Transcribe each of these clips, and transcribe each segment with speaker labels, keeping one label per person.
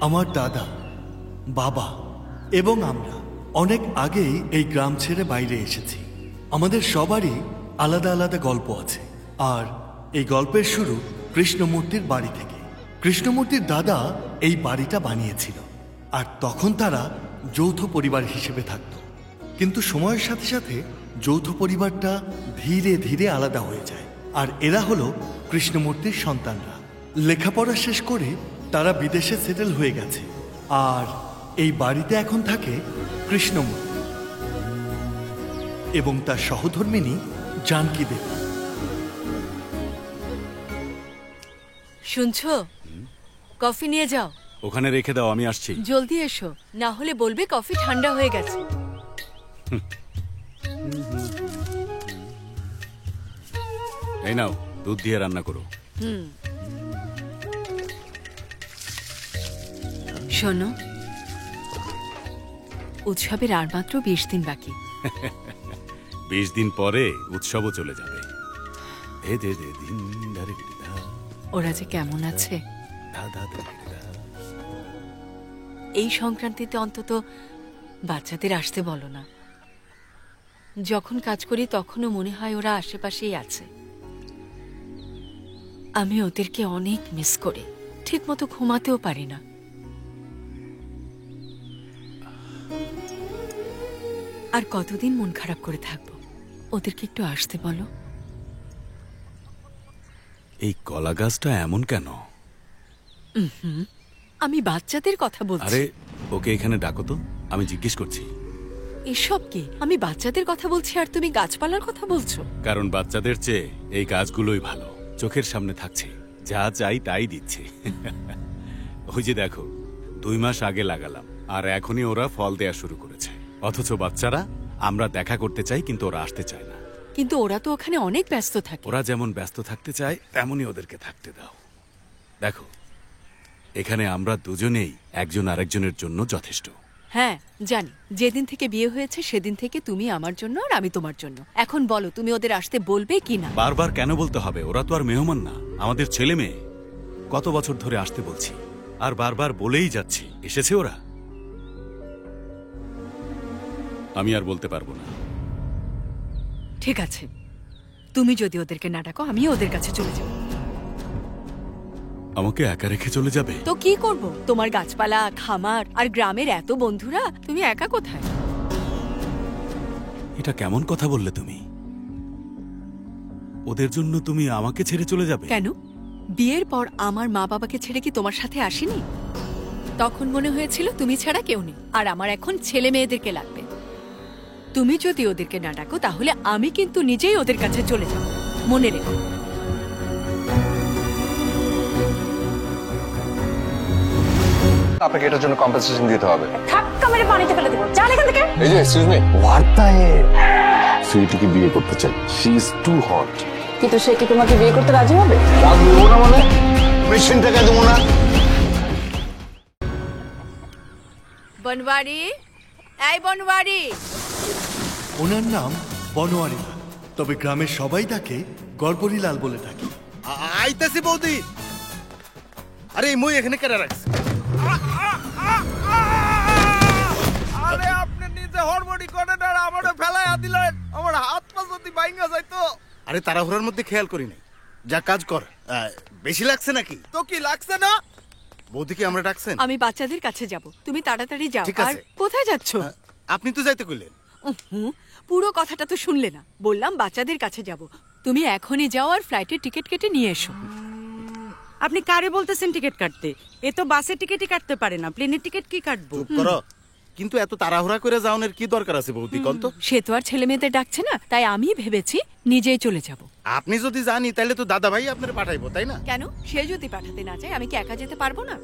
Speaker 1: আমার দাদা, বাবা এবং আমরা অনেক আগেই এই গ্রাম ছেড়ে বাইরে এসেছি। আমাদের সবারই আলাদা আলাদা গল্প আছে, আর এই গল্পের শুরু কৃষ্ণমূর্তির বাড়ি থেকে। কৃষ্ণমূর্তির দাদা এই বাড়িটা বানিয়েছিল, আর তখন তারা যৌথ পরিবার হিসেবে থাকত। কিন্তু সময়ের সাথে সাথে যৌথ পরিবারটা ধীরে ধীরে আলাদা হয়ে যায়, আর এরা হলো কৃষ্ণমূর্তির সন্তানরা। লেখাপড়া শেষ করে তারা বিদেশে সেটেল হয়ে গেছে, আর এই বাড়িতে এখন থাকে কৃষ্ণমূর্তি এবং তার সহধর্মিণী জানকী দেবী।
Speaker 2: শুনছো? কফি নিয়ে যাও।
Speaker 3: ওখানে রেখে দাও, আমি আসছি।
Speaker 2: জলদি এসো, না হলে বলবে কফি ঠান্ডা হয়ে গেছে।
Speaker 3: এই নাও, দুধ দিয়ে রান্না করো।
Speaker 2: শোনো, উৎসবের আর মাত্র 20 দিন বাকি।
Speaker 3: 20 দিন পরে উৎসবও চলে যাবে।
Speaker 2: ওরা যে কেমন আছে। এই সংক্রান্তিতে অন্তত বাচ্চাদের আসতে বলো না। যখন কাজ করি তখনও মনে হয় ওরা আশেপাশেই আছে। আমি ওদেরকে অনেক মিস করি, ঠিক মতো ঘুমাতেও পারি না। আর কতদিন মন খারাপ করে থাকবো? ওদেরকে একটু আসতে বলো।
Speaker 3: এই কলা গাছটা এমন কেন?
Speaker 2: আমি বাচ্চাদের কথা বলছি।
Speaker 3: আরে ওকে এখানে ডাকো তো, আমি জিজ্ঞেস করছি।
Speaker 2: এসব কি? আমি বাচ্চাদের কথা বলছি আর তুমি গাছপালার কথা বলছো?
Speaker 3: কারণ বাচ্চাদের চেয়ে এই গাছগুলোই ভালো, চোখের সামনে থাকছে, যা চাই তাই দিচ্ছে। ওই যে দেখো, 2 মাস আগে লাগালাম আর এখনই ওরা ফল দেয়া শুরু করেছে। অথচ বাচ্চারা, আমরা দেখা করতে চাই কিন্তু ওরা আসতে চায় না।
Speaker 2: কিন্তু ওরা তো ওখানে অনেক ব্যস্ত থাকে।
Speaker 3: ওরা যেমন ব্যস্ত থাকতে চায় তেমনই ওদেরকে থাকতে দাও। দেখো, এখানে আমরা দুজনেই একজন আরেকজনের জন্য যথেষ্ট।
Speaker 2: হ্যাঁ জানি, যেদিন থেকে বিয়ে হয়েছে সেদিন থেকে তুমি আমার জন্য আর আমি তোমার জন্য। এখন বলো, তুমি ওদের আসতে বলবে কি না?
Speaker 3: বারবার কেন বলতে হবে? ওরা তো আর মেহমান না, আমাদের ছেলে মেয়ে। কত বছর ধরে আসতে বলছি আর বারবার বলেই যাচ্ছি, এসেছে ওরা। আমি আর বলতে পারবো না।
Speaker 2: ঠিক আছে, তুমি যদি ওদেরকে না ডাকো আমিও ওদের কাছে চলে যাব।
Speaker 3: আমাকে একা রেখে চলে যাবে?
Speaker 2: তো কি করব? তোমার গাছপালা, খামার আর গ্রামের এত বন্ধুরা, তুমি একা কোথায়?
Speaker 3: এটা কেমন কথা বললে তুমি? ওদের জন্য তুমি আমাকে ছেড়ে চলে যাবে?
Speaker 2: কেন? বিয়ের পর আমার মা বাবাকে ছেড়ে কি তোমার সাথে আসিনি? তখন মনে হয়েছিল তুমি ছাড়া কেউ নেই, আর আমার এখন ছেলে মেয়েদেরকে লাগবে। তুমি যদি ওদেরকে না ডাকো তাহলে আমি কিন্তু নিজেই ওদের কাছে চলে যাব, মনে রেখো।
Speaker 4: আপনাকে এটার জন্য কম্পেনসেশন দিতে হবে।
Speaker 5: ধাক্কা মেরে পানিতে ফেলে দেব। যান এখান থেকে।
Speaker 4: এই যে এক্সকিউজ মি, ওয়ার্তায়ে সুইটিকে বিয়ে করতে চাই। She is too hot.
Speaker 5: কিন্তু সে কি তোমাকে বিয়ে করতে রাজি হবে?
Speaker 4: রাজি হবো না মানে? মেশিন টাকা দেবো না।
Speaker 2: বনওয়ারি, এই বনওয়ারি।
Speaker 1: ওনার নাম বনোয়ারি লাল, তবে গ্রামের সবাই তাকে গড়বড়ি লাল বলে থাকে।
Speaker 6: আইতাছি বৌদি। আরে মই এখানে কেন রাখছি? আরে আপনি নিজে হড়বড়ি করেন আর আমারে ফেলায়া দিলেন। আমার হাত পা যদি ভাঙা যাইতো। আরে তাড়াহুড়োর মধ্যে খেয়াল করি নাই। যা কাজ কর। বেশি লাগছে নাকি? তো কি লাগছে না? বৌদি কি আমরা ডাকছেন?
Speaker 2: আমি বাচ্চাদের কাছে যাব, তুমি তাড়াতাড়ি যাও।
Speaker 6: ঠিক
Speaker 2: আর
Speaker 6: আছে।
Speaker 2: কোথায় যাচ্ছ?
Speaker 6: আপনি তো যাইতে কইলেন।
Speaker 2: পুরো কথাটা তো শুনলে না। বললাম বাচ্চাদের কাছে যাব, তুমি এখনই যাও আর ফ্লাইটের টিকিট কেটে নিয়ে এসো।
Speaker 7: আপনি কারে বলতেছেন টিকিট কাটতে? এ তো বাসের টিকিটই কাটতে পারে না, প্লেনের টিকিট কি কাটবো?
Speaker 6: চুপ করো। কিন্তু এত তাড়াহুড়া করে যাওয়ার কি দরকার আছে বৌদি? কোন তো?
Speaker 2: সে তো আর ছেলে মেয়েদের ডাকছে না, তাই আমি ভেবেছি নিজেই চলে যাব।
Speaker 6: আপনি যদি জানি তাহলে তো দাদা ভাই আপনারে পাঠাইবো, তাই না?
Speaker 2: কেন? সে যদি পাঠাতে না চায় আমি কি একা যেতে পারবো না?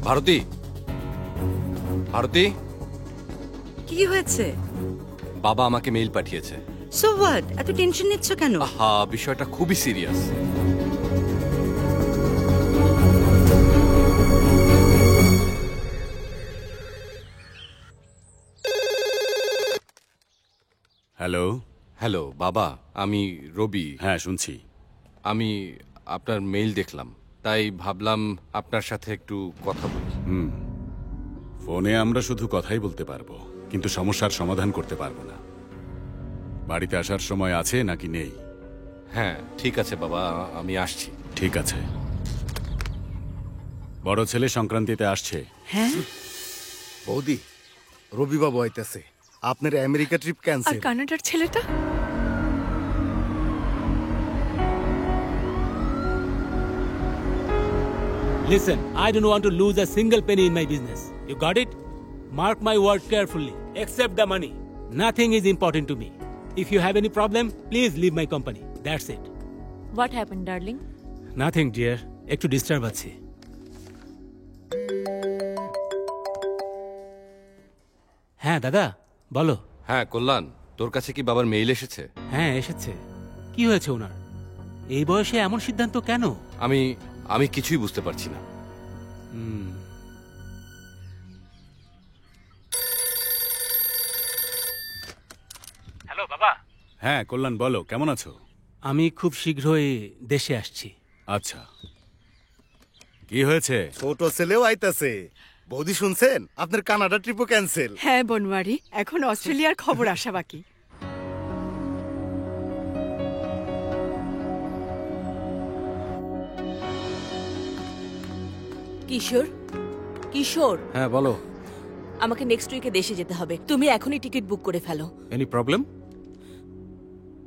Speaker 8: ভারতী, ভারতী,
Speaker 7: কি হয়েছে?
Speaker 8: বাবা আমাকে মেইল পাঠিয়েছে।
Speaker 7: সো হোয়াট, এত টেনশন নিচ্ছ কেন?
Speaker 8: আহা, বিষয়টা খুবই সিরিয়াস।
Speaker 3: হ্যালো।
Speaker 8: হ্যালো বাবা, আমি রবি।
Speaker 3: হ্যাঁ, শুনছি।
Speaker 8: আমি আপনার মেইল দেখলাম, তাই ভাবলাম আপনার সাথে একটু কথা বলি।
Speaker 3: ফোনে আমরা শুধু কথাই বলতে পারবো, কিন্তু সমস্যার সমাধান করতে পারবো না। বাড়িতে আসার সময় আছে নাকি নেই?
Speaker 8: হ্যাঁ ঠিক আছে বাবা, আমি আসছি।
Speaker 3: ঠিক আছে। বড় ছেলে সংক্রান্তিতে আসছে।
Speaker 7: হ্যাঁ,
Speaker 6: বৌদি, রবিবাবু আইতেছে। আপনার আমেরিকা ট্রিপ
Speaker 2: আর
Speaker 6: ক্যান্সেল।
Speaker 2: কানাডার ছেলেটা?
Speaker 9: Listen, I don't want to lose a single penny in my business. You got it? Mark my word carefully. Accept the money. Nothing is important to me. If you have any problem, please leave my company. That's it.
Speaker 5: What happened, darling?
Speaker 9: Nothing, dear. একটু disturb আছে। হ্যাঁ দাদা, বলো।
Speaker 8: হ্যাঁ কল্যাণ, তোর কাছে কি বাবার মেইল এসেছে?
Speaker 9: হ্যাঁ এসেছে। কি হয়েছে ওনার? এই বয়সে এমন সিদ্ধান্ত কেন?
Speaker 8: আমি কিছুই বুঝতে পারছি না।
Speaker 9: হ্যালো বাবা।
Speaker 3: হ্যাঁ কল্যাণ, বলো, কেমন আছো?
Speaker 9: আমি খুব শীঘ্রই দেশে আসছি।
Speaker 3: আচ্ছা, কি হয়েছে?
Speaker 6: ছোট ছেলেও আইতাছে। বৌদি শুনছেন, আপনার কানাডা ট্রিপও ক্যান্সেল।
Speaker 2: হ্যাঁ বনওয়ারি, এখন অস্ট্রেলিয়ার খবর আসা বাকি।
Speaker 10: কিশোর, কিশোর,
Speaker 8: হ্যাঁ বলো।
Speaker 10: আমাকে নেক্সট উইকে দেশে যেতে হবে। তুমি এখনই টিকিট বুক করে ফেলো।
Speaker 8: Any problem?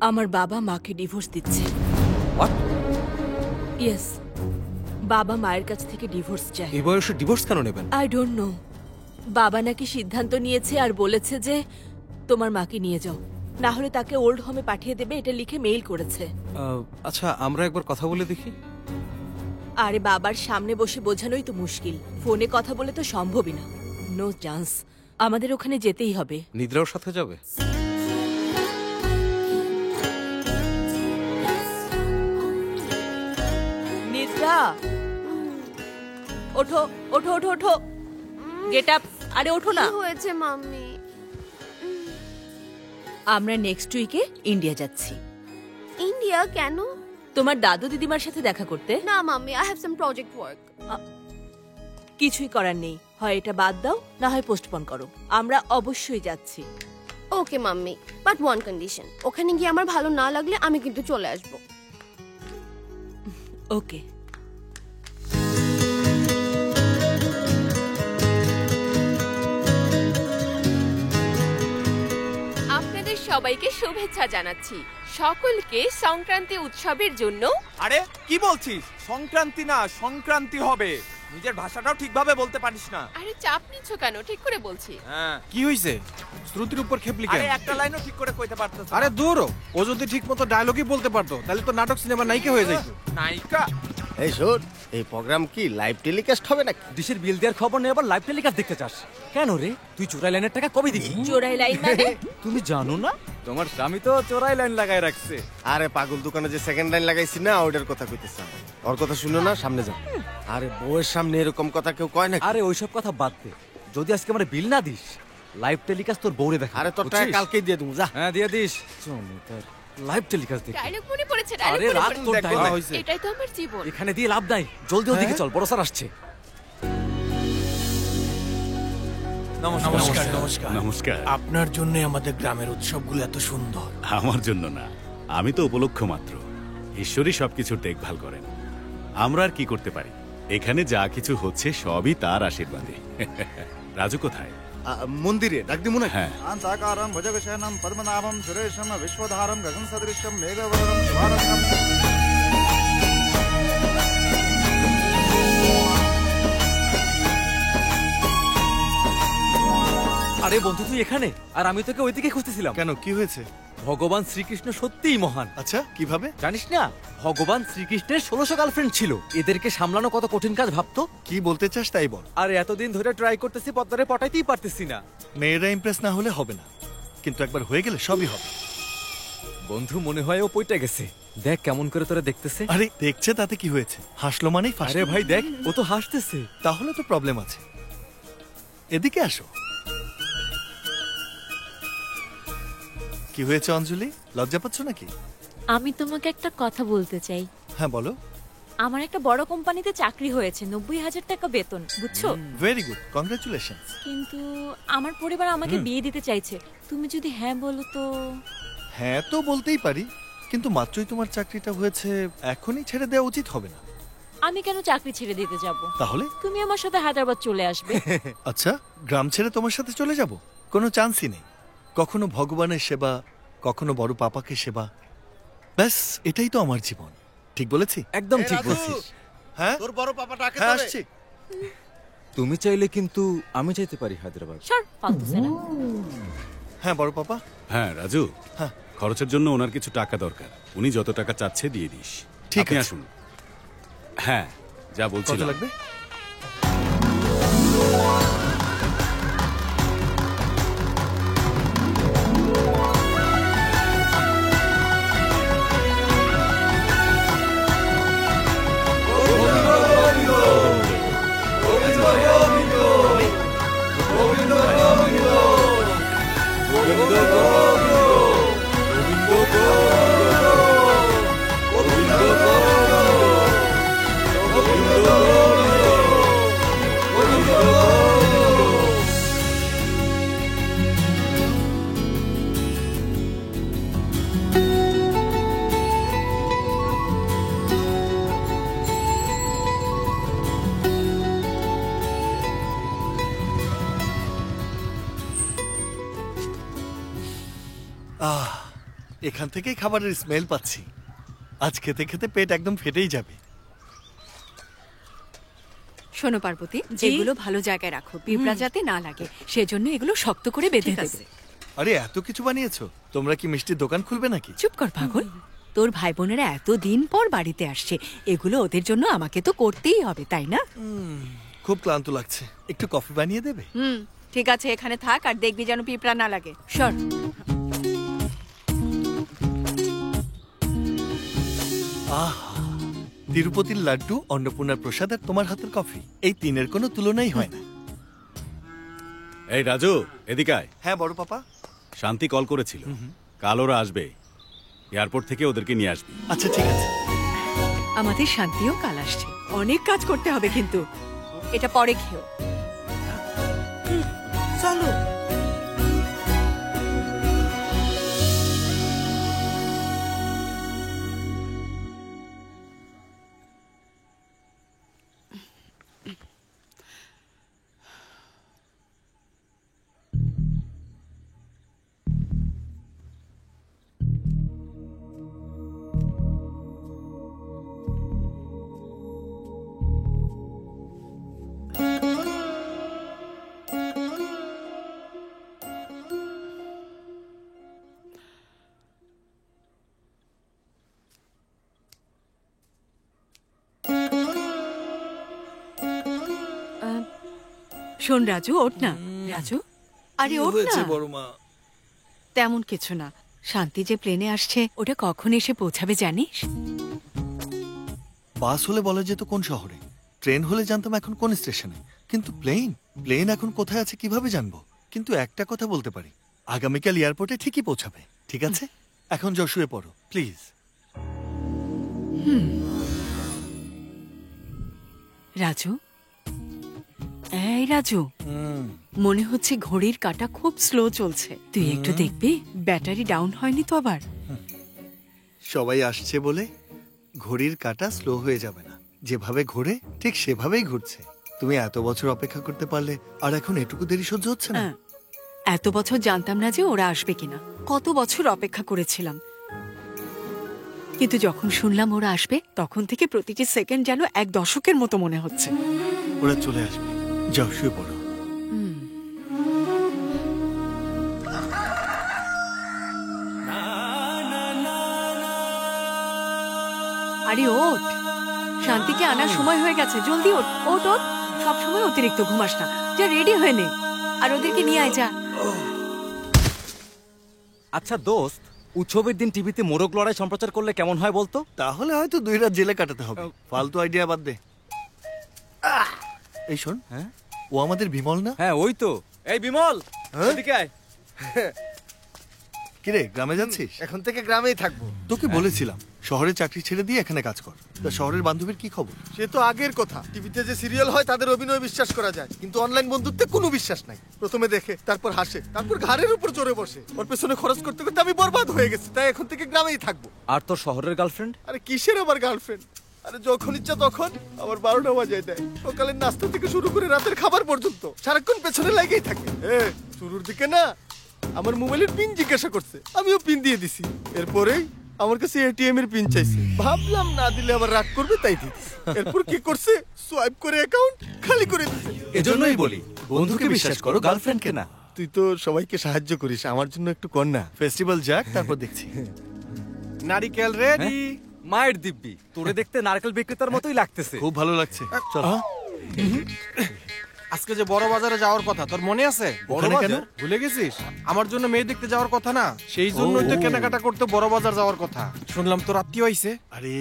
Speaker 10: আমার বাবা মাকে ডিভোর্স দিচ্ছে।
Speaker 8: হোয়াট?
Speaker 10: ইয়েস, বাবা মায়ের কাছ থেকে ডিভোর্স চায়।
Speaker 8: এই বয়সে ডিভোর্স কেন নেবেন?
Speaker 10: I don't know. বাবা নাকি সিদ্ধান্ত নিয়েছে আর বলেছে যে তোমার মাকে নিয়ে যাও, না হলে তাকে ওল্ড হোমে পাঠিয়ে দেবে, এটা লিখে মেইল করেছে।
Speaker 8: আচ্ছা, আমরা একবার কথা বলে দেখি।
Speaker 10: আরে বাবার সামনে বসে বোঝানোই তো মুশকিল, ফোনে কথা বলে তো সম্ভবই না। নো চান্স, আমাদের ওখানে যেতেই হবে।
Speaker 8: নিদ্রাও সাথে যাবে?
Speaker 10: নিদ্রা, ওঠো ওঠো ওঠো ওঠো, গেট আপ। আরে ওঠো না।
Speaker 5: হয়েছে মাম্মি?
Speaker 10: আমরা নেক্সট উইকে ইন্ডিয়া যাচ্ছি।
Speaker 5: ইন্ডিয়া কেন?
Speaker 10: তোমার দাদু দিদিমার সাথে দেখা করতে।
Speaker 5: না mummy, I have some project work.
Speaker 10: কিছুই করার নেই, হয় এটা বাদ দাও, না হয় পোস্টপোন করো। আমরা অবশ্যই যাচ্ছি।
Speaker 5: ওকে মাম্মি, বাট ওয়ান কন্ডিশন, ওখানে গিয়ে আমার ভালো না লাগলে আমি কিন্তু চলে আসবো।
Speaker 10: ওকে।
Speaker 11: আপনাদের সবাইকে শুভেচ্ছা জানাচ্ছি। সকলকে সংক্রান্তি উৎসবের জন্য।
Speaker 12: আরে কি বলছিস? সংক্রান্তি না, সংক্রান্তি হবে। নিজের ভাষাটাও ঠিকভাবে বলতে পারিস না।
Speaker 11: আরে চাপ নিচ্ছ কেন? ঠিক করে বলছি।
Speaker 12: হ্যাঁ,
Speaker 13: কি হইছে? শ্রুতির উপর খেপলি কেন?
Speaker 12: আরে একটা লাইনও ঠিক করে কইতে পারতেছ না।
Speaker 13: আরে দূর, ও যদি ঠিকমতো ডায়লগই বলতে পারতো তাহলে তো নাটক সিনেমা নায়িকা হয়ে যাইত।
Speaker 12: নায়িকা?
Speaker 6: এই শোন, এই প্রোগ্রাম কি লাইভ টেলিকাস্ট হবে নাকি?
Speaker 13: দেশের বিল দেওয়ার খবর নেই, আবার লাইভ টেলিকাস্ট দেখতে চাস কেন রে? তুই চোরাই লাইনের টাকা কবে দিবি?
Speaker 10: চোরাই লাইন মানে?
Speaker 13: তুমি জানো না তোমার স্বামী তো চোরাই লাইন লাগাই রাখছে।
Speaker 6: আরে পাগল, দোকানে যে সেকেন্ড লাইন লাগাইছি না, ওইটার কথা কইতেছ। ওর কথা শুনো না, সামনে যাও। আরে বউয়ের সামনে এরকম কথা কেউ কয় না।
Speaker 13: আরে ওইসব কথা বাদ দে, যদি আজকে আমার বিল না দিস লাইভ টেলিকাস্ট তোর বউরে দেখা।
Speaker 6: আরে তোর টাকা কালকেই দিয়ে দেবো, যা।
Speaker 13: হ্যাঁ দিয়ে দিস। লাইভ টেলিকাস্ট দেখ।
Speaker 11: ডায়লগ মনে পড়েছে,
Speaker 13: আরে
Speaker 11: ডায়লগ
Speaker 13: রাত তোর ডায়লগ হইছে।
Speaker 11: এটাই তো আমার জীবন।
Speaker 13: এখানে দিয়ে লাভ নাই, জলদি ওদিকে চল, বড় স্যার আসছে।
Speaker 14: নমস্কার। নমস্কার।
Speaker 3: নমস্কার।
Speaker 14: আপনার জন্য আমাদের গ্রামের উৎসবগুলো এত সুন্দর।
Speaker 3: আমার জন্য না, আমি তো উপলক্ষ মাত্র। ঈশ্বরই সবকিছুর দেখভাল করেন, আমরা আর কি করতে পারি? এখানে যা কিছু হচ্ছে সবই তার আশীর্বাদে। রাজু কোথায়?
Speaker 6: মন্দিরে ডাক দিমু না?
Speaker 3: হ্যাঁ।
Speaker 15: আন্তাকারম ভুজগশয়নম পদ্মনাভম সুরেশম বিশ্বধারম গগন সদৃশম মেঘবরম শুভারম্ভম।
Speaker 13: আরে বন্ধু তুই এখানে, আর আমি তোকে ওইদিকে খুঁজতেছিলাম।
Speaker 6: কেন, কি হয়েছে?
Speaker 13: ভগবান শ্রীকৃষ্ণ সত্যিই মহান।
Speaker 1: আচ্ছা কিভাবে?
Speaker 13: জানিস না, ভগবান শ্রীকৃষ্ণের 1600 গার্লফ্রেন্ড ছিল। এদেরকে সামলানো কত কঠিন কাজ ভাবতো।
Speaker 1: কি বলতে চাস তাই বল।
Speaker 13: আর এতদিন ধরে ট্রাই করতেছি, পদ্মারে পটাইতেই পারতেছি না।
Speaker 1: মেয়েরা ইমপ্রেস না হলে হবে না, কিন্তু একবার হয়ে গেলে সবই হবে।
Speaker 13: বন্ধু মনে হয় ও পইটা গেছে। দেখ কেমন করে তোরা দেখতেছে।
Speaker 1: আরে দেখছে তাতে কি হয়েছে? হাসলো মানেই ফাঁসলো।
Speaker 13: আরে ভাই দেখ, ও তো হাসতেছে।
Speaker 1: তাহলে তো প্রবলেম আছে। এদিকে আসো। কি হয়েছে অঞ্জলি, লজ্জা পাচ্ছ নাকি?
Speaker 10: আমি তোমাকে একটা কথা বলতে চাই।
Speaker 1: হ্যাঁ বলো।
Speaker 10: আমার একটা বড় কোম্পানিতে চাকরি হয়েছে, 90,000 টাকা বেতন, বুঝছো?
Speaker 1: Very good, congratulations.
Speaker 10: কিন্তু আমার পরিবার আমাকে বিয়ে দিতে চাইছে। তুমি যদি হ্যাঁ বলো তো।
Speaker 1: হ্যাঁ তো বলতেই পারি, কিন্তু মাত্রই তোমার চাকরিটা হয়েছে, এখনই ছেড়ে দেওয়া উচিত হবে না।
Speaker 10: আমি কেন চাকরি ছেড়ে দিতে যাব?
Speaker 1: তাহলে
Speaker 10: তুমি আমার সাথে হায়দ্রাবাদ চলে আসবে।
Speaker 1: আচ্ছা, গ্রাম ছেড়ে তোমার সাথে চলে যাব? কোনো চান্সই নেই। কখনো ভগবানের সেবা, কখনো বড় পাপাকে সেবা, ব্যাস এটাই তো আমার জীবন। ঠিক বলেছি?
Speaker 13: একদম ঠিক বলছিস।
Speaker 1: হ্যাঁ
Speaker 6: তোর বড় পাপাটাকে
Speaker 1: হ্যাঁ আসছি।
Speaker 13: তুমি চাইলে কিন্তু আমি চাইতে পারি হায়দ্রাবাদ।
Speaker 10: সর, ফালতু সেনা।
Speaker 1: হ্যাঁ বড় পাপা।
Speaker 3: হ্যাঁ রাজু,
Speaker 1: হ্যাঁ
Speaker 3: খরচের জন্য ওনার কিছু টাকা দরকার। উনি যত টাকা চাচ্ছে দিয়ে দিস।
Speaker 1: ঠিক
Speaker 3: আপনি
Speaker 1: আছে।
Speaker 3: আসুন। হ্যাঁ যা
Speaker 1: কত
Speaker 3: বলছিলাম।
Speaker 1: লাগবে? এখান থেকেই খাবারের স্মেল পাচ্ছি। আজ খেতে খেতে পেট একদম ফেটেই যাবে।
Speaker 2: শোনো পার্বতী, এগুলো ভালো জায়গায় রাখো, পিঁপড়া যাতে না লাগে, সেজন্য এগুলো শক্ত করে বেঁধে দেবে।
Speaker 1: আরে এত কিছু বানিয়েছো, তোমরা কি মিষ্টির দোকান খুলবে নাকি?
Speaker 2: চুপ কর পাগল। তোর ভাই বোনেরা এতদিন পর বাড়িতে আসছে, এগুলো ওদের জন্য আমাকে তো করতেই হবে, তাই না?
Speaker 1: খুব ক্লান্ত লাগছে, একটু কফি বানিয়ে দেবে?
Speaker 2: ঠিক আছে, এখানে থাক আর দেখবি যেন পিঁপড়া না লাগে। সর।
Speaker 1: তিরুপতির লাড্ডু, অন্নপূর্ণার প্রসাদ আর তোমার হাতের কফি, এই তিনের কোনো তুলনাই হয় না।
Speaker 3: এই রাজু, এদিকে আয়।
Speaker 1: হ্যাঁ বড় পাপা।
Speaker 3: শান্তি কল করেছিল, কাল ওরা আসবে। এয়ারপোর্ট থেকে ওদেরকে নিয়ে আসবি।
Speaker 1: আচ্ছা ঠিক আছে।
Speaker 2: আমাদের শান্তিও কাল আসছে, অনেক কাজ করতে হবে কিন্তু। এটা পরে খেও।
Speaker 6: চলো।
Speaker 2: শোন রাজু, ওঠ না। রাজু, আরে ওঠ না।
Speaker 1: বড় মা,
Speaker 2: তেমন কিছু না। শান্তি যে প্লেনে আসছে, ওটা কখন এসে পৌঁছাবে জানিস?
Speaker 1: বাস হলে বলা যেত কোন শহরে, ট্রেন হলে জানতাম এখন কোন স্টেশনে, কিন্তু প্লেন এখন কোথায় আছে কিভাবে জানবো? কিন্তু একটা কথা বলতে পারি, আগামীকাল এয়ারপোর্টে ঠিকই পৌঁছাবে। ঠিক আছে, এখন যাও শুয়ে পড়ো প্লিজ।
Speaker 2: রাজু, এই রাজু, মনে হচ্ছে ঘড়ির কাঁটা খুব স্লো চলছে। তুই একটু দেখবি ব্যাটারি ডাউন হয়নি তো আবার?
Speaker 1: সবাই আসছে বলে ঘড়ির কাঁটা স্লো হয়ে যাবে না, যেভাবে ঘোরে ঠিক সেভাবেই ঘুরছে। তুমি এত বছর অপেক্ষা করতে পারলে, আর এখন এটুকু দেরি সহ্য হচ্ছে না?
Speaker 2: এত বছর জানতাম না যে ওরা আসবে কিনা। কত বছর অপেক্ষা করেছিলাম, কিন্তু যখন শুনলাম ওরা আসবে, তখন থেকে প্রতিটি সেকেন্ড যেন এক দশকের মতো মনে হচ্ছে।
Speaker 1: ওরা চলে আসবে, যাও শুয়ে পড়ো।
Speaker 15: না
Speaker 2: আরে ওঠ, শান্তিকে আনার সময় হয়ে গেছে, জলদি ওঠ ওঠ ওঠ। সব সময় অতিরিক্ত ঘুমাস না, যা রেডি হয়ে নে আর ওদেরকে নিয়ে আয় যা।
Speaker 13: আচ্ছা দোস্ত, উৎসবের দিন টিভিতে মোরগ লড়াই সম্প্রচার করলে কেমন হয় বলতো?
Speaker 1: তাহলে হয়তো 2 রাত জেলে কাটাতে হবে। ফালতু আইডিয়া বাদ দে। এই শোন,
Speaker 13: হ্যাঁ
Speaker 1: ও আমাদের বিমল না?
Speaker 13: হ্যাঁ ওই তো। এই বিমল, এদিকে আয়।
Speaker 1: কিরে, গ্রামে যাচ্ছিস?
Speaker 6: এখন থেকে গ্রামেই থাকবো।
Speaker 1: তোকে বলেছিলাম শহরে চাকরি ছেড়ে দিয়ে এখানে কাজ কর। তা শহরের বান্ধবীর কি খবর?
Speaker 6: সে তো আগের কথা। টিভিতে যে সিরিয়াল হয় তাদের অভিনয় বিশ্বাস করা যায়, কিন্তু অনলাইন বন্ধুত্বে কোনো বিশ্বাস নাই। প্রথমে দেখে, তারপর হাসে, তারপর ঘাড়ের উপর চড়ে বসে। ওর পেছনে খরচ করতে করতে আমি বরবাদ হয়ে গেছি। তাই এখন থেকে গ্রামেই থাকবো।
Speaker 13: আর তোর শহরের গার্লফ্রেন্ড?
Speaker 6: আরে কিসের আমার গার্লফ্রেন্ড? আরে যখন ইচ্ছা তখন আমার 12টা বাজায় দেয়। সকালের নাস্তা থেকে শুরু করে রাতের খাবার পর্যন্ত সারাক্ষণ পেছনে লাগেই থাকে। শুরুর দিকে না আমার মোবাইলের পিন জিজ্ঞাসা করছে, আমিও পিন দিয়ে দিছি। এরপরেই আমার কাছে এটিএম এর পিন চাইছে। ভাবলাম না দিলে আবার রাগ করবে, তাই দিছি। এরপর কি করছে, সোয়াইপ করে অ্যাকাউন্ট খালি করে দিছে।
Speaker 1: এজন্যই বলি বন্ধুকে বিশ্বাস করো, গার্লফ্রেন্ডকে না।
Speaker 6: তুই তো সবাইকে সাহায্য করিস, আমার জন্য একটু কর না।
Speaker 1: ফেস্টিভ্যাল যাক, তারপর দেখছি।
Speaker 6: নারিকেল রেডি।
Speaker 13: মায়ের দিব্যি, তোরে দেখতে নারকেল বিক্রেতার মতোই লাগতেছে।
Speaker 1: খুব ভালো লাগছে। চল।
Speaker 12: আজকে যে বড় বাজারে যাওয়ার কথা, তোর মনে আছে? বড় বাজার ভুলে গেছিস? আমার জন্য মেয়ে দেখতে যাওয়ার কথা না, সেই জন্যই তো কেনাকাটা করতে বড় বাজার যাওয়ার কথা। শুনলাম তোর আত্মীয় আইছে।
Speaker 1: আরে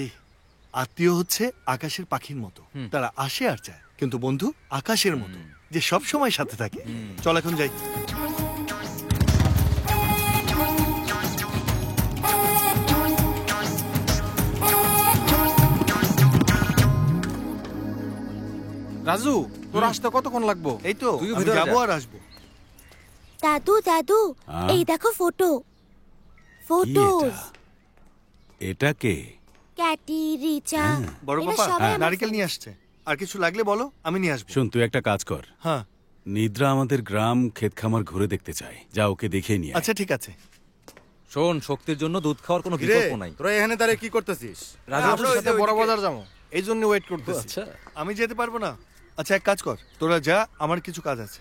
Speaker 1: আত্মীয় হচ্ছে আকাশের পাখির মতো, তারা আসে আর যায়। কিন্তু বন্ধু আকাশের মতো, যে সব সময় সাথে থাকে। চল এখন যাই।
Speaker 12: রাজু, তোর আসতে কতক্ষণ লাগবো?
Speaker 1: এই তো আমি যাবো আর আসবো।
Speaker 5: দাদু দাদু, এই দেখো ফটো। ফটোস।
Speaker 3: এটা কে?
Speaker 5: ক্যাটি, রিচা,
Speaker 1: বড়
Speaker 5: এরা
Speaker 1: পাপা
Speaker 5: সবাই আমার
Speaker 1: নারকেল নিয়ে আসছে। আর কিছু লাগলে বলো, আমি নিয়ে আসবো।
Speaker 3: শোন, তুই একটা কাজ কর।
Speaker 1: হ্যাঁ,
Speaker 3: নিদ্রা আমাদের গ্রাম ক্ষেত খামার ঘুরে দেখতে চায়, যা ওকে দেখে নিয়ে আয়।
Speaker 1: আচ্ছা ঠিক আছে।
Speaker 13: শোন, শক্তির জন্য দুধ খাওয়ার কোনো বিকল্প নাই।
Speaker 6: তোরা এখানে দাঁড়িয়ে কি করতেছিস?
Speaker 12: রাজু আপনার সাথে বড় বাজার যাবো, এই জন্য ওয়েট করতেছি।
Speaker 13: আচ্ছা
Speaker 1: আমি যেতে পারবো না। আচ্ছা এক কাজ কর, তোরা যা, আমার কিছু কাজ আছে।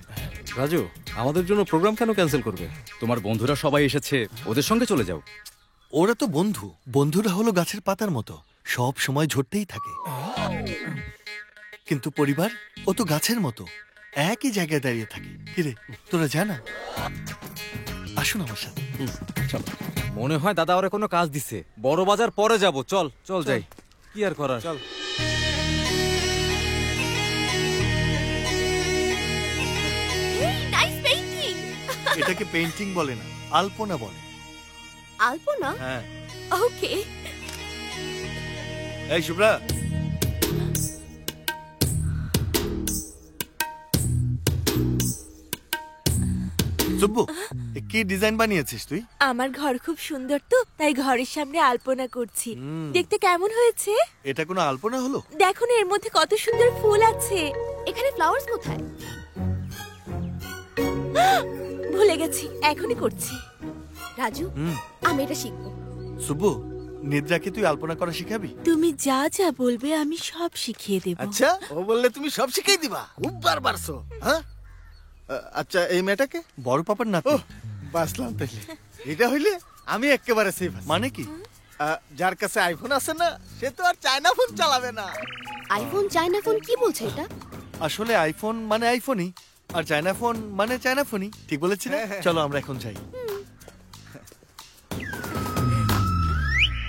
Speaker 13: রাজু, আমাদের জন্য প্রোগ্রাম কেন ক্যান্সেল করবে? তোমার বন্ধুরা সবাই এসেছে, ওদের সঙ্গে চলে যাও।
Speaker 1: ওরা তো বন্ধু, বন্ধুরা হলো গাছের পাতার মতো, সব সময় ঝরতেই থাকে। কিন্তু পরিবার ও তো গাছের মতো, একই জায়গায় দাঁড়িয়ে থাকে। কিরে, তোরা জানা? আসুন আমার সাথে।
Speaker 13: চল। মনে হয় দাদা ওরা কোনো কাজ দিছে। বড় বাজার পরে যাব। চল চল যাই, কি আর করার। চল।
Speaker 5: Nice painting.
Speaker 1: এটাকে পেইন্টিং বলে না, আলপনা বলে।
Speaker 5: আলপনা?
Speaker 1: হ্যাঁ।
Speaker 5: ওকে।
Speaker 1: এই শুভ্রা, সুব্বু, কি ডিজাইন বানিয়েছিস তুই?
Speaker 10: আমার ঘর খুব সুন্দর তো, তাই ঘরের সামনে আলপনা করছি। দেখতে কেমন হয়েছে?
Speaker 1: এটা কোনো আলপনা হলো?
Speaker 10: দেখো না, এর মধ্যে কত সুন্দর ফুল আছে।
Speaker 5: এখানে ফ্লাওয়ার্স কোথায়?
Speaker 10: ভুলে গেছি, এখনই করছি।
Speaker 5: রাজু, আমি এটা শিখবো।
Speaker 1: সুব্বু, নিদ্রাকে তুই আলপনা করা শিখাবি?
Speaker 10: তুমি যা যা বলবে আমি সব শিখিয়ে দেব।
Speaker 6: আচ্ছা, ও বললে তুমি সব শিখিয়ে দিবা? খুব বারবারছো। হ্যাঁ, আচ্ছা এই মেয়েটাকে?
Speaker 1: বড় পাপার নাতি।
Speaker 6: বাসলাম তাইলে। এটা হইলে আমি একেবারে সেফ।
Speaker 1: মানে কি?
Speaker 6: যার কাছে আইফোন আছে না, সে তো আর চায়না ফোন চালাবে না।
Speaker 5: আইফোন চায়না ফোন কি বলছে এটা?
Speaker 1: আসলে আইফোন মানে আইফোনই, আর চায়না ফোন মানে চায়না ফোনই। ঠিক বলেছি না? চলো আমরা এখন যাই।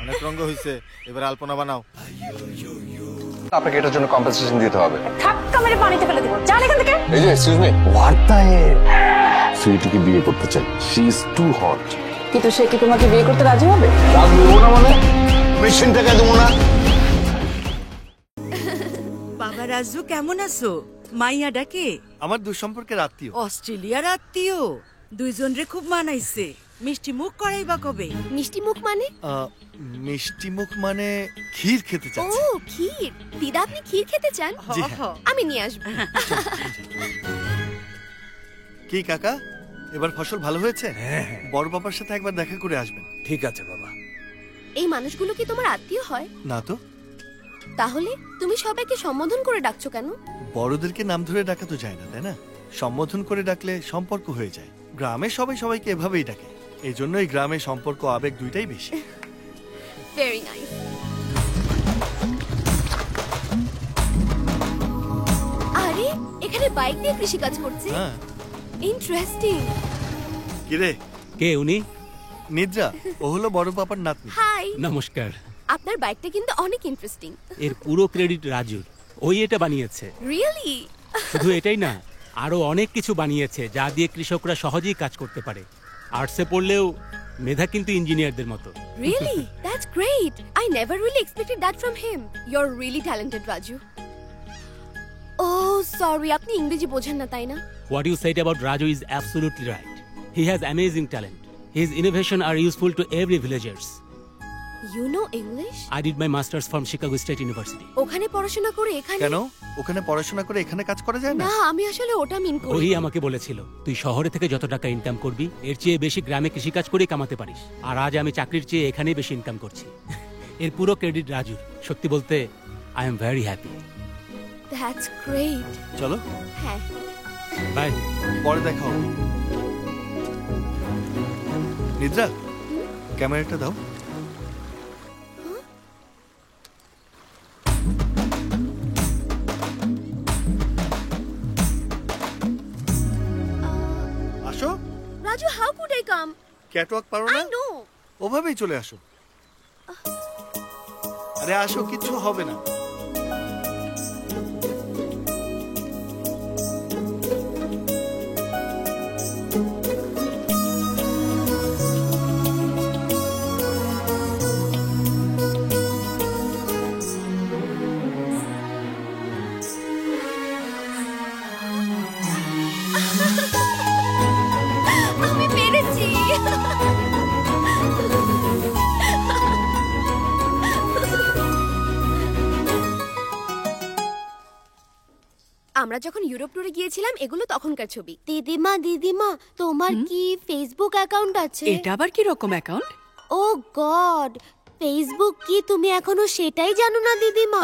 Speaker 6: অনেক রঙ হইছে, এবার আলপনা বানাও।
Speaker 4: আপনাকে এটার জন্য কম্পেনসেশন দিতে হবে।
Speaker 10: ধাক্কা মেরে পানিতে ফেলে দেব। জান এখান থেকে।
Speaker 4: এই যে এক্সকিউজ মি, বার্তায় সুইটিকে বিয়ে করতে চাই। She is too hot.
Speaker 10: কিন্তু সে কি তোমাকে বিয়ে করতে রাজি হবে?
Speaker 4: রাজি হবো না মানে? মেশিন টাকা দেবো না।
Speaker 7: বাবা রাজু, কেমন আছো? মাইয়া ডাকে?
Speaker 1: আমার দুঃসম্পর্কের আত্মীয়।
Speaker 7: অস্ট্রেলিয়ার আত্মীয়? দুইজন রে খুব মানাইছে। মিষ্টি মুখ করাইবা কবে?
Speaker 5: মিষ্টি মুখ মানে?
Speaker 1: মিষ্টি মুখ মানে ক্ষীর খেতে
Speaker 5: ও
Speaker 1: চাচ্ছি।
Speaker 5: ক্ষীর। দিদা, আপনি ক্ষীর খেতে চান?
Speaker 1: জি হ্যাঁ।
Speaker 5: আমি নিয়ে আসবো।
Speaker 1: কি কাকা, এবার ফসল ভালো হয়েছে? বড় বাবার সাথে একবার দেখা করে আসবেন।
Speaker 14: ঠিক আছে বাবা।
Speaker 5: এই মানুষগুলো কি তোমার আত্মীয় হয়?
Speaker 1: না তো।
Speaker 5: তাহলে তুমি সবাইকে সম্বোধন করে ডাকছো কেন?
Speaker 1: বড়দেরকে নাম ধরে ডাকা তো যায় না, তাই না? সম্বোধন করে ডাকলে সম্পর্ক হয়ে যায়। গ্রামে সবাই সবাইকে এভাবেই ডাকে, এই জন্যই গ্রামে সম্পর্ক আবেগ দুইটাই বেশি।
Speaker 5: Very nice. এখানে বাইক দিয়ে কৃষি কাজ করছে?
Speaker 1: হ্যাঁ।
Speaker 5: ইন্টারেস্টিং।
Speaker 1: কিরে
Speaker 9: কে উনি?
Speaker 1: নিদ্রা, ও হলো বড় পাপার নাতনি।
Speaker 5: হাই।
Speaker 9: নমস্কার।
Speaker 5: আপনার বাইকটা কিন্তু অনেক ইন্টারেস্টিং।
Speaker 9: এর পুরো ক্রেডিট রাজুর। ওই এটা বানিয়েছে।
Speaker 5: রিয়েলি?
Speaker 9: শুধু এটাই না, আরো অনেক কিছু বানিয়েছে যা দিয়ে কৃষকরা সহজেই কাজ করতে পারে। আর্টসে পড়লেও মেধা কিন্তু ইঞ্জিনিয়ারদের মতো।
Speaker 5: Really? That's great. I never really expected that from him. You're really talented, Raju. Oh, sorry. আপনি ইংরেজি বোঝেন না তাই না?
Speaker 9: What you said about Raju is absolutely right. He has amazing talent. His innovation are useful to every villagers.
Speaker 5: You know English?
Speaker 9: I did my masters from Chicago State University.
Speaker 5: ওখানে পড়াশোনা করে এখানে?
Speaker 1: কেন? ওখানে পড়াশোনা করে এখানে কাজ করা যায় না?
Speaker 5: না, আমি আসলে ওটা মিন করি।
Speaker 9: ওই আমাকে বলেছিল তুই শহরে থেকে যত টাকা ইনকাম করবি এর চেয়ে বেশি গ্রামে কৃষিকাজ করে কামাতে পারিস। আর আজ আমি চাকরির চেয়ে এখানেই বেশি ইনকাম করছি। এর পুরো ক্রেডিট রাজুর। সত্যি বলতে I am very happy.
Speaker 5: That's great.
Speaker 1: চলো।
Speaker 5: হ্যাঁ।
Speaker 9: বাই।
Speaker 1: পরে দেখা হবে। নিদ্রা, ক্যামেরাটা দাও। আসো।
Speaker 5: Raju, how could I come?
Speaker 1: Catwalk পারো না?
Speaker 5: I know.
Speaker 1: ওভাবেই চলে আসো। আরে আসো, কিচ্ছু হবে না।
Speaker 5: আমি পেরেছি। আমরা যখন ইউরোপ ট্যুরে গিয়েছিলাম এগুলো তখনকার ছবি। দিদিমা তোমার কি ফেসবুক অ্যাকাউন্ট আছে?
Speaker 2: এটা আবার কি রকম অ্যাকাউন্ট?
Speaker 5: ও গড, ফেসবুক কি তুমি এখনো সেটাই জানো না দিদিমা?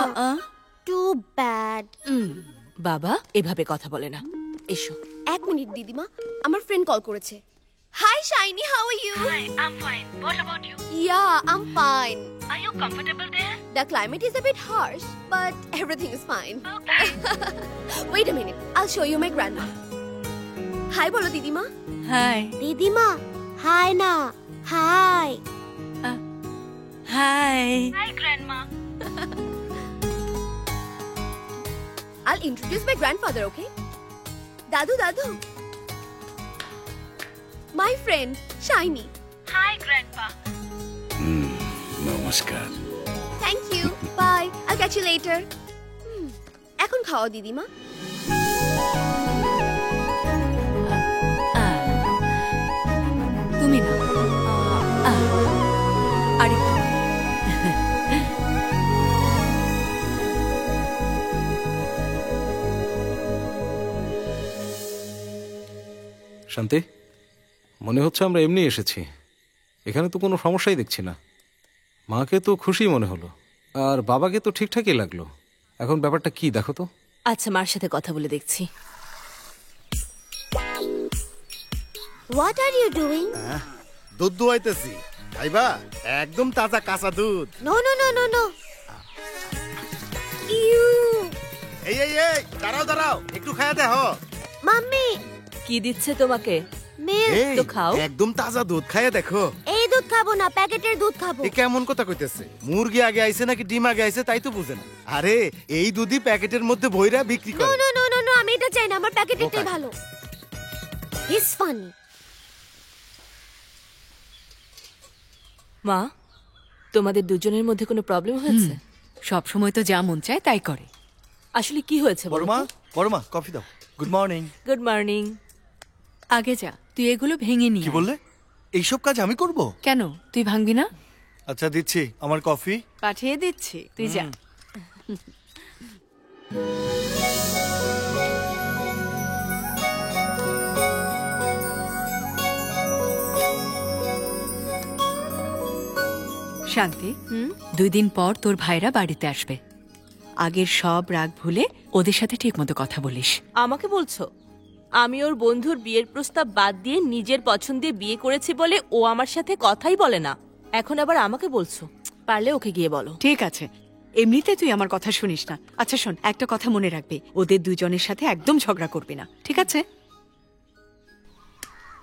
Speaker 5: Too bad.
Speaker 10: বাবা এভাবে কথা বলে না। এসো।
Speaker 5: এক মিনিট দিদিমা, আমার ফ্রেন্ড কল করেছে। Hi Shiny, how are you?
Speaker 16: Hi, I'm fine. What about you?
Speaker 5: Yeah, I'm fine.
Speaker 16: Are you comfortable there?
Speaker 5: The climate is a bit harsh, but everything is fine.
Speaker 16: Okay.
Speaker 5: Wait a minute, I'll show you my grandma. Hi bolo didima.
Speaker 2: Hi.
Speaker 5: Didima, hi na. Hi.
Speaker 2: Hi.
Speaker 16: Hi, Grandma.
Speaker 5: I'll introduce my grandfather, okay? Dadu. My friend, Shiny.
Speaker 16: Hi, Grandpa.
Speaker 3: নমস্কার।
Speaker 5: Thank you. Bye. I'll catch you later. এখন খাও দিদিমা।
Speaker 2: তুমি না। আরে
Speaker 8: শান্তি, মনে হচ্ছে আমরা এমনি এসেছি। এখানে তো কোনো সমস্যাই দেখছি না। মাকে তো খুশি মনে হলো, আর বাবাকে তো ঠিকঠাকই লাগলো। এখন ব্যাপারটা কি দেখো তো।
Speaker 10: আচ্ছা, মার সাথে কথা বলে দেখছি।
Speaker 5: What are you doing?
Speaker 6: দুধ দুয়াইতেছি। খাইবা? একদম তাজা কাঁচা দুধ।
Speaker 5: No. Ew.
Speaker 6: এই দাঁড়াও একটু খায়া দেখো।
Speaker 5: মাম্মি,
Speaker 10: কি দিচ্ছে তোমাকে?
Speaker 5: মিল্ক।
Speaker 6: এই,
Speaker 10: তো খাও।
Speaker 6: একদম তাজা দুধ খায়া দেখো।
Speaker 5: এই দুধ খাবো না, প্যাকেটের দুধ খাবো।
Speaker 6: এ কেমন কথা কইতেছে? মুরগি আগে আইছে নাকি ডিম আগে আইছে তাই তো বুঝে না। আরে এই দুধই প্যাকেটের মধ্যে ভইরা বিক্রি করে।
Speaker 5: No, আমি এটা চাই না, আমার প্যাকেটেরটাই ভালো। He's funny.
Speaker 10: মা, তোমাদের দুজনের মধ্যে কোনো প্রবলেম হয়েছে?
Speaker 2: সব সময় তো যা মন চায় তাই করে।
Speaker 10: আসলে কি হয়েছে বলো?
Speaker 1: বড় মা কফি দাও। Good morning.
Speaker 10: Good morning.
Speaker 2: আগে যা, তুই এগুলো ভেঙে নিয়ে
Speaker 1: কি বললে? এইসব কাজ আমি করব?
Speaker 2: কেন, তুই ভাঙবি না?
Speaker 1: আচ্ছা দিচ্ছি, আমার কফি
Speaker 2: পাঠিয়ে দিচ্ছি, তুই যা। শান্তি, 2 দিন পর তোর ভাইরা বাড়িতে আসবে। আগের সব রাগ ভুলে ওদের সাথে ঠিক মতো কথা বলিস।
Speaker 10: আমাকে বলছো আমি ওর বন্ধুর বিয়ের প্রস্তাব বাদ দিয়ে নিজের পছন্দে বিয়ে করেছি বলে ও আমার সাথে কথাই বলে না, এখন আবার আমাকে বলছো? পারলে ওকে গিয়ে বলো।
Speaker 2: ঠিক আছে, এমনিতে তুই আমার কথা শুনিস না। আচ্ছা শোন, একটা কথা মনে রাখবে, ওদের দুজনের সাথে একদম ঝগড়া করবে না, ঠিক আছে?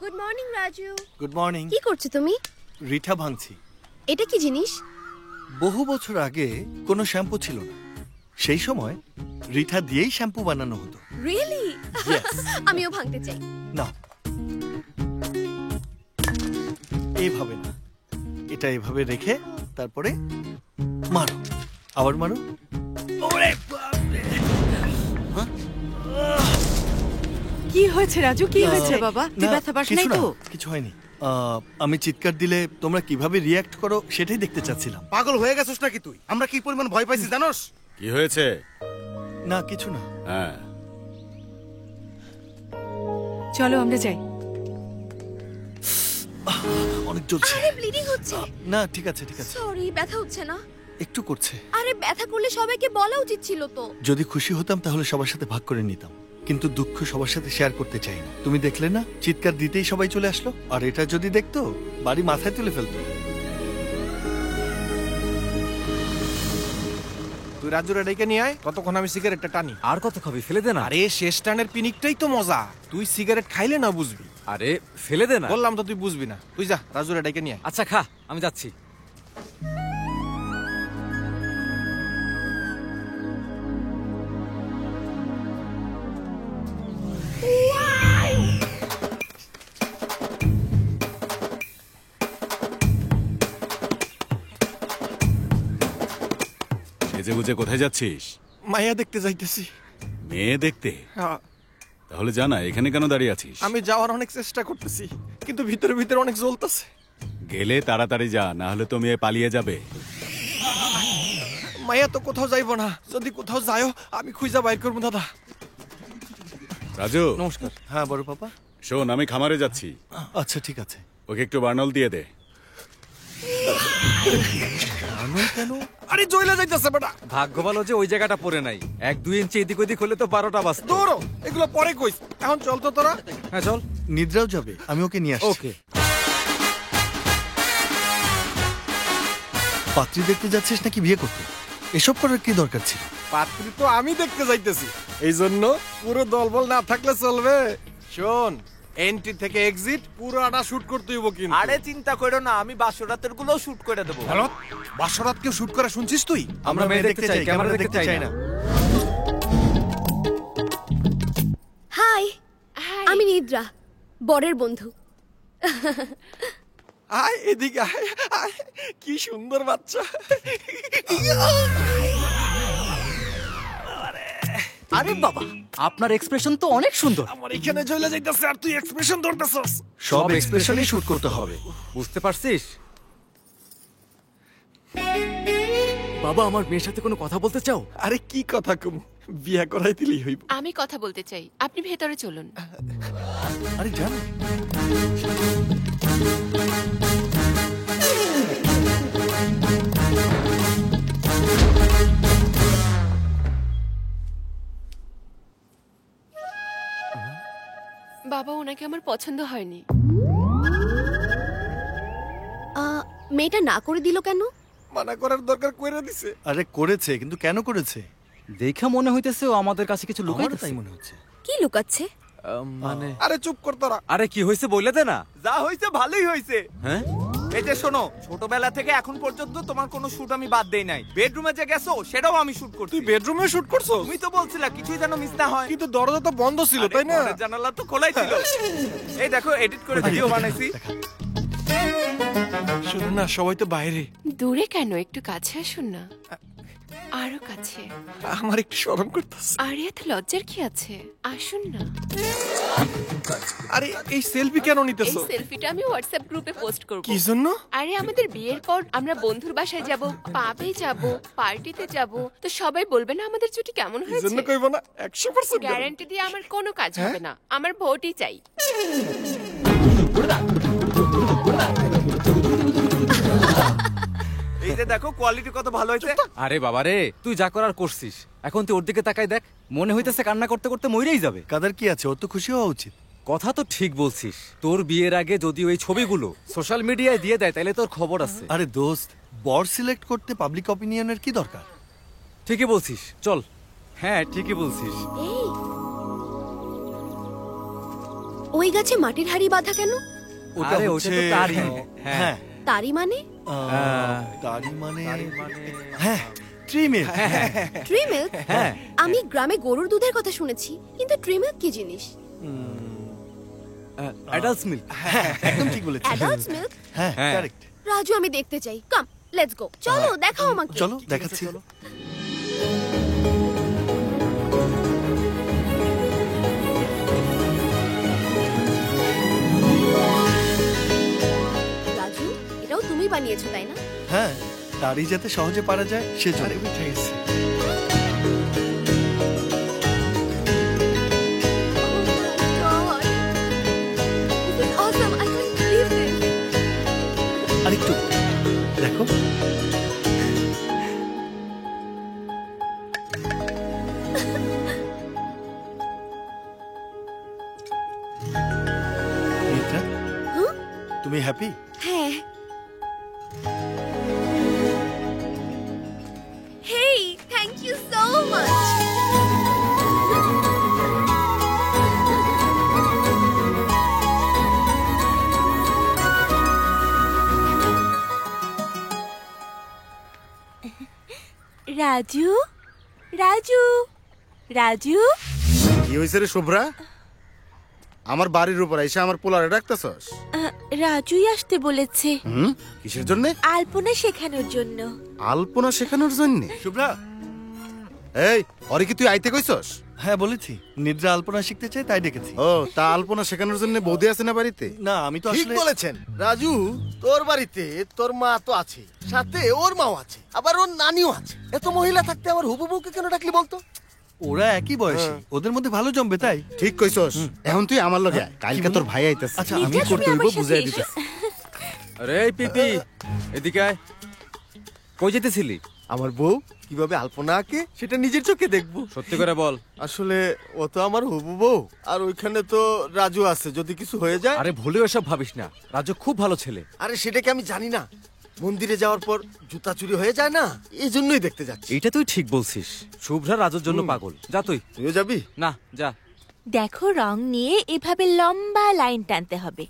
Speaker 5: Good morning Raju.
Speaker 1: Good morning.
Speaker 5: কি করছো তুমি?
Speaker 1: রিঠা ভাঙছি।
Speaker 5: এটা কি জিনিস?
Speaker 1: বহু বছর আগে কোনো শ্যাম্পু ছিল না, সেই সময় রিঠা দিয়েই শ্যাম্পু বানানো হতো।
Speaker 5: রিয়েলি? আমিও ভাঙতে চাই।
Speaker 1: না, এইভাবে না, এটা এভাবে রেখে তারপরে মারো, আবার মারো। ওরে বাপরে!
Speaker 2: কি হয়েছে রাজু, কি হয়েছে বাবা? তুই ব্যথা পাস নাই তো?
Speaker 1: কিছু হয়নি। আমি চিৎকার দিলে তোমরা কিভাবে রিয়াক্ট করো সেটাই দেখতে চাচ্ছিলাম।
Speaker 6: পাগল হয়ে গেছিস নাকি তুই? আমরা কি পরিমাণ ভয় পাইছি জানোস?
Speaker 3: কি হয়েছে?
Speaker 1: না কিছু না।
Speaker 3: হ্যাঁ,
Speaker 2: চলো আমরা যাই।
Speaker 1: অনেক জ্বলছে।
Speaker 5: আরে ব্লিডিং হচ্ছে।
Speaker 1: না ঠিক আছে ঠিক আছে।
Speaker 5: সরি, ব্যথা হচ্ছে না?
Speaker 1: একটু করছে।
Speaker 5: আরে ব্যথা করলে সবাইকে বলা উচিত ছিল তো।
Speaker 1: যদি খুশি হতাম তাহলে সবার সাথে ভাগ করে নিতাম, কিন্তু দুঃখ সবার সাথে শেয়ার করতে চাই না। তুমি দেখলে না, চিৎকার দিতেই সবাই চলে আসলো। আর এটা যদি দেখতো, বাড়ি মাথায় তুলে ফেলতো।
Speaker 12: তুই রাজুরে ডেকে নিয়ে আয়, ততক্ষণ আমি সিগারেটটা টানি।
Speaker 13: আর কত খাবি? ফেলে দে না।
Speaker 12: আরে শেষ টানের পিনিকটাই তো মজা। তুই সিগারেট খাইলে না বুঝবি।
Speaker 13: আরে ফেলে দে না।
Speaker 12: বললাম তো তুই বুঝবি না। তুই যা রাজুরে ডেকে নিয়ে আয়।
Speaker 13: আচ্ছা খা, আমি যাচ্ছি।
Speaker 3: সেজে গুজে কোথায় যাচ্ছিস?
Speaker 12: মাইয়া দেখতে যাইতেছি।
Speaker 3: মেয়ে দেখতে? তাহলে জানা, এখানে কেন দাঁড়িয়ে আছিস?
Speaker 12: আমি যাওয়ার অনেক চেষ্টা করতেছি, কিন্তু ভিতরে ভিতরে অনেক জ্বলতেছে।
Speaker 3: গেলে তাড়াতাড়ি যা, না হলে তো মেয়ে পালিয়ে যাবে।
Speaker 12: মাইয়া তো কোথাও যাইবো না। যদি কোথাও যায়ও আমি খুঁজা বাইর করবো। দাদা
Speaker 3: রাজু।
Speaker 12: নমস্কার।
Speaker 1: হ্যাঁ বড় পাপা।
Speaker 3: শোন, আমি খামারে যাচ্ছি।
Speaker 1: আচ্ছা ঠিক আছে।
Speaker 3: ওকে একটু বার্নল দিয়ে দে।
Speaker 12: কেন? আরে জয়লা যাইতেছে বেটা।
Speaker 13: ভাগ্য ভালো যে ওই জায়গাটা পড়ে নাই। 1-2 ইঞ্চি এদিক ওদিক হলে তো 12টা বাজতো।
Speaker 12: দৌড়ো, এগুলো পরে কইস। এখন চল তো তোরা।
Speaker 13: হ্যাঁ চল।
Speaker 1: নিদ্রাও যাবে, আমি ওকে নিয়ে আসছি।
Speaker 13: ওকে।
Speaker 1: পাত্রী দেখতে যাচ্ছিস নাকি বিয়ে করতে? এসব করার কি দরকার ছিল?
Speaker 12: পাত্রী তো আমি দেখতে যাইতেছি, এই জন্য পুরো দলবল না থাকলে চলবে। শোন, এন্ট্রি থেকে এক্সিট পুরোটা শুট করতে হইব কিন্তু।
Speaker 17: আরে চিন্তা করো না, আমি বাসরাতের গুলো শুট করে দেবো।
Speaker 12: হ্যালো, বাসরাত কেউ শুট করে শুনছিস তুই?
Speaker 13: আমরা মেয়ে দেখতে চাই, ক্যামেরা দেখতে চাই না।
Speaker 5: হাই, আমি নিদ্রা, বরের বন্ধু।
Speaker 12: আয় এদিকে আয়, আয়। কি সুন্দর বাচ্চা।
Speaker 17: আরে বাবা, আপনার এক্সপ্রেশন তো অনেক সুন্দর।
Speaker 12: আমার এখানে জ্বলে যাইতেছে আর তুই এক্সপ্রেশন ধরতেছস।
Speaker 1: সব এক্সপ্রেশনই শুট করতে হবে,
Speaker 13: বুঝতে পারছিস?
Speaker 17: বাবা, আমার মেয়ের সাথে কোনো কথা বলতে চাও?
Speaker 12: আরে কি কথা কম, বিয়া করাই দিলেই হইব।
Speaker 11: আমি কথা বলতে চাই, আপনি ভেতরে চলুন।
Speaker 1: আরে জানো,
Speaker 11: বাবা, ওনাকে আমার পছন্দ হয়নি।
Speaker 5: মেয়েটা না করে দিল কেন?
Speaker 12: মানা করার দরকার কইরা দিছে।
Speaker 1: আরে করেছে, কিন্তু কেন করেছে?
Speaker 17: দেখা মনে হইতেছে ও আমাদের কাছে কিছু লুকাইতেছে।
Speaker 1: তাই মনে হচ্ছে।
Speaker 5: কি লুকাচ্ছে?
Speaker 17: মানে
Speaker 12: আরে চুপ কর তোরা।
Speaker 13: আরে কি হইছে বইলে দে না।
Speaker 17: যা হইছে ভালোই হইছে।
Speaker 13: হ্যাঁ,
Speaker 17: এই যে শোনো, ছোটবেলা থেকে এখন পর্যন্ত তোমার কোনো শুট আমি বাদ দেই নাই। বেডরুমে যে গেছো সেটাও আমি শুট করছি।
Speaker 12: তুই বেডরুমে শুট করছস?
Speaker 17: তুমি তো বলছিলা কিছুই যেন মিস না হয়।
Speaker 12: কিন্তু দরজা তো বন্ধ ছিল, তাই না?
Speaker 17: আরে জানালা তো খোলাই ছিল। এই দেখো, এডিট করে ভিডিও বানাইছি।
Speaker 12: শুনো না, সবাই তো বাইরে।
Speaker 11: দূরে কেন, একটু কাছে আসুন না। আরো কাছে।
Speaker 12: আমার একটু শরম করতেছে।
Speaker 11: আরে এত লজ্জার কি আছে, আসুন না।
Speaker 12: আরে এই সেলফি কেন
Speaker 11: এই
Speaker 12: নিতেছো?
Speaker 11: সেলফিটা আমি হোয়াটসঅ্যাপ গ্রুপে পোস্ট করব।
Speaker 12: কি জন্য?
Speaker 11: আরে আমাদের বিয়ের পর আমরা বন্ধুর বাসায় যাব, পাবে যাব, পার্টিতে যাব, তো সবাই বলবে না আমাদের জুটি কেমন
Speaker 12: কি
Speaker 11: হয়েছে।
Speaker 12: জন্য কইব না? 100%
Speaker 11: গ্যারান্টি দিয়ে আমার কোনো কাজ হবে না, আমার ভোটই চাই।
Speaker 17: এই যে দেখো কোয়ালিটি কত ভালো হয়েছে।
Speaker 13: আরে বাবা রে, তুই যা করার করছিস। এখন তুই ওর দিকে তাকাই দেখ, মনে হইতেছে কান্না করতে করতে মইরেই যাবে।
Speaker 1: কাদের কি আছে, ও তো খুশি হওয়া উচিত।
Speaker 13: কথা তো ঠিক বলছিস। তোর বিয়ের আগে যদি ওই ছবিগুলো সোশ্যাল মিডিয়ায় দিয়ে দেয় তাহলে তোর খবর আছে।
Speaker 1: আরে দোস্ত, বর সিলেক্ট করতে পাবলিক অপিনিয়নের কি দরকার?
Speaker 13: ঠিকই বলছিস, চল। হ্যাঁ, ঠিকই বলছিস।
Speaker 5: এই ওই গাছে মাটির হাড়ি বাঁধা কেন?
Speaker 13: আরে ওটা তো তারই। হ্যাঁ।
Speaker 5: তারি মানে?
Speaker 1: তারি মানে হ্যাঁ, ট্রি মিল্ক।
Speaker 5: Tree milk? আমি গ্রামে গরুর দুধের কথা শুনেছি, কিন্তু ট্রি মিল্ক কি জিনিস?
Speaker 13: Adults milk.
Speaker 1: একদম ঠিক বলেছিস।
Speaker 5: Adults milk?
Speaker 1: হ্যাঁ, কারেক্ট।
Speaker 5: রাজু, আমি দেখতে চাই। কাম, লেটস গো। চলো, দেখাও আমাকে।
Speaker 1: চলো, দেখাচ্ছি।
Speaker 5: রাজু, এটাও তুমি বানিয়েছো তাই না?
Speaker 1: হ্যাঁ, তারি যাতে সহজে পারা যায় সেজন্য। ঠিক আছে।
Speaker 5: Awesome, I can't believe this.
Speaker 1: আরেকটু দেখো। মিত্রা, তুমি হ্যাপি?
Speaker 5: হ্যাঁ। Hey, thank you so much.
Speaker 10: Raju, Raju, Raju.
Speaker 6: কি হয়েছে রে শুভ্রা? আমার বাড়ির উপর এসে আমার পোলারে ডাকতেছস?
Speaker 10: রাজুই আসতে বলেছে।
Speaker 6: কিসের জন্য?
Speaker 10: আলপনা শেখানোর জন্য।
Speaker 6: আলপনা শেখানোর জন্য?
Speaker 1: শুভ্রা,
Speaker 6: এই অরে কি তুই আইতে কইছস?
Speaker 1: হ্যাঁ বলেছি, নিদ্রা আলপনা শিখতে চাই তাই ডেকেছি।
Speaker 6: ও, তা আলপনা শেখানোর জন্য বৌদি আছে না বাড়িতে?
Speaker 1: না, আমি তো
Speaker 18: ঠিক
Speaker 1: আসলে
Speaker 18: বলেছেন রাজু, তোর বাড়িতে তোর মা তো আছে, সাথে ওর মাও আছে, আবার ওর নানিও আছে। এত মহিলা থাকতে আমার হুবু বউকে কেন ডাকলি বলতো?
Speaker 1: ওরা একই বয়সী, ওদের মধ্যে ভালো জমবে তাই।
Speaker 6: ঠিক কইছস। এখন তুই আমার লগে আয়, কালকে তোর ভাই আইতাছে।
Speaker 1: আচ্ছা, আমি করতে হইব, বুঝাই দিতে।
Speaker 13: আরে এই পিপি, এদিকে আয়। কই যেতেছিলি?
Speaker 18: আমার বউ কিভাবে আলপনা আঁকে সেটা নিজের চোখে দেখবো।
Speaker 13: সত্যি করে বল।
Speaker 18: আসলে ও তো আমার হুবু বউ, আর ওইখানে তো রাজু আছে, যদি কিছু হয়ে যায়।
Speaker 13: আরে ভুলেও এসব ভাবিস না, রাজু খুব ভালো ছেলে।
Speaker 18: আরে সেটা কি আমি জানি না? মন্দিরে যাওয়ার পর জুতা চুরি হয়ে যায় না, এই জন্যই দেখতে যাচ্ছি।
Speaker 13: এইটা তুই ঠিক বলছিস। শুভ্রা রাজুর জন্য পাগল। যা তুইও
Speaker 18: যাবি?
Speaker 13: না, যা।
Speaker 10: দেখো, রং নিয়ে এভাবে লম্বা লাইন টানতে হবে,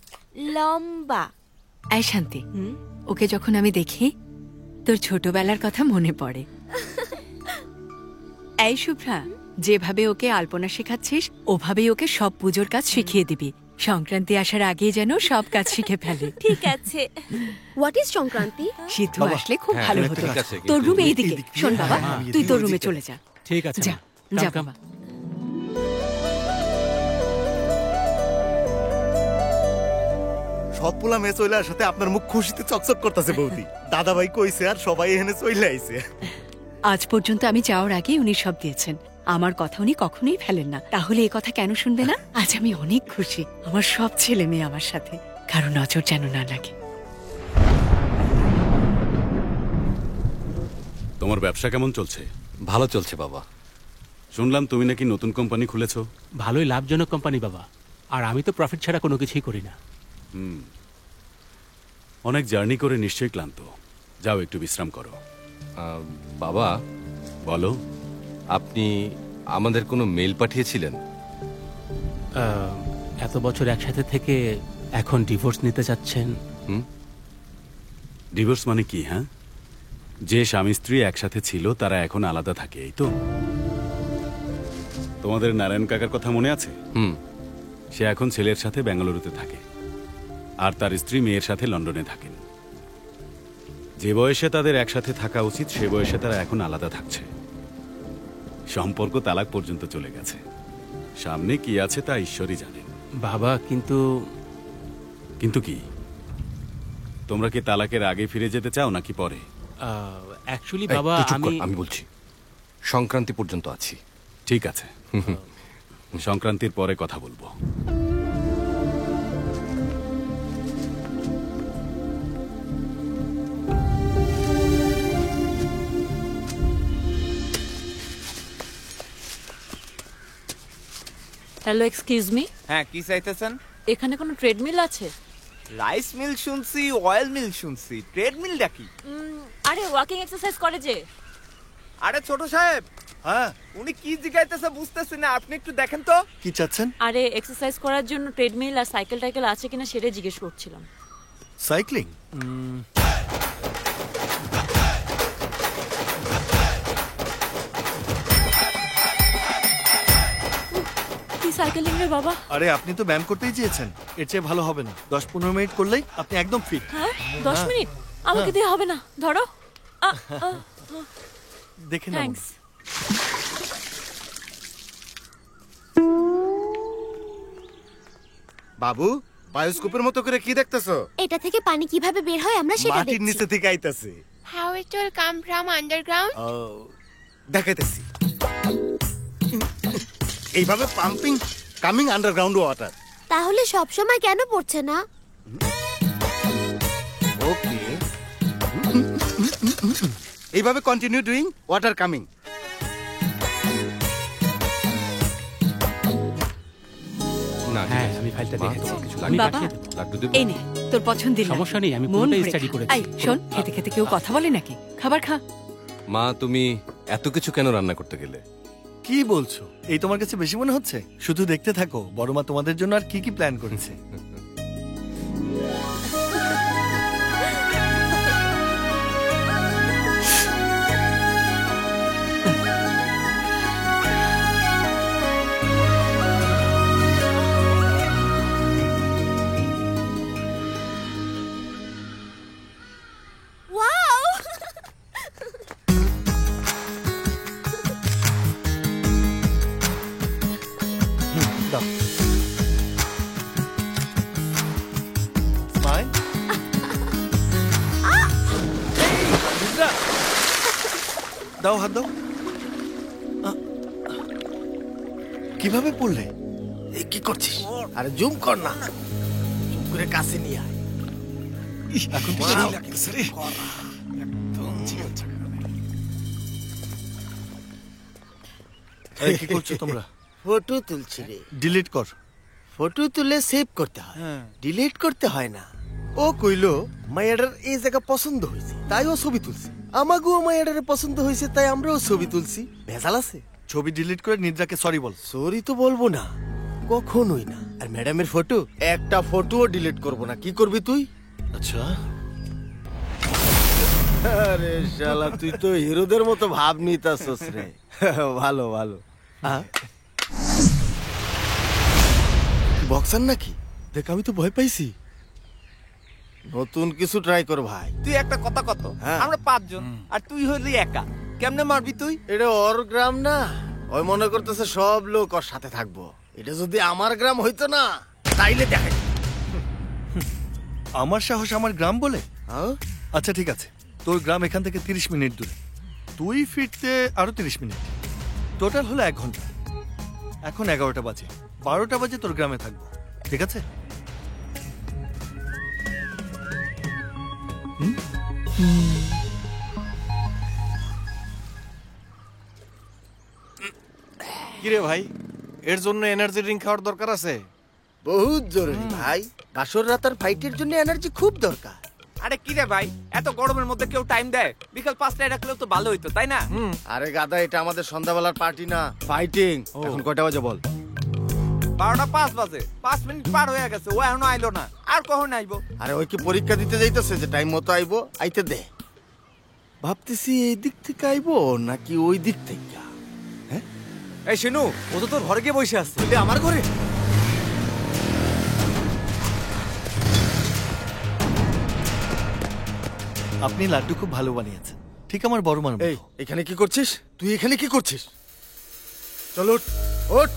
Speaker 10: লম্বা।
Speaker 2: এই শান্তি, ওকে যখন আমি দেখি তোর ছোটবেলার কথা মনে পড়ে। এই শুভ্রা, যেভাবে ওকে আলপনা শেখাচ্ছিস ওভাবেই ওকে সব পুজোর কাজ শিখিয়ে দিবি। সংক্রান্তি আসার আগেই যেন সব কাজ শিখে ফেলে।
Speaker 10: ঠিক আছে।
Speaker 5: What is Sankranti?
Speaker 2: সিদ্ধু আসলে খুব
Speaker 13: হ্যাঁ,
Speaker 2: ভালো
Speaker 13: ঠিক
Speaker 2: হতো।
Speaker 13: আছে,
Speaker 2: তোর
Speaker 13: কিন্তু-
Speaker 2: রুমে এইদিকে। শোন বাবা, তুই তোর রুমে চলে যা।
Speaker 9: ঠিক আছে,
Speaker 2: যা, যা বাবা।
Speaker 6: সব পোলা মেয়ে চইলার সাথে আপনার মুখ খুশিতে চকচক করতেছে বৌদি। দাদা ভাই কইছে আর সবাই এখানে চইলে আইছে।
Speaker 2: আজ পর্যন্ত আমি যাওয়ার আগে উনি সব দিয়েছেন। আমার কথা উনি কখনোই ফেলেন না। তাহলে এই কথা কেন শুনবে না? আজ আমি অনেক খুশি, আমার সব ছেলে মেয়ে আমার সাথে, কারো নজর যেন না লাগে।
Speaker 3: তোমার ব্যবসা কেমন চলছে?
Speaker 8: ভালো চলছে বাবা।
Speaker 3: শুনলাম তুমি নাকি নতুন কোম্পানি খুলেছো।
Speaker 9: ভালোই লাভজনক কোম্পানি বাবা, আর আমি তো প্রফিট ছাড়া কোনো কিছুই করি না।
Speaker 3: অনেক জার্নি করে নিশ্চয়ই ক্লান্ত, যাও একটু বিশ্রাম করো।
Speaker 19: বাবা,
Speaker 3: বলো।
Speaker 19: আপনি আমাদের কোনো মেল পাঠিয়েছিলেন?
Speaker 9: এত বছর একসাথে থেকে এখন ডিভোর্স নিতে চাচ্ছেন?
Speaker 3: ডিভোর্স মানে কি? হ্যাঁ, যে স্বামী স্ত্রী একসাথে ছিল তারা এখন আলাদা থাকে, এই তো। তোমাদের নারায়ণ কাকার কথা মনে আছে? সে এখন ছেলের সাথে বেঙ্গালুরুতে থাকে, আর তার স্ত্রী মেয়ের সাথে লন্ডনে থাকেন। যে বয়সে তাদের একসাথে থাকা উচিত সে বয়সে তারা এখন আলাদা থাকছে। সম্পর্ক তালাক পর্যন্ত চলে গেছে। সামনে কি আছে তা ঈশ্বরই জানেন।
Speaker 9: বাবা, কিন্তু
Speaker 3: কিন্তু কি? তোমরা কি তালাকের আগে ফিরে যেতে চাও নাকি পরে?
Speaker 9: অ্যাকচুয়ালি বাবা,
Speaker 19: আমি বলছি সংক্রান্তি পর্যন্ত আছি।
Speaker 3: ঠিক আছে, সংক্রান্তির পরে কথা বলবো।
Speaker 10: Hello, excuse me.
Speaker 17: হ্যাঁ, কি চাইতেছেন?
Speaker 10: এখানে কোনো ট্রেডমিল আছে?
Speaker 17: রাইস মিল শুনছি, অয়েল মিল শুনছি, ট্রেডমিল ডাকি।
Speaker 10: আরে ওয়াকিং এক্সারসাইজ করে যে।
Speaker 17: আরে ছোট সাহেব,
Speaker 1: হ্যাঁ
Speaker 17: উনি কি জিজ্ঞাইতেছে বুঝতেছি না, আপনি একটু দেখেন তো।
Speaker 1: কি চাচ্ছেন?
Speaker 10: আরে এক্সারসাইজ করার জন্য ট্রেডমিল আর সাইকেল টাইকেল আছে কিনা সেটা জিজ্ঞেস করছিলাম।
Speaker 1: সাইক্লিং?
Speaker 10: কি সাইকেলিং রে বাবা?
Speaker 1: আরে আপনি তো ব্যায়াম করতেই চেয়েছেন, এর চেয়ে ভালো হবে না। 10-15 মিনিট করলেই আপনি একদম ফিট।
Speaker 10: হ্যাঁ 10 মিনিট আমাকে দিয়ে হবে না, ধরো।
Speaker 1: দেখে নাও।
Speaker 10: থ্যাঙ্কস।
Speaker 6: বাবু, বায়োস্কোপের মতো করে কি দেখতেছো?
Speaker 5: এটা থেকে পানি কিভাবে বের হয় আমরা সেটা
Speaker 6: মাটির
Speaker 5: দেখছি।
Speaker 6: নিচে থেকে আইতাছে।
Speaker 11: How it will come from underground?
Speaker 6: দেখাইতেছি। এইভাবে পাম্পিং কামিং আন্ডারগ্রাউন্ড ওয়াটার।
Speaker 5: তাহলে সব সময় কেন পড়ছে না?
Speaker 6: ওকে, এইভাবে কন্টিনিউ ডুইং ওয়াটার কামিং।
Speaker 3: না
Speaker 9: হ্যাঁ আমি ফাইলটা দেখেছি। আমি
Speaker 2: বাবা,
Speaker 9: পাঠিয়ে দেব।
Speaker 3: লাড্ডু দেব?
Speaker 2: এই নে তোর পছন্দের লাড্ডু।
Speaker 9: সমস্যা নেই, আমি
Speaker 2: মন
Speaker 9: পুরোটাই
Speaker 2: ভরে
Speaker 9: স্টাডি
Speaker 2: খা।
Speaker 9: করেছি।
Speaker 2: এই শোন, খেতে খেতে কেউ কথা বলে নাকি? খাবার খা।
Speaker 19: মা তুমি এত কিছু কেন রান্না করতে গেলে?
Speaker 1: কি বলছো? এই তোমার কাছে বেশি মনে হচ্ছে? শুধু দেখতে থাকো বড় মা তোমাদের জন্য আর কি কি প্ল্যান করেছে।
Speaker 5: ওয়াও!
Speaker 1: দাও। স্মাইল। দাও, হাত দাও। কিভাবে পড়লে?
Speaker 18: এই কি করছিস? আরে জুম কর না, জুম করে কাছে নিয়ে আয়।
Speaker 1: এখন তো সেই লাগতেছে রে। এই কি করছো তোমরা?
Speaker 18: ফটো তুলছি রে।
Speaker 1: ডিলিট কর।
Speaker 18: ফটো তুলে সেভ করতে হয়, ডিলিট করতে হয় না। ও কইলো মায়াডার এই জায়গা পছন্দ হয়েছে তাই ও ছবি তুলছে। আমাকেও মায়াডারে পছন্দ হয়েছে তাই আমরাও ছবি তুলছি। ভেজাল আছে?
Speaker 1: ছবি ডিলিট করে নিদ্রাকে সরি বল।
Speaker 18: সরি তো বলবো না, কখনোই না। আর ম্যাডামের ফটো, একটা ফটোও ডিলিট করবো না। কি করবি তুই?
Speaker 1: আচ্ছা।
Speaker 18: আরে শালা তুই তো হিরোদের মতো ভাব নিতাছস রে। ভালো ভালো। বক্সার নাকি? দেখ আমি তো ভয় পাইছি। নতুন কিছু ট্রাই কর ভাই।
Speaker 17: তুই একটা কথা কত, আমরা 5 জন আর তুই হইলি একা, কেমনে মারবি তুই?
Speaker 18: এটা ওর গ্রাম না, ওই মনে করতেছে সব লোক ওর সাথে থাকবো। এটা যদি আমার গ্রাম হইতো না তাইলে দেখাই।
Speaker 1: আমার সাহস আমার গ্রাম বলে? আচ্ছা ঠিক আছে, তোর গ্রাম এখান থেকে 30 মিনিট দূরে, তুই ফিরতে আরো 30 মিনিট, টোটাল হলো 1 ঘন্টা। এখন 11টা বাজে, 12টা বাজে তোর গ্রামে থাকবো, ঠিক আছে?
Speaker 12: কিরে ভাই, এর জন্য এনার্জি ড্রিঙ্ক খাওয়ার দরকার আছে?
Speaker 18: বহুত জরুরি ভাই, বাসর রাত আর ফাইটের জন্য এনার্জি খুব দরকার।
Speaker 17: আরে কি রে ভাই, এত গরমের মধ্যে কেউ টাইম দেয়? বিকাল 5টায় রাখলেও তো ভালো হইতো, তাই না?
Speaker 18: আরে গাদা, এটা আমাদের সন্ধ্যাবেলার পার্টি না, ফাইটিং। এখন কয়টা বাজে বল?
Speaker 17: 12টা 5 বাজে, 5 মিনিট পার হয়ে গেছে, ও এখনো আইলো না। আর কখন আইবো?
Speaker 18: আরে ওই কি পরীক্ষা দিতে যাইতেছে যে টাইম মতো আইবো? আইতে দে। ভাবতেছি এই দিক থেকে আইবো নাকি ওই দিক থেকে।
Speaker 13: হ্যাঁ এই শিনু, ও তো তোর ঘরে গিয়ে বসে আছে।
Speaker 18: আমার ঘরে?
Speaker 1: আপনি লাড্ডু খুব ভালো বানিয়েছেন, ঠিক আমার বড় মান।
Speaker 18: এই এখানে কি করছিস তুই? এখানে কি করছিস? চল ওঠ, ওঠ।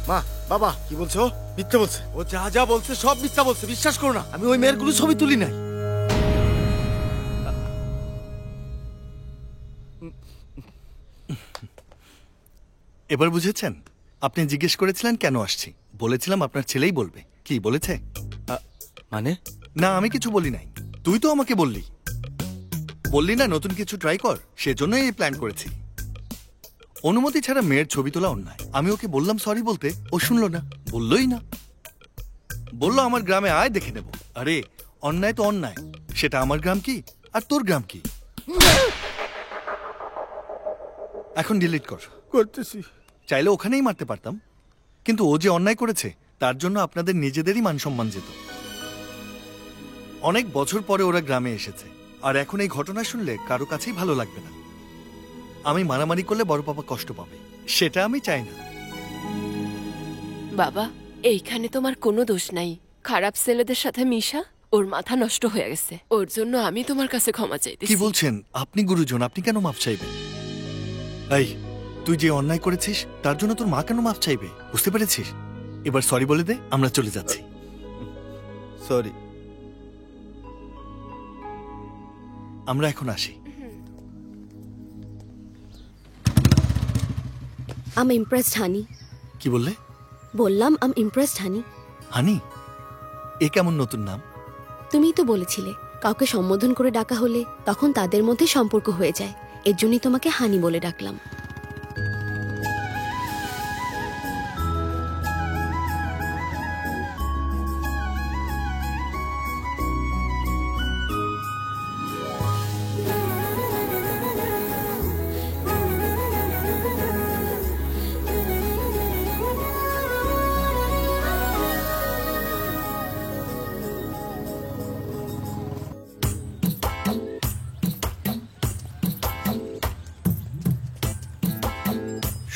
Speaker 18: মা বাবা কি বলছো? মিথ্যা বলছে। ও যা যা বলছে সব মিথ্যা বলছে, বিশ্বাস করো না। আমি ওই মেয়ের কোনো ছবি তুলি নাই।
Speaker 1: এবার বুঝেছেন? আপনি জিজ্ঞেস করেছিলেন কেন আসছি, বলেছিলাম আপনার ছেলেই বলবে। কি বলেছে?
Speaker 13: মানে?
Speaker 1: না আমি কিছু বলি নাই, তুই তো আমাকে বললি না নতুন কিছু ট্রাই কর, সেজন্যই এই প্ল্যান করেছি। অনুমতি ছাড়া মেয়ের ছবি তোলা অন্যায়। আমি ওকে বললাম সরি বলতে, ও শুনলো না, বললোই না। বললো আমার গ্রামে আয় দেখে নেব। আরে অন্যায় তো অন্যায়, সেটা আমার গ্রাম কি আর তোর গ্রাম কি? এখন ডিলিট কর।
Speaker 18: করতেছি।
Speaker 1: চাইলে ওখানেই মারতে পারতাম, কিন্তু ও যে অন্যায় করেছে তার জন্য আপনাদের নিজেদেরই মান সম্মান যেত। অনেক বছর পরে ওরা গ্রামে এসেছে, আর এখন এই ঘটনা শুনলে কারো কাছেই ভালো লাগবে না। আমি মারামারি করলে বড় পাপা কষ্ট পাবে, সেটা আমি চাই না।
Speaker 11: বাবা, এইখানে তোমার কোনো দোষ নাই। খারাপ ছেলেদের সাথে মিশা ওর মাথা নষ্ট হয়ে গেছে। ওর জন্য আমি তোমার কাছে ক্ষমা চাইতেছি।
Speaker 1: কি বলছেন আপনি? গুরুজন, আপনি কেন মাফ চাইবেন? এই, তুই যে অন্যায় করেছিস তার জন্য তোর মা কেন মাফ চাইবে? বুঝতে পেরেছিস? এবার সরি বলে দে, আমরা চলে যাচ্ছি।
Speaker 18: সরি।
Speaker 1: আমরা এখন আসি।
Speaker 5: I'm impressed, honey.
Speaker 1: কি বললে?
Speaker 5: বললাম I'm impressed, honey.
Speaker 1: হানি? এ কেমন নতুন নাম?
Speaker 5: তুমিই তো বলেছিলে কাউকে সম্বোধন করে ডাকা হলে তখন তাদের মধ্যে সম্পর্ক হয়ে যায়। এর জন্যই তোমাকে হানি বলে ডাকলাম।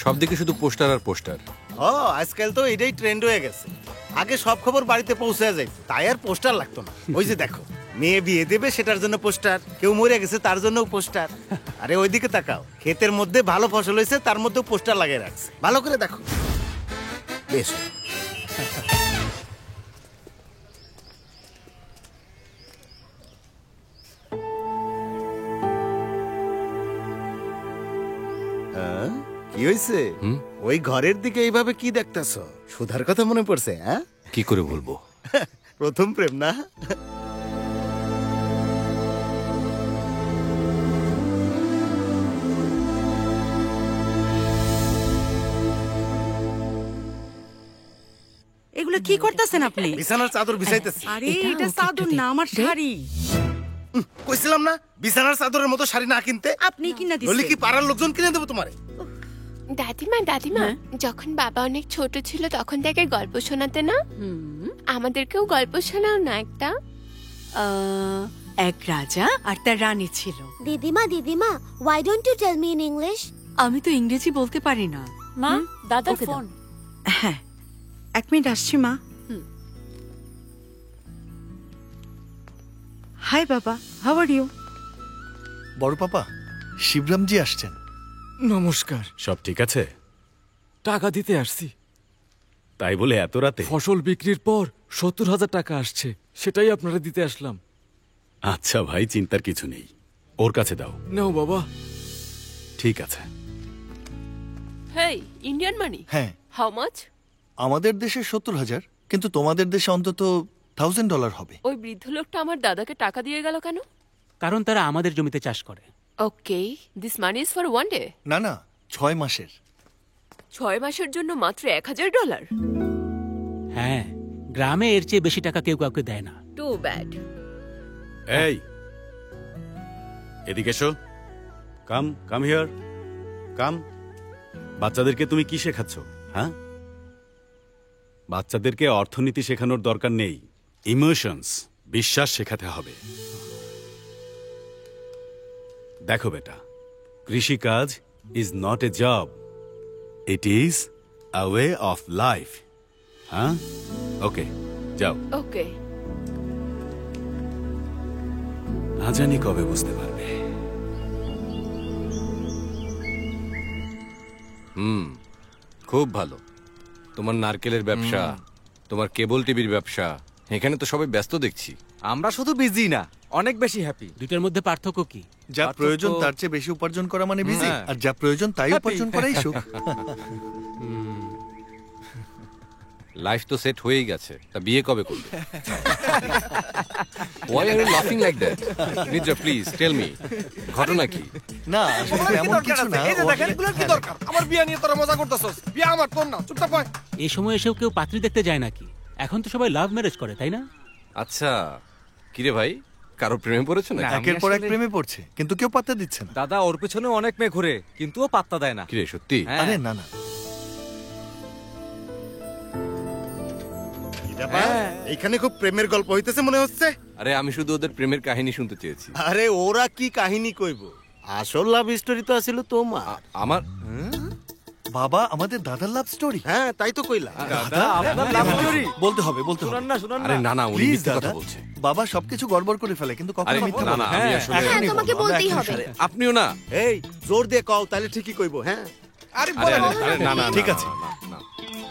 Speaker 19: সব দিকে শুধু পোস্টার আর পোস্টার।
Speaker 6: আজকাল তো এটাই ট্রেন্ড হয়ে গেছে। আগে সব খবর বাড়িতে পৌঁছে যায়, তাই আর পোস্টার লাগতো না। ওই যে দেখো, মেয়ে বিয়ে দেবে সেটার জন্য পোস্টার, কেউ মরে গেছে তার জন্যও পোস্টার। আরে ওইদিকে তাকাও, ক্ষেতের মধ্যে ভালো ফসল হয়েছে তার মধ্যেও পোস্টার লাগিয়ে রাখছে। ভালো করে দেখো। বেশ, কি হয়েছে? ওই ঘরের দিকে এইভাবে কি দেখতেছ? সুধার কথা মনে পড়ছে? হ্যাঁ,
Speaker 19: কি করে বলবো?
Speaker 6: প্রথম প্রেম না?
Speaker 7: এগুলো কি করতেছেন আপনি?
Speaker 6: বিছানার চাদর বিছাইতেছি।
Speaker 7: আরে এটা চাদর না, আমার শাড়ি।
Speaker 6: কইছিলাম না বিছানার চাদরের মতো শাড়ি না কিনতে?
Speaker 7: আপনি কিনা দিছেন।
Speaker 6: বলি কি পাড়ার লোকজন কিনে দেবো তোমারে?
Speaker 11: দাদিমা দাদিমা, যখন বাবা অনেক ছোট ছিল তখন তাকে গল্প শোনাতে না? আমাদেরকেও গল্প শোনাও না একটা।
Speaker 2: এক রাজা আর তার রানী ছিল।
Speaker 5: দিদিমা দিদিমা, why don't you tell me in English?
Speaker 2: আমি তো ইংরেজি বলতে পারি না।
Speaker 10: মা, দাদার
Speaker 7: ওকে,
Speaker 10: ফোন।
Speaker 7: হ্যাঁ, 1 মিনিট আসছি মা। হাই বাবা, হাউ আর ইউ?
Speaker 1: বড় পাপা, শিবরামজি আসছেন।
Speaker 20: নমস্কার।
Speaker 3: সব ঠিক আছে?
Speaker 20: টাকা দিতে আসছি।
Speaker 3: তাই বলে এত রাতে?
Speaker 20: ফসল বিক্রির পর 70,000 টাকা আসছে, সেটাই আপনারা দিতে আসলাম।
Speaker 3: আচ্ছা ভাই, চিন্তার কিছু নেই, ওর কাছে দাও।
Speaker 20: নাও বাবা।
Speaker 3: ঠিক আছে।
Speaker 11: হেই, ইন্ডিয়ান মানি?
Speaker 1: হ্যাঁ।
Speaker 11: How much?
Speaker 1: আমাদের দেশে 70,000, কিন্তু তোমাদের দেশে অন্তত $1,000 হবে।
Speaker 11: ওই বৃদ্ধ লোকটা আমার দাদাকে টাকা দিয়ে গেল কেন?
Speaker 9: কারণ তারা আমাদের জমিতে চাষ করে।
Speaker 11: Okay, this money is for 1 day?
Speaker 1: না না, 6 মাসের।
Speaker 11: 6 মাসের জন্য মাত্র $1,000?
Speaker 9: হ্যাঁ, গ্রামে এর চেয়ে বেশি টাকা কেউ কাউকে দেয় না।
Speaker 11: Too bad.
Speaker 3: এই, এদিকে এসো। Come come here, come. বাচ্চাদেরকে তুমি কি শেখাচ্ছ? হ্যাঁ, বাচ্চাদেরকে অর্থনীতি শেখানোর দরকার নেই, ইমোশনস, বিশ্বাস শেখাতে হবে। দেখো বেটা, কৃষিকাজ is not a job, it is a way of life. হ্যাঁ, ওকে, যাও।
Speaker 11: ওকে।
Speaker 3: না জানি কবে বুঝতে পারবে।
Speaker 19: খুব ভালো। তোমার নারকেলের ব্যবসা, তোমার কেবল টিভির ব্যবসা, এখানে তো সবাই ব্যস্ত দেখছি।
Speaker 13: আমরা শুধু বিজি না, অনেক বেশি হ্যাপি।
Speaker 9: দুইটার মধ্যে পার্থক্য কি?
Speaker 1: যা প্রয়োজন তার চেয়ে বেশি উপার্জন করা মানে বিজি, আর যা প্রয়োজন তাই উপার্জন করাই সুখ।
Speaker 19: লাইফ তো সেট হয়েই গেছে, তা বিয়ে কবে করবে? Why are you laughing like that? নিদ্রা, প্লিজ টেল মি, ঘটনা কি?
Speaker 1: না, আসলে এমন কিছু না।
Speaker 12: এই যে দেখেন, এগুলোর কি দরকার? আমার বিয়ে নিয়ে তোরা মজা করতেছস? বিয়ে আমার, তোর না। চুপচাপ হয়।
Speaker 9: এই সময় এসেও কেউ পাত্রী দেখতে যায় নাকি? এখন তো সবাই লাভ ম্যারেজ করে, তাই না?
Speaker 19: আচ্ছা, কিরে ভাই, কারো প্রেমে পড়েছো না?
Speaker 1: একের পর এক প্রেমে পড়ছে, কিন্তু কেউ পাত্তা দিচ্ছে না।
Speaker 13: দাদা ওর পেছনে অনেক মেয়ে ঘুরে, কিন্তু ও পাত্তা দেয় না।
Speaker 19: কিরে সত্যি?
Speaker 1: আরে না না,
Speaker 6: এখানে খুব প্রেমের গল্প হইতেছে মনে হচ্ছে।
Speaker 19: আরে আমি শুধু ওদের প্রেমের কাহিনী শুনতে চেয়েছি।
Speaker 18: আরে ওরা কি কাহিনী কইব, আসল লাভ স্টোরি তো আছিল তোমার।
Speaker 19: আমার
Speaker 1: বাবা আমাদের দাদার লাভ স্টোরি?
Speaker 18: হ্যাঁ তাই তো কইলা।
Speaker 1: দাদা আপনার লাভ স্টোরি বলতে হবে, বলতে হবে।
Speaker 19: আরে না না, উনি
Speaker 1: প্লিজ
Speaker 19: মিথ্যে কথা
Speaker 1: দাদা,
Speaker 19: বলছে।
Speaker 1: বাবা সবকিছু গড়বড় করে ফেলে, কিন্তু
Speaker 19: আরে
Speaker 1: কখনো মিথ্যা
Speaker 19: না
Speaker 1: বলে
Speaker 19: না,
Speaker 1: না।
Speaker 19: আমি আসলে
Speaker 5: হ্যাঁ তোমাকে বলতেই হবে।
Speaker 19: আপনিও না।
Speaker 18: এই জোর দিয়ে কও, তাহলে ঠিকই কইবো। হ্যাঁ
Speaker 12: আরে
Speaker 19: আরে না না,
Speaker 1: ঠিক আছে।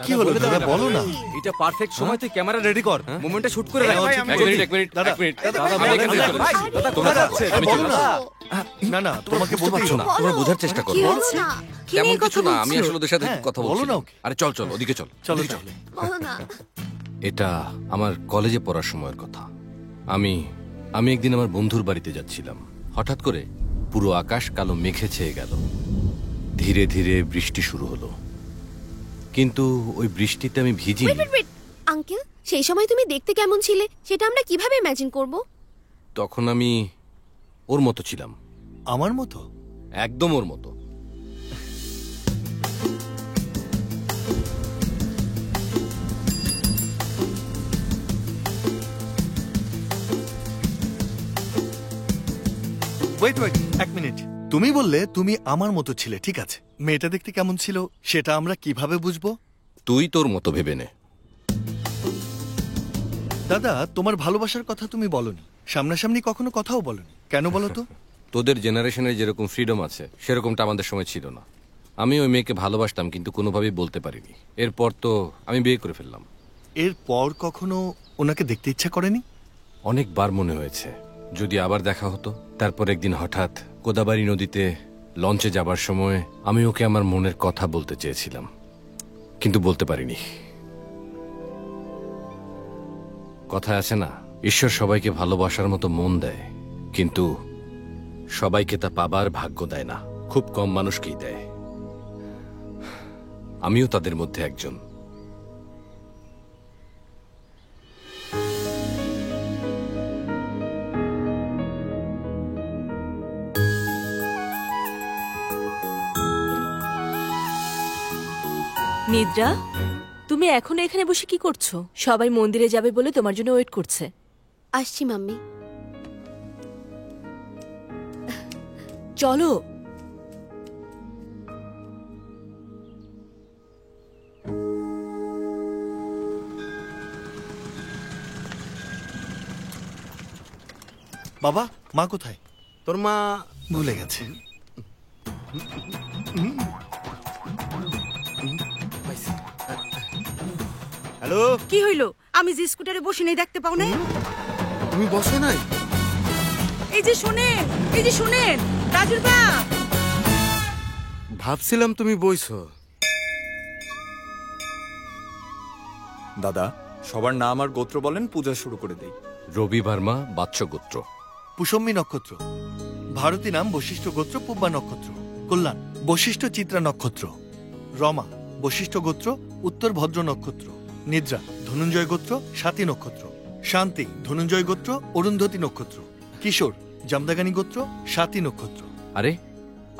Speaker 1: কি হলো দাদা, বলো না।
Speaker 13: এটা পারফেক্ট সময়, তুই ক্যামেরা রেডি কর, মোমেন্টটা শুট করে রাখ।
Speaker 19: এক মিনিট
Speaker 1: দাদা,
Speaker 19: তোমরা যাচ্ছে, আমি
Speaker 1: বলো না। না না, তোমাকে বলতে
Speaker 19: পারছো না, তোমরা বোঝার চেষ্টা করো। তেমন কিছু না, আমি আসলে ওদের সাথে কথা বলছি। আরে চল চল, ওদিকে চল।
Speaker 1: চলো চলো।
Speaker 19: এটা আমার কলেজে পড়ার সময়ের কথা। আমি একদিন আমার বন্ধুর বাড়িতে যাচ্ছিলাম। হঠাৎ করে পুরো আকাশ কালো মেঘে ছেয়ে গেল। ধীরে ধীরে বৃষ্টি শুরু হলো, কিন্তু ওই বৃষ্টিতে আমি ভিজিনি।
Speaker 5: আঙ্কেল, সেই সময় তুমি দেখতে কেমন ছিলে সেটা আমরা কিভাবে ইমাজিন করব?
Speaker 19: তখন আমি ওর মতো ছিলাম।
Speaker 1: আমার মতো?
Speaker 19: একদম ওর মতো।
Speaker 1: ওয়েট ওয়েট, এক মিনিট। তুমি বললে তুমি আমার মতো ছিলে, ঠিক আছে। মেয়েটা দেখতে কেমন ছিল সেটা আমরা কিভাবে বুঝবো?
Speaker 19: তুই তোর মতো ভেবে নে।
Speaker 1: দাদা, তোমার ভালোবাসার কথা তুমি বলনি, সামনাসামনি কখনো কথাও বলনি, কেন বলো তো?
Speaker 19: তোদের জেনারেশনের যেরকম ফ্রিডম আছে সেরকমটা আমাদের সময় ছিল না। আমি ওই মেয়েকে ভালোবাসতাম, কিন্তু কোনোভাবেই বলতে পারিনি। এরপর তো আমি বিয়ে করে ফেললাম।
Speaker 1: এরপর কখনো ওনাকে দেখতে ইচ্ছা করেনি?
Speaker 19: অনেকবার মনে হয়েছে যদি আবার দেখা হতো। তারপর একদিন হঠাৎ কোদাবাড়ি নদীতে লঞ্চে যাবার সময় আমি ওকে আমার মনের কথা বলতে চেয়েছিলাম, কিন্তু বলতে পারিনি। কথা আছে না, ঈশ্বর সবাইকে ভালোবাসার মতো মন দেয়, কিন্তু সবাইকে তা পাবার ভাগ্য দেয় না। খুব কম মানুষকেই দেয়। আমিও তাদের মধ্যে একজন।
Speaker 10: নিদ্রা, তুমি এখনো এখানে বসে কি করছো? সবাই মন্দিরে যাবে বলে তোমার জন্য ওয়েট করছে।
Speaker 5: আসছি মাম্মি।
Speaker 10: চলো।
Speaker 1: বাবা, মা কোথায়?
Speaker 18: তোর মা
Speaker 1: ভুলে গেছে।
Speaker 18: হ্যালো,
Speaker 7: কি হইলো? আমি যে স্কুটারে বসে নেই দেখতে পাও না?
Speaker 18: তুমি বসো নাই?
Speaker 7: এই যে শোনেন, এই যে শোনেন রাজুর বা।
Speaker 18: ভাবছিলাম তুমি বইছো।
Speaker 17: দাদা, সবার নাম আর গোত্র বলেন, পূজা শুরু করে দেই।
Speaker 19: রবি ভার্মা, বাচ্চ গোত্র।
Speaker 1: পুষম্মী নক্ষত্র। ভারতী নাম বশিষ্ঠ গোত্র, পুব্বা নক্ষত্র। কল্যাণ বশিষ্ঠ চিত্রা নক্ষত্র। রমা বশিষ্ঠ গোত্র, উত্তর ভদ্র নক্ষত্র। নিদ্রা ধনুঞ্জয় গোত্র, স্বাতী নক্ষত্র। শান্তি ধনুঞ্জয় গোত্র, অরুন্ধতী নক্ষত্র। কিশোর জামদাগানি গোত্র, স্বাতী নক্ষত্র।
Speaker 19: আরে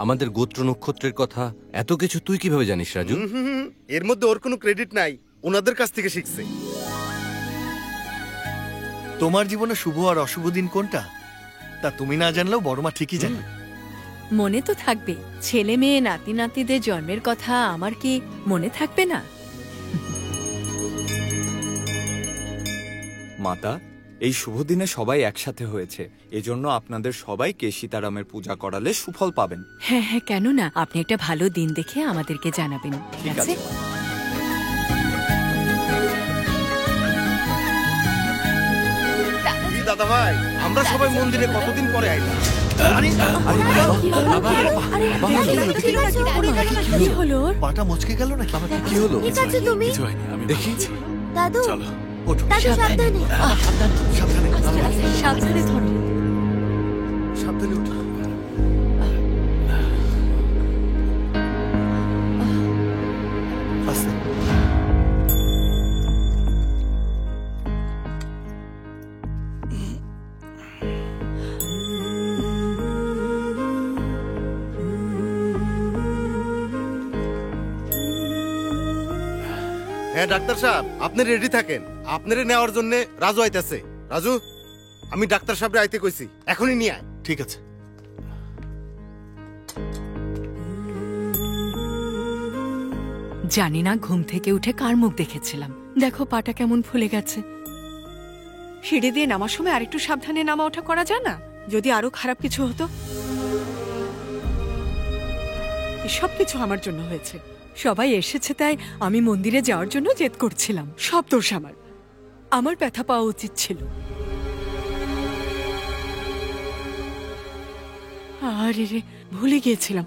Speaker 19: আমাদের গোত্র নক্ষত্রের কথা এত কিছু তুই কিভাবে জানিস রাজু?
Speaker 18: এর মধ্যে ওর কোনো ক্রেডিট নাই, ওনাদের কাছ থেকে শিখছে।
Speaker 1: তোমার জীবনে শুভ আর অশুভ দিন কোনটা তা তুমি না জানলেও বড়মা ঠিকই জানে।
Speaker 2: মনে তো থাকবে। ছেলে মেয়ে নাতি নাতিদের জন্মের কথা আমার কি মনে থাকবে না?
Speaker 17: মাতা, এই শুভ দিনে সবাই একসাথে হয়েছে, এজন্য আপনাদের সবাইকে সীতারামের পূজা করালে সুফল পাবেন।
Speaker 2: হ্যাঁ হ্যাঁ, কেন না? আপনি একটা ভালো দিন দেখে আমাদেরকে জানাবেন, ঠিক আছে?
Speaker 18: দাদা ভাই, আমরা সবাই মন্দিরে কতদিন পরে আইলাম।
Speaker 2: কি হলো?
Speaker 1: পাটা মচকে গেল নাকি?
Speaker 19: কি হলো?
Speaker 5: ঠিক আছে তুমি?
Speaker 19: দেখি।
Speaker 5: দাদু,
Speaker 1: চলো ওঠো।
Speaker 5: দাদু সাবধানে।
Speaker 1: সাবধানে
Speaker 2: সাবধানে ধরো।
Speaker 1: সাবধানে ওঠো। আস্তে।
Speaker 6: হ্যাঁ ডাক্তার সাহেব, আপনি রেডি থাকেন। আপনারে নেওয়ার জন্য রাজু আইতাছে। রাজু, আমি ডাক্তার সাহেবরে আইতে কইছি, এখনই নিয়ে আয়।
Speaker 1: ঠিক আছে।
Speaker 2: জানি না ঘুম থেকে উঠে কার মুখ দেখেছিলাম। দেখো পাটা কেমন ফুলে গেছে। সিঁড়ি দিয়ে নামার সময় আরেকটু সাবধানে নামা ওঠা করা যায় না? যদি আরো খারাপ কিছু হতো। সব কিছু আমার জন্য হয়েছে। সবাই এসেছে তাই আমি মন্দিরে যাওয়ার জন্য জেদ করছিলাম। সব দোষ আমার। আমার ব্যথা পাওয়া উচিত ছিল। আরে রে, ভুলে গিয়েছিলাম।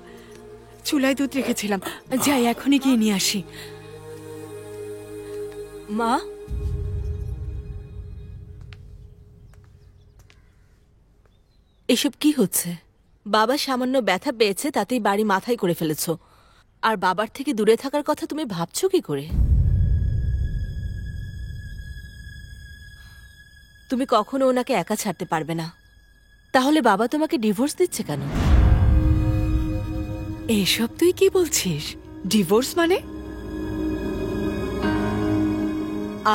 Speaker 2: চুলায় দুধ রেখেছিলাম। যাই, এখনই গিয়ে নিয়ে আসি। মা,
Speaker 10: এসব কি হচ্ছে? বাবা সামান্য ব্যথা পেয়েছে তাতেই বাড়ি মাথায় করে ফেলেছো। আর বাবার থেকে দূরে থাকার কথা তুমি ভাবছো কি করে? তুমি কখনো ওনাকে একা ছাড়তে পারবে না। তাহলে বাবা তোমাকে ডিভোর্স দিচ্ছে কেন?
Speaker 2: এসব তুই কি বলছিস? ডিভোর্স মানে?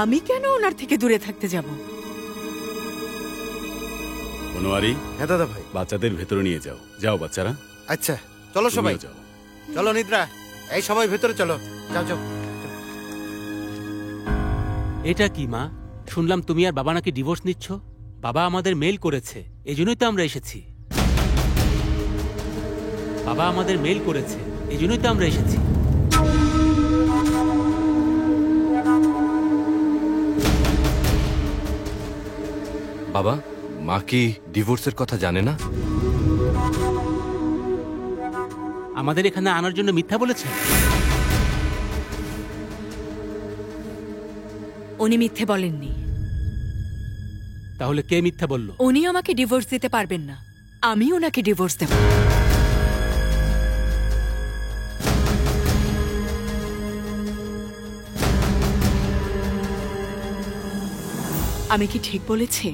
Speaker 2: আমি কেন ওনার থেকে দূরে থাকতে যাব?
Speaker 3: মনোয়ারি।
Speaker 6: হ্যাঁ দাদা ভাই।
Speaker 3: বাচ্চাদের ভেতরে নিয়ে যাও। যাও বাচ্চারা।
Speaker 6: আচ্ছা চলো সবাই
Speaker 3: যাও।
Speaker 6: চলো নিদ্রা, এই সবাই ভেতরে চলো। যাও যাও।
Speaker 9: এটা কি মা? শুনলাম তুমি আর বাবা নাকি ডিভোর্স নিচ্ছ। বাবা আমাদের মেল করেছে, এজন্যই তো আমরা এসেছি। বাবা আমাদের মেল করেছে, এজন্যই তো আমরা এসেছি।
Speaker 19: বাবা, মা কি ডিভোর্সের কথা জানে না?
Speaker 9: আমাদের এখানে আনার জন্য মিথ্যা বলেছে।
Speaker 2: উনি মিথ্যে বলেননি।
Speaker 9: তাহলে কে মিথ্যা বলল?
Speaker 2: উনি আমাকে ডিভোর্স দিতে পারবেন না। আমি ওনাকে ডিভোর্স দেব। আমি কি ঠিক বলেছি?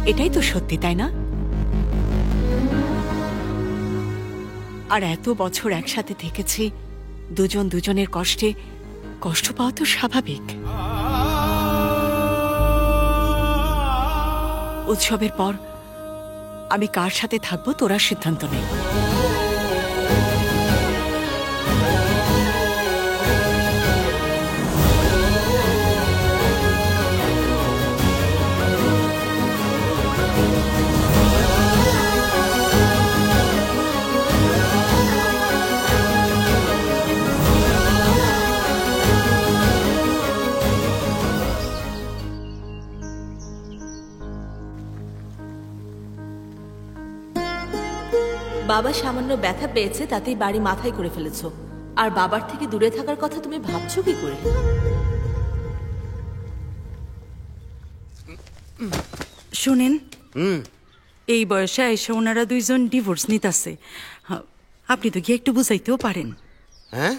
Speaker 2: এটাই তো সত্যি, তাই না? আর এত বছর একসাথে থেকেছি, দুজন দুজনের কষ্টে কষ্ট পাওয়া তো স্বাভাবিক। উৎসবের পর আমি কার সাথে থাকবো তোরা সিদ্ধান্ত নেই।
Speaker 10: বাবা সামান্য ব্যথা পেয়েছে তাতেই বাড়ি মাথায় করে ফেলেছো। আর বাবার থেকে দূরে থাকার কথা তুমি ভাবছো কি করে?
Speaker 7: শুনেন, এই বয়সে এসে ওনারা দুইজন ডিভোর্স নিতেছে। আপনি তো গিয়ে একটু বুঝাইতেও পারেন।
Speaker 6: হ্যাঁ,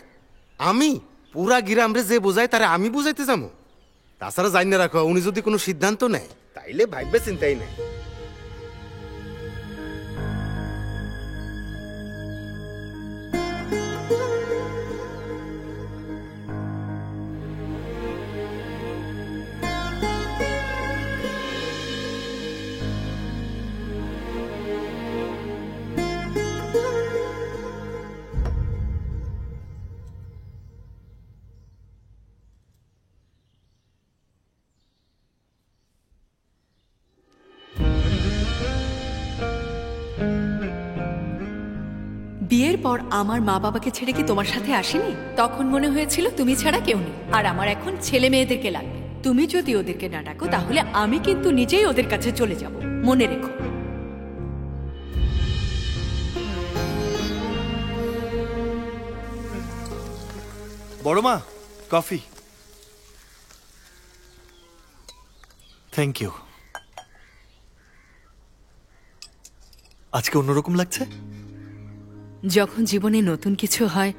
Speaker 6: আমি পুরা গ্রামরে যে বোঝাই তারে আমি বুঝাইতে যাবো? তাছাড়া জানি না রাখো, উনি যদি কোনো সিদ্ধান্ত নেয় তাইলে ভাববে চিন্তাই নেই।
Speaker 2: বিয়ের পর আমার মা বাবাকে ছেড়ে কি তোমার সাথে আসেনি? তখন মনে হয়েছিল তুমি ছাড়া কেউ নেই, আর আমার এখন ছেলে মেয়েদেরকে লাগবে। তুমি যদি ওদেরকে না ডাকো তাহলে আমি কিন্তু নিজেই ওদের কাছে চলে যাব, মনে রেখো।
Speaker 1: বড় মা, কফি। Thank you. আজকে অন্যরকম লাগছে।
Speaker 2: যখন জীবনে নতুন কিছু হয়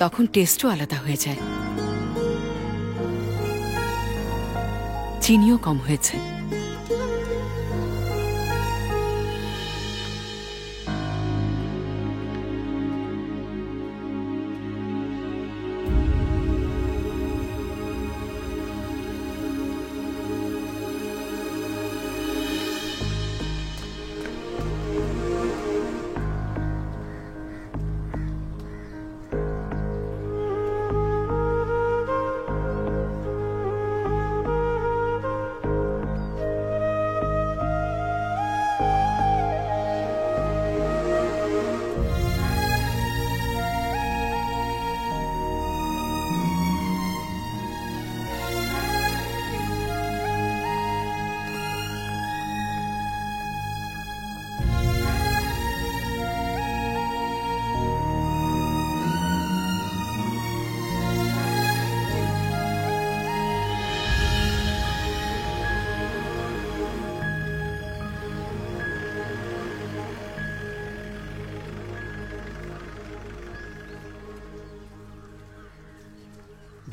Speaker 2: তখন টেস্টও আলাদা হয়ে যায়। চিনিও কম হয়েছে।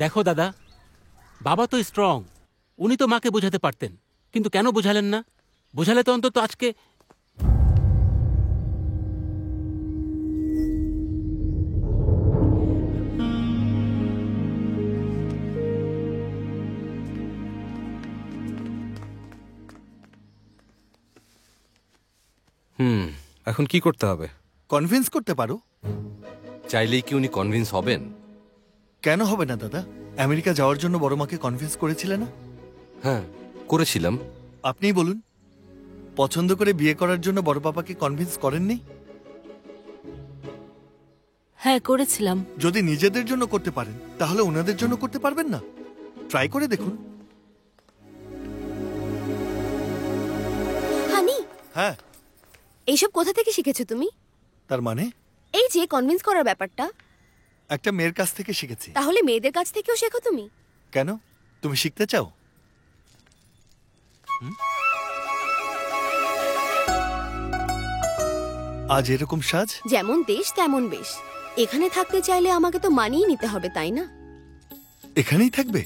Speaker 9: দেখো দাদা, বাবা তো স্ট্রং, উনি তো মাকে বোঝাতে পারতেন, কিন্তু কেন বোঝালেন না? বোঝালে তো অন্তত আজকে।
Speaker 8: এখন কি করতে হবে?
Speaker 1: কনভিন্স করতে পারো।
Speaker 19: চাইলেই কি উনি কনভিন্স হবেন?
Speaker 1: কেন হবে না দাদা? আমেরিকা যাওয়ার জন্য বড় মাকে কনভিন্স করেছিলে না?
Speaker 19: হ্যাঁ, করেছিলাম।
Speaker 1: আপনিই বলুন, পছন্দ করে বিয়ে করার জন্য বড় পাপাকে কনভিন্স করেননি?
Speaker 10: হ্যাঁ, করেছিলাম।
Speaker 1: যদি নিজেদের জন্য করতে পারেন তাহলে ওনাদের জন্য করতে পারবেন না? ট্রাই করে দেখুন।
Speaker 5: হানি,
Speaker 1: হ্যাঁ।
Speaker 5: এইসব কোথা থেকে শিখেছো তুমি?
Speaker 1: তার মানে
Speaker 5: এই যে কনভিন্স করার ব্যাপারটা।
Speaker 1: একটা মেয়ের কাছ থেকে শিখেছি।
Speaker 5: তাহলে মেয়েদের কাছ থেকেও শেখো তুমি?
Speaker 1: কেন, তুমি শিখতে চাও? আজ এরকম সাজ?
Speaker 5: যেমন দেশ তেমন বেশ। এখানে থাকতে চাইলে আমাকে তো মানিয়ে নিতে হবে, তাই না?
Speaker 1: এখানেই থাকবে?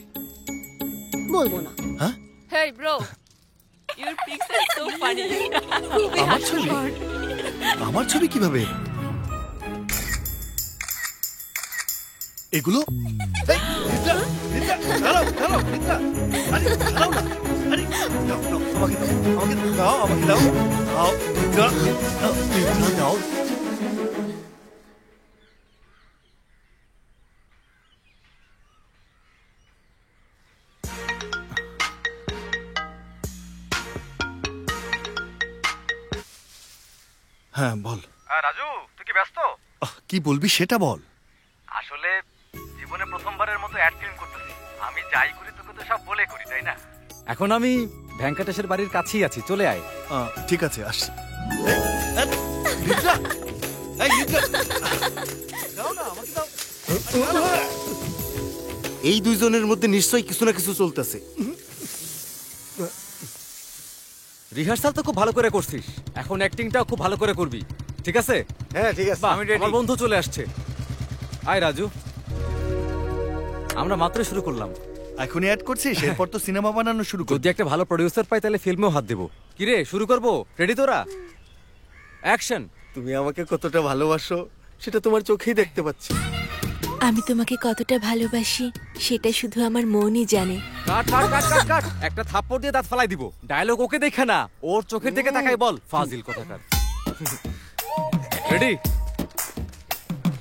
Speaker 5: বলবো না।
Speaker 1: হ্যাঁ?
Speaker 2: Hey bro, your pics are so funny.
Speaker 1: আমার ছবি? আমার ছবি কিভাবে? এগুলো এই, নিদ্রা, নিদ্রা, দাঁড়াও, দাঁড়াও, নিদ্রা। আরে, দাঁড়াও না। আরে, দাও, দাও, আমাকে দাও, আমাকে দাও, আমাকে দাও। দাও, নিদ্রা, দাও, নিদ্রা, দাও। হ্যাঁ বল।
Speaker 12: রাজু, তুই কি ব্যস্ত?
Speaker 1: কি বলবি সেটা বল।
Speaker 12: আসলে জীবনে প্রথমবারের মতো অ্যাড ফিল্ম করতেছি। আমি যাই করি তোকে তো সব বলে করি, তাই না?
Speaker 13: এখন আমি ভেঙ্কটেশের বাড়ির কাছেই আছি, চলে আয়।
Speaker 1: ঠিক আছে, আসছি। নিদ্রা, এই নিদ্রা, দাও না, আমাকে দাও।
Speaker 18: এই দুইজনের মধ্যে নিশ্চয়ই কিছু না কিছু চলতেছে।
Speaker 13: রিহার্সাল তো খুব ভালো করে করছিস, এখন অ্যাক্টিংটাও খুব ভালো করে করবি, ঠিক আছে?
Speaker 18: হ্যাঁ ঠিক আছে,
Speaker 13: আমি রেডি। আমার বন্ধু চলে আসছে। আয় রাজু, আমরা মাত্র শুরু করলাম।
Speaker 1: এখনই অ্যাড করছিস, এরপর তো সিনেমা বানানো শুরু করব।
Speaker 13: যদি একটা ভালো প্রডিউসার পাই তাহলে ফিল্মেও হাত দেবো। কি রে, শুরু করবো? রেডি তোরা? অ্যাকশন।
Speaker 18: তুমি আমাকে কতটা ভালোবাসো সেটা তোমার চোখেই দেখতে পাচ্ছি।
Speaker 10: আমি তোমাকে কতটা ভালোবাসি সেটা শুধু আমার মনই জানে।
Speaker 13: কাট কাট কাট কাট কাট, একটা থাপ্পড় দিয়ে দাঁত ফালাই দিব। ডায়লগ ওকে দেখে না, ওর চোখের দিকে তাকাই বল। ফাজিল কথাকার। রেডি?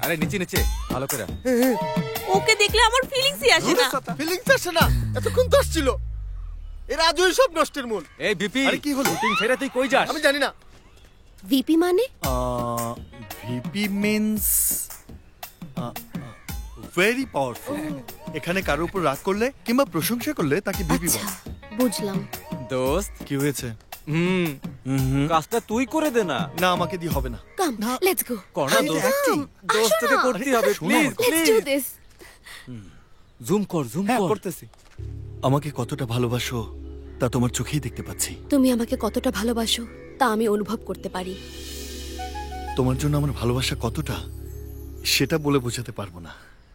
Speaker 13: আরে নিচে নিচে ভালো করে।
Speaker 10: ওকে দেখলে আমার ফিলিংসই আসে না।
Speaker 18: ফিলিংস আসে না? এতক্ষণ তো আসছিল। এর আজই সব নষ্টের মূল।
Speaker 13: এই বিপি,
Speaker 1: আরে কি হলো?
Speaker 13: শুটিং ছেড়ে তুই কই যাস?
Speaker 18: আমি জানি না।
Speaker 5: ভিপি মানে?
Speaker 1: VP means very powerful. এখানে কারোর উপর রাগ করলে কিংবা প্রশংসা করলে তাকে ভিপি বলে।
Speaker 5: বুঝলাম।
Speaker 13: দোস্ত
Speaker 1: কি হয়েছে?
Speaker 13: কাজটা তুই করে দে না।
Speaker 1: না, আমাকে দিয়ে হবে না।
Speaker 5: কাম, লেটস গো।
Speaker 13: করনা দোস্ত, দোস্তকে করতে হবে, please
Speaker 5: let's do this.
Speaker 13: Zoom কর, জুম
Speaker 1: হ্যাঁ,
Speaker 13: কর।
Speaker 1: করতেছি। আমাকে কতটা ভালোবাসো তা তোমার চোখেই দেখতে পাচ্ছি।
Speaker 5: তুমি আমাকে কতটা ভালোবাসো তা আমি অনুভব করতে পারি।
Speaker 1: তোমার জন্য আমার ভালোবাসা কতটা সেটা বলে বোঝাতে পারবো না।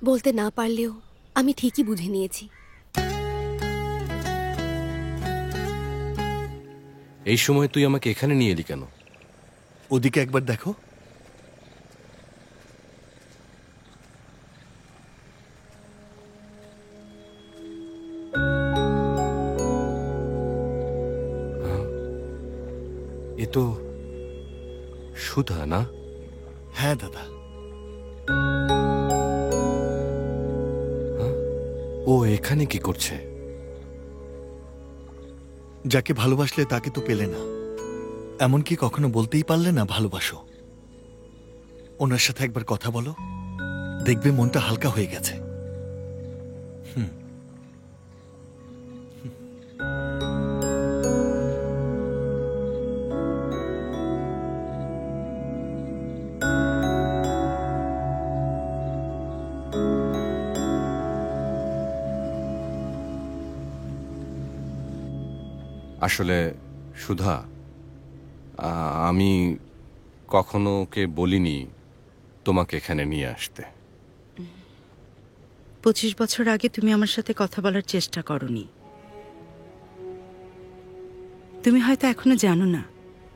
Speaker 5: বলতে না পারলেও আমি ঠিকই বুঝে নিয়েছি।
Speaker 19: এই সময় তুই আমাকে এখানে নিয়ে এলি কেন?
Speaker 1: ওদিকে একবার দেখো।
Speaker 19: এ তো সুধা না?
Speaker 1: হ্যাঁ দাদা।
Speaker 19: ও এখানে কি করছে?
Speaker 1: যাকে ভালোবাসলে তাকে তো পেলে না, এমনকি কখনো বলতেই পারলে না ভালোবাসো। ওনার সাথে একবার কথা বলো, দেখবে মনটা হালকা হয়ে গেছে।
Speaker 19: আসলে সুধা, আমি কখনো ওকে বলিনি তোমাকে এখানে নিয়ে আসতে।
Speaker 7: 25 বছর আগে তুমি আমার সাথে কথা বলার চেষ্টা করনি। তুমি হয়তো এখনো জানো না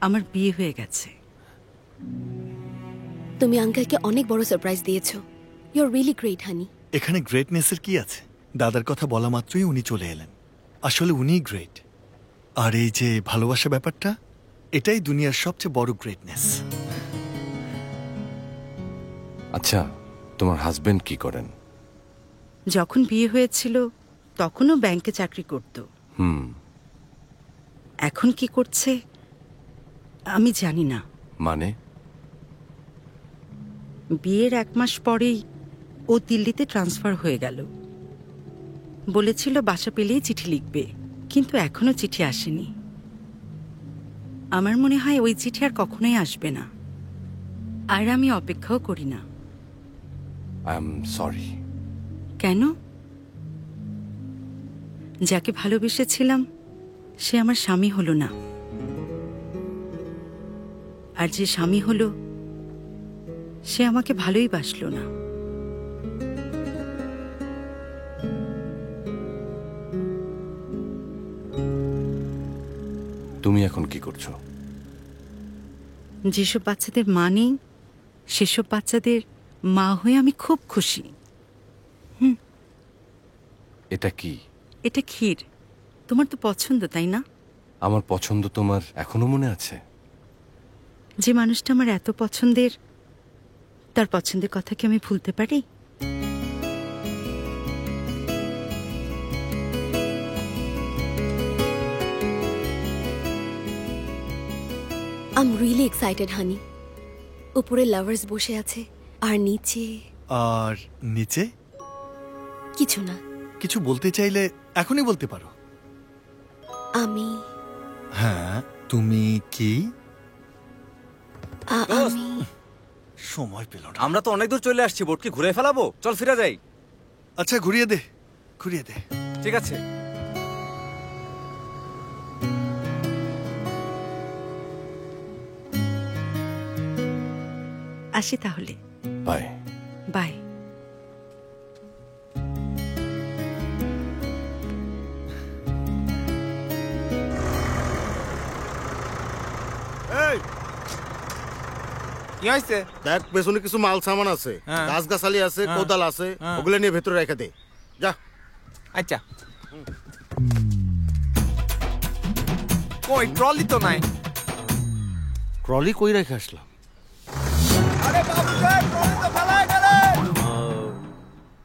Speaker 7: আমার বিয়ে হয়ে গেছে।
Speaker 5: তুমি আঙ্কেলকে অনেক বড় সারপ্রাইজ দিয়েছো। ইউ আর রিয়েলি গ্রেট হানি।
Speaker 1: এখানে গ্রেটনেসের কি আছে? দাদার কথা বলা মাত্রই উনি চলে এলেন। আসলে উনিই গ্রেট। আর এই যে ভালোবাসা ব্যাপারটা, এটাই দুনিয়ার সবচেয়ে বড় গ্রেটনেস।
Speaker 19: আচ্ছা, তোমার হাজবেন্ড কি করেন?
Speaker 7: যখন বিয়ে হয়েছিল তখনও ব্যাংকে চাকরি করত। এখন কি করছে আমি জানি না।
Speaker 19: মানে?
Speaker 7: বিয়ের 1 মাস পরেই ও দিল্লিতে ট্রান্সফার হয়ে গেল। বলেছিল বাসা পেলেই চিঠি লিখবে, কিন্তু এখনো চিঠি আসেনি। আমার মনে হয় ওই চিঠি আর কখনোই আসবে না, আর আমি অপেক্ষাও করি না।
Speaker 19: I am sorry.
Speaker 7: কেন? যাকে ভালোবেসেছিলাম সে আমার স্বামী হলো না, আর যে স্বামী হলো সে আমাকে ভালোই বাসলো না।
Speaker 19: তুমি এখন কি করছো?
Speaker 7: যেসব বাচ্চাদের মা নেই সেসব বাচ্চাদের মা হয়ে আমি খুব খুশি।
Speaker 19: এটা কি?
Speaker 7: এটা ক্ষীর। তোমার তো পছন্দ, তাই না?
Speaker 19: আমার পছন্দ তোমার এখনো মনে আছে?
Speaker 7: যে মানুষটা আমার এত পছন্দের, তার পছন্দের কথা কি আমি ভুলতে পারি?
Speaker 5: I'm really excited, honey. উপরে লাভার্স বসে আছে, আর নিচে কিছু না।
Speaker 1: কিছু বলতে চাইলে এখনই বলতে পারো।
Speaker 5: আমি
Speaker 1: হ্যাঁ, তুমি কি?
Speaker 5: আমি
Speaker 1: সময় পেল না।
Speaker 13: আমরা তো অনেক দূর চলে আসছি, বোট কি ঘুরে ফেলাবো? চল ফিরে যাই।
Speaker 1: আচ্ছা, ঘুরিয়ে দে।
Speaker 13: ঠিক আছে।
Speaker 7: আসি তাহলে।
Speaker 19: Bye
Speaker 7: bye.
Speaker 6: কি হয়েছে? দেখ, পেছনে কিছু মাল সামান আছে, গাছ গাছালি আছে, কোদাল আছে, ওগুলো নিয়ে ভেতরে রেখে দে। যা।
Speaker 12: আচ্ছা। কই ট্রলি তো নাই।
Speaker 6: ট্রলি কই রেখে আসলাম?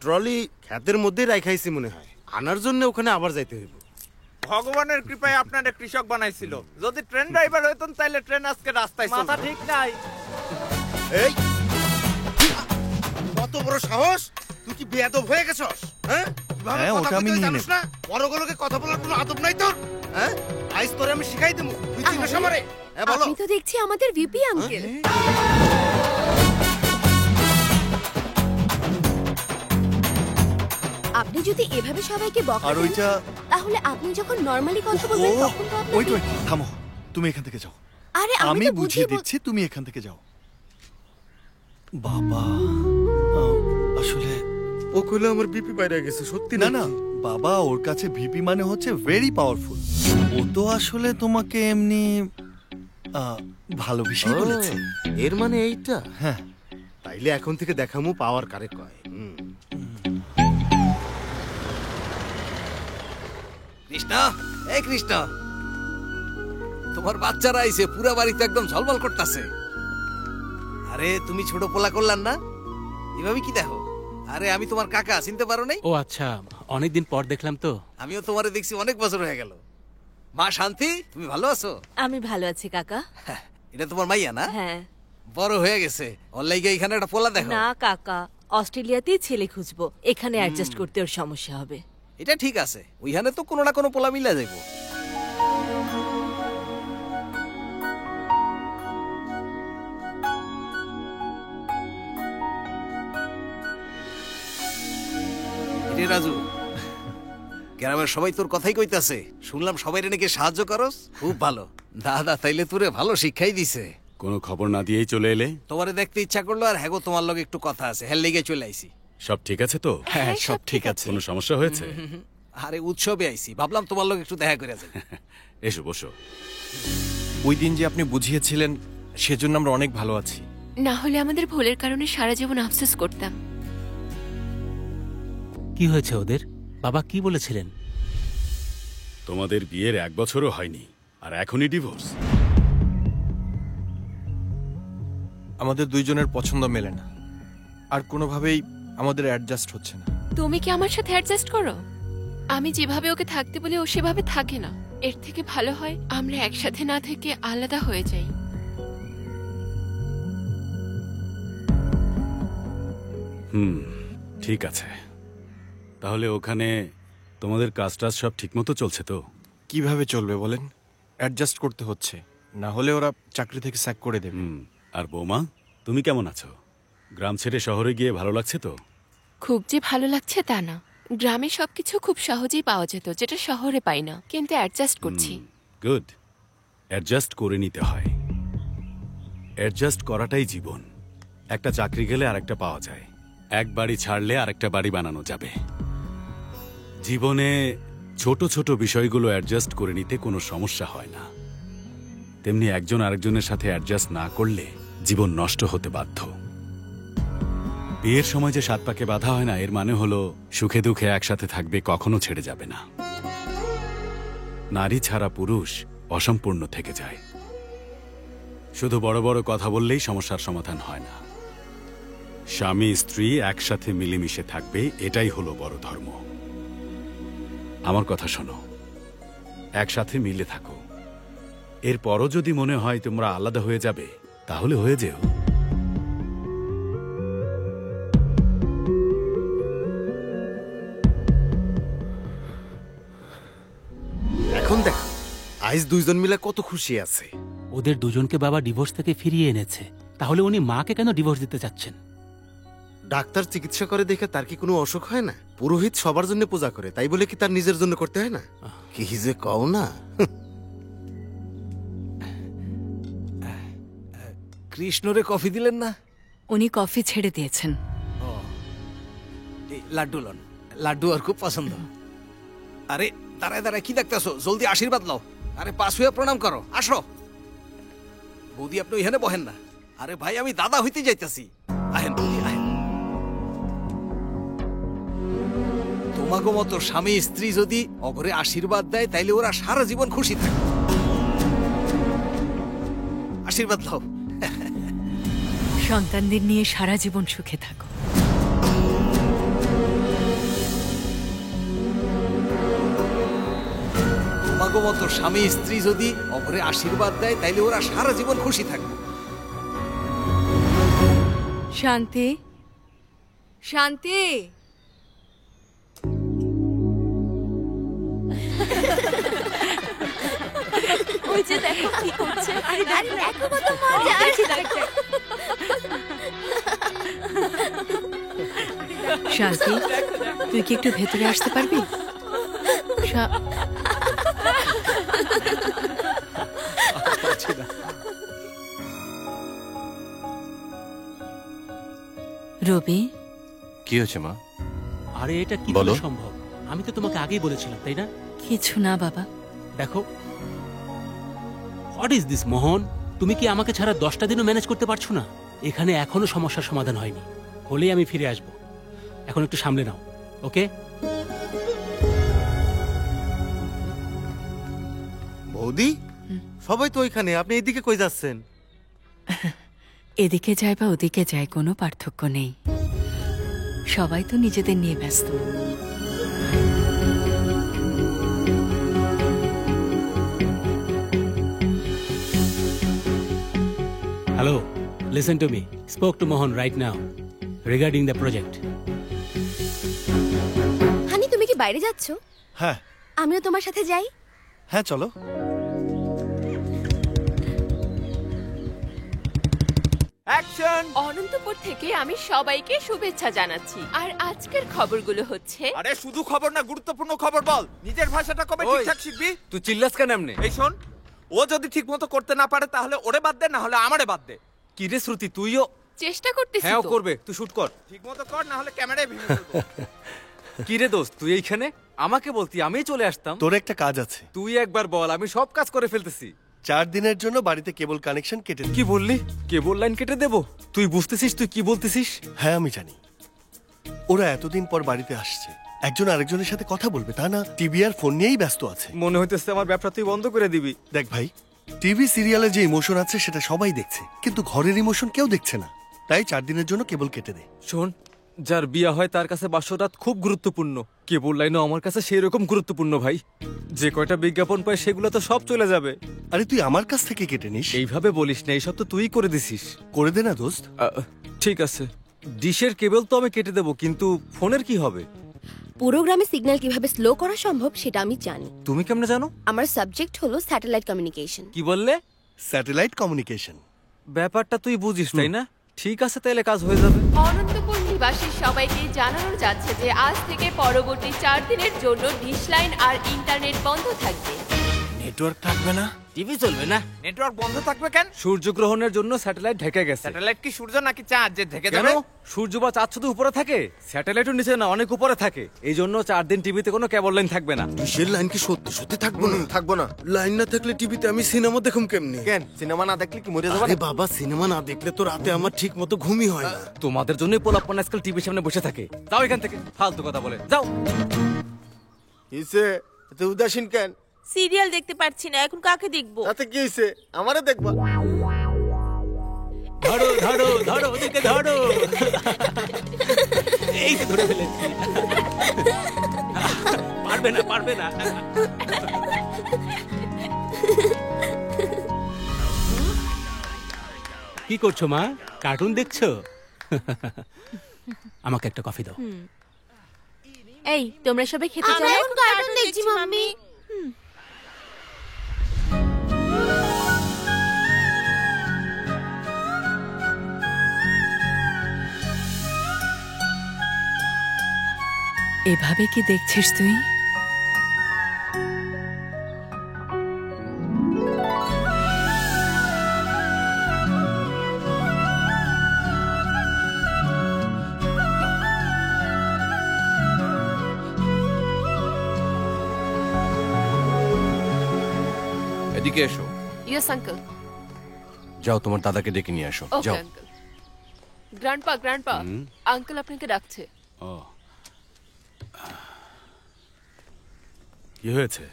Speaker 6: ট্রলি ক্ষেতের মধ্যে রাখাইছি মনে হয়, আনার জন্য ওখানে আবার যাইতে হইব।
Speaker 12: ভগবানের কৃপায় আপনারে কৃষক বানাইছিল। যদি ট্রেন ড্রাইভার হইতেন তাইলে ট্রেন আজকে রাস্তায় চলতো। মাথা ঠিক নাই।
Speaker 6: এই কত বড় সাহস! তুই কি বেয়াদব হয়ে গেছস? হ্যাঁ, ওটা আমি নিয়ে নেব না। বড়গুলোকে কথা বলার কোনো আদব নাই তোর? হ্যাঁ, আইস তোরে আমি শিখাই দেব। তুই চিনিস আমারে? হ্যাঁ বলো।
Speaker 5: আপনি তো দেখছি আমাদের ভিপি আঙ্কেল। আপনি যদি এভাবে সবাইকে বকা
Speaker 1: আর ওইটা,
Speaker 5: তাহলে আপনি যখন নরমালি কথা বলবেন তখন তো আপনার
Speaker 1: ওই থামো, তুমি এখান থেকে যাও।
Speaker 5: আরে
Speaker 1: আমি বুঝিয়ে দিচ্ছি, তুমি এখান থেকে যাও। বাবা, আসলে
Speaker 6: ও কইলো আমার বিপি বাইরে গেছে। সত্যি
Speaker 1: না? না বাবা, ওর কাছে ভিপি মানে হচ্ছে ভেরি পাওয়ারফুল। ও তো আসলে তোমাকে এমনি ভালোবেসেই বলেছে।
Speaker 6: এর মানে এইটা?
Speaker 1: হ্যাঁ।
Speaker 6: তাইলে এখন থেকে দেখামু পাওয়ার কারে কয়।
Speaker 13: কৃষ্ণা, এই কৃষ্ণা, তোমার বাচ্চারা আইছে, পুরা বাড়িতে একদম ঝলমল করতেছে। আরে তুমি ছোট পোলা করলাম না, এভাবে কি দেখো? আরে আমি তোমার কাকা, চিনতে পারো নাই?
Speaker 9: ও আচ্ছা, অনেকদিন পর দেখলাম তো।
Speaker 13: আমিও তোমারে দেখছি, অনেক বছর হয়ে গেল। মা শান্তি, তুমি ভালো আছো?
Speaker 10: আমি ভালো আছি কাকা।
Speaker 13: এটা তোমার মাইয়া না?
Speaker 10: হ্যাঁ।
Speaker 13: বড় হয়ে গেছে, ওর লাইগা এখানে একটা পোলা দেখো।
Speaker 10: না কাকা, অস্ট্রেলিয়াতেই ছেলে খুঁজবো, এখানে অ্যাডজাস্ট করতে ওর সমস্যা হবে।
Speaker 13: এটা ঠিক আছে, ওইখানে তো কোনো না কোনো পোলা মিলা যাইব। রাজু, গ্রামের সবাই তোর কথাই কইতাছে। শুনলাম সবাই নাকি সাহায্য করস, খুব ভালো। দাদা তাইলে তোরে ভালো শিক্ষাই দিছে।
Speaker 3: কোনো খবর না দিয়েই চলে এলে?
Speaker 13: তোমারে দেখতে ইচ্ছা করলো, আর হ্যাগো তোমার লগে একটু কথা আছে, হেল লেগে চলে আইছি।
Speaker 3: সব ঠিক আছে তো?
Speaker 13: হ্যাঁ, সব ঠিক আছে।
Speaker 3: কোনো সমস্যা হয়েছে?
Speaker 13: আরে উৎসবে আইছি, ভাবলাম তোমার লোক একটু দেখা করে যাই।
Speaker 3: এসো বসো।
Speaker 12: ওই দিন যে আপনি বুঝিয়েছিলেন সেজন্য আমরা অনেক ভালো আছি।
Speaker 11: না হলে আমাদের ভুলের কারণে সারা জীবন আফসোস করতাম।
Speaker 9: কি হয়েছে ওদের? বাবা কি বলেছিলেন?
Speaker 3: তোমাদের বিয়ের 1 বছরও হয়নি আর এখনই ডিভোর্স?
Speaker 12: আমাদের দুইজনের পছন্দ মেলে না, আর কোনোভাবেই আমাদের অ্যাডজাস্ট হচ্ছে না।
Speaker 11: তুমি কি আমার সাথে অ্যাডজাস্ট করো? আমি যেভাবে ওকে থাকতে বলি ও সেভাবে থাকে না। এর থেকে ভালো হয় আমরা একসাথে না থেকে আলাদা হয়ে যাই।
Speaker 3: ঠিক আছে। তাহলে ওখানে তোমাদের কাজটা সব ঠিকমতো চলছে তো?
Speaker 12: কিভাবে চলবে বলেন? অ্যাডজাস্ট করতে হচ্ছে, না হলে ওরা চাকরি থেকে স্যাক করে দেবে।
Speaker 3: আর বৌমা, তুমি কেমন আছো? গ্রাম ছেড়ে শহরে গিয়ে ভালো লাগছে তো?
Speaker 11: খুব যে ভালো লাগছে তা না। গ্রামে সবকিছু খুব সহজেই পাওয়া যেত, যেটা শহরে পাই না, কিন্তু অ্যাডজাস্ট করছি।
Speaker 3: গুড। অ্যাডজাস্ট করে নিতে হয়। অ্যাডজাস্ট করাটাই জীবন। একটা চাকরি গেলে আরেকটা পাওয়া যায়, এক বাড়ি ছাড়লে আরেকটা বাড়ি বানানো যাবে। জীবনে ছোট ছোট বিষয়গুলো অ্যাডজাস্ট করে নিতে কোনো সমস্যা হয় না। তেমনি একজন আরেকজনের সাথে অ্যাডজাস্ট না করলে জীবন নষ্ট হতে বাধ্য। বিয়ের সময় যে 7 পাকে বাধা হয় না, এর মানে হলো সুখে দুঃখে একসাথে থাকবে, কখনো ছেড়ে যাবে না। নারী ছাড়া পুরুষ অসম্পূর্ণ থেকে যায়। শুধু বড় বড় কথা বললেই সমস্যার সমাধান হয় না। স্বামী স্ত্রী একসাথে মিলেমিশে থাকবে, এটাই হলো বড় ধর্ম। আমার কথা শোনো, একসাথে মিলে থাকো। এরপরও যদি মনে হয় তোমরা আলাদা হয়ে যাবে, তাহলে হয়ে যেও।
Speaker 18: এখন দেখো আজ দুইজন মিলে কত খুশি আছে।
Speaker 9: ওদের দুজনকে বাবা ডিভোর্স থেকে ফিরিয়ে এনেছে, তাহলে উনি মাকে কেন ডিভোর্স দিতে চাচ্ছেন?
Speaker 18: ডাক্তার চিকিৎসা করে দেখে তার কি কোনো অসুখ হয় না? পুরোহিত সবার জন্য পূজা করে, তাই বলে কি তার নিজের জন্য করতে হয় না? কি যে কও না।
Speaker 13: কৃষ্ণরে কফি দিলেন না?
Speaker 2: উনি কফি ছেড়ে দিয়েছেন।
Speaker 13: লাড্ডু লন, লাড্ডু আর খুব পছন্দ। আরে দাঁড়ায় দাঁড়ায় কি দেখতেছো? জলদি আশীর্বাদ লও। আরে পাশ হয়ে প্রণাম করো, আসো। বৌদি আপনি এখানে বহেন না। আরে ভাই আমি দাদা হইতে যাইতাছি, আহেন বৌদি আহেন। তোমাকে মতো স্বামী স্ত্রী যদি অঘরে আশীর্বাদ দেয়, তাইলে ওরা সারা জীবন খুশি থাকে। আশীর্বাদ লও।
Speaker 2: সন্তানদের নিয়ে সারা জীবন সুখে থাকো।
Speaker 13: তোমাকে মতো স্বামী স্ত্রী যদি অপরে আশীর্বাদ দেয়, তাইলে ওরা সারা জীবন খুশি থাকবে।
Speaker 2: শান্তি, শান্তি।
Speaker 10: ওই যে দেখো কি করছে।
Speaker 5: আরে দেখো কত মজা।
Speaker 2: শান্তি, তুই কি একটু ভেতরে আসতে পারবি? রবি,
Speaker 19: কি হয়েছে মা?
Speaker 9: আরে এটা কি করে সম্ভব? আমি তো তোমাকে আগেই বলেছিলাম, তাই না?
Speaker 2: কিছু না বাবা।
Speaker 9: দেখো, হোয়াট ইজ দিস মোহন? তুমি কি আমাকে ছাড়া 10টা দিনও ম্যানেজ করতে পারছো না? এখানে এখনো সমস্যার সমাধান হয়নি, হলেই আমি ফিরে আসব। এখন একটু সামলে নাও, ওকে?
Speaker 18: বৌদি, সবাই তো ওইখানে, আপনি এদিকে কই যাচ্ছেন?
Speaker 2: এদিকে যায় বা ওদিকে যায় কোনো পার্থক্য নেই, সবাই তো নিজেদের নিয়ে ব্যস্ত।
Speaker 9: Hello, listen to me. Spoke to Mohan right now regarding the project.
Speaker 5: হানি, তুমি কি বাইরে যাচ্ছ?
Speaker 15: হ্যাঁ।
Speaker 5: আমিও তোমার সাথে যাই?
Speaker 15: হ্যাঁ চলো।
Speaker 11: অ্যাকশন! অনন্তপুর থেকে আমি সবাইকে শুভেচ্ছা জানাচ্ছি। আর আজকের খবরগুলো হচ্ছে,
Speaker 17: আরে শুধু খবর না, গুরুত্বপূর্ণ খবর বল। নিজের ভাষাটা কবে ঠিকঠাক শিখবি?
Speaker 13: তুই চিল্লাস কেন এমনি?
Speaker 17: এই শোন, ও যদি ঠিক মতো করতে না পারে তাহলে ওরে বাদ দে, না হলে আমারে বাদ দে।
Speaker 13: কি রে শ্রুতি, তুইও?
Speaker 11: চেষ্টা করতেছি
Speaker 17: হ্যাঁ ও
Speaker 11: তো।
Speaker 17: করবে, তুই শুট কর।
Speaker 6: ঠিকমতো কর, না হলে ক্যামেরায় ভেঙে ফেলবো।
Speaker 17: কি রে দোস্ত, তুই এইখানে? আমাকে বলতি, আমিই চলে আসতাম।
Speaker 1: তোর একটা কাজ আছে।
Speaker 17: তুই একবার বল, আমি সব কাজ করে ফেলতেছি।
Speaker 1: 4 দিনের জন্য বাড়িতে কেবল কানেকশন কেটে
Speaker 17: কি বললি? কেবল লাইন কেটে দেবো? তুই বুঝতেছিস তুই কি বলতেছিস?
Speaker 1: হ্যাঁ আমি জানি। ওরা এতদিন পর বাড়িতে আসছে, একজন আরেকজনের সাথে কথা বলবে, তা না টিভি আর ফোন নিয়েই ব্যস্ত আছে।
Speaker 17: মনে হইতেছে আমার ব্যবসা তুই বন্ধ করে দিবি।
Speaker 1: দেখ ভাই, টিভি সিরিয়ালে যে ইমোশন আছে সেটা সবাই দেখছে, কিন্তু ঘরের ইমোশন কেউ দেখছে না। তাই 4 দিনের জন্য কেবল কেটে দে।
Speaker 17: শোন, যার বিয়া হয় তার কাছে বাসরাত খুব গুরুত্বপূর্ণ। কেবল লাইনও আমার কাছে সেই রকম গুরুত্বপূর্ণ ভাই। যে কয়টা বিজ্ঞাপন পায় সেগুলো তো সব চলে যাবে।
Speaker 1: আরে তুই আমার কাছ থেকে কেটে নিস।
Speaker 17: এইভাবে বলিস না, এইসব তো তুই করে দিছিস।
Speaker 1: করে দে না দোস্ত।
Speaker 17: ঠিক আছে, ডিশের কেবল তো আমি কেটে দেবো, কিন্তু ফোনের কি হবে?
Speaker 5: পুরো গ্রামে সিগন্যাল কিভাবে স্লো করা সম্ভব সেটা আমি জানি।
Speaker 17: তুমি কেমনে জানো?
Speaker 5: আমার সাবজেক্ট হলো স্যাটেলাইট কমিউনিকেশন।
Speaker 17: কি বললে?
Speaker 1: Satellite communication.
Speaker 17: ব্যাপারটা তুই বুঝিস তাই না? ঠিক আছে, তাহলে কাজ হয়ে যাবে।
Speaker 11: অনন্তপুর নিবাসী সবাইকে জানানো যাচ্ছে যে আজ থেকে পরবর্তী 4 দিনের জন্য ডিশ লাইন আর ইন্টারনেট বন্ধ থাকবে।
Speaker 12: নেটওয়ার্ক থাকবে না,
Speaker 6: টিভি চলবে না, নেটওয়ার্ক বন্ধ থাকবে কেন?
Speaker 17: সূর্যগ্রহণের জন্য স্যাটেলাইট ঢেকে গেছে।
Speaker 6: স্যাটেলাইট কি সূর্য নাকি চাঁদ যে ঢেকে
Speaker 17: কেন?
Speaker 6: যাবে?
Speaker 17: সূর্য বা চাঁদ শুধু উপরে থাকে, স্যাটেলাইটও নিচে না, অনেক উপরে থাকে। এই জন্য 4 দিন টিভিতে কোনো কেবল লাইন থাকবে না।
Speaker 18: ডিশের লাইন কি সত্যি সত্যি থাকবো না? থাকবো না। লাইন না থাকলে টিভিতে আমি সিনেমা দেখুম কেমনি?
Speaker 6: কেন সিনেমা না দেখলে কি মরে যাবে?
Speaker 18: আরে বাবা, সিনেমা না দেখলে তো রাতে আমার ঠিক মতো ঘুমই হয় না।
Speaker 17: তোমাদের জন্যই পোলাপ্পান আজকাল টিভির সামনে বসে থাকে। যাও এখান থেকে, ফালতু কথা বলে যাও।
Speaker 18: কিসে এত উদাসীন কেন?
Speaker 10: সিরিয়াল দেখতে পারছি না, এখন কাকে দেখবো?
Speaker 18: তাতে কি হইছে? আমারে দেখবা।
Speaker 9: ধরো ধরো ধরো, ওদেরকে ধরো। এই তো ধরে ফেলেছি। পারবে না, পারবে না। কি করছো মা? কার্টুন দেখছো? আমাকে একটা কফি দাও।
Speaker 10: এই তোমরা সবাই খেতে
Speaker 5: আমরা
Speaker 10: চলো।
Speaker 5: এখন কার্টুন দেখছি মাম্মি।
Speaker 2: এভাবে কি দেখছিস তুই?
Speaker 19: এদিকে এসো।
Speaker 11: Yes uncle.
Speaker 19: যাও তোমার দাদাকে ডেকে নিয়ে আসো,
Speaker 11: ওকে
Speaker 19: যাও।
Speaker 11: আঙ্কেল। গ্র্যান্ডপা গ্র্যান্ডপা, আঙ্কেল আপনাকে ডাকছে।
Speaker 3: ও, কি হয়েছে?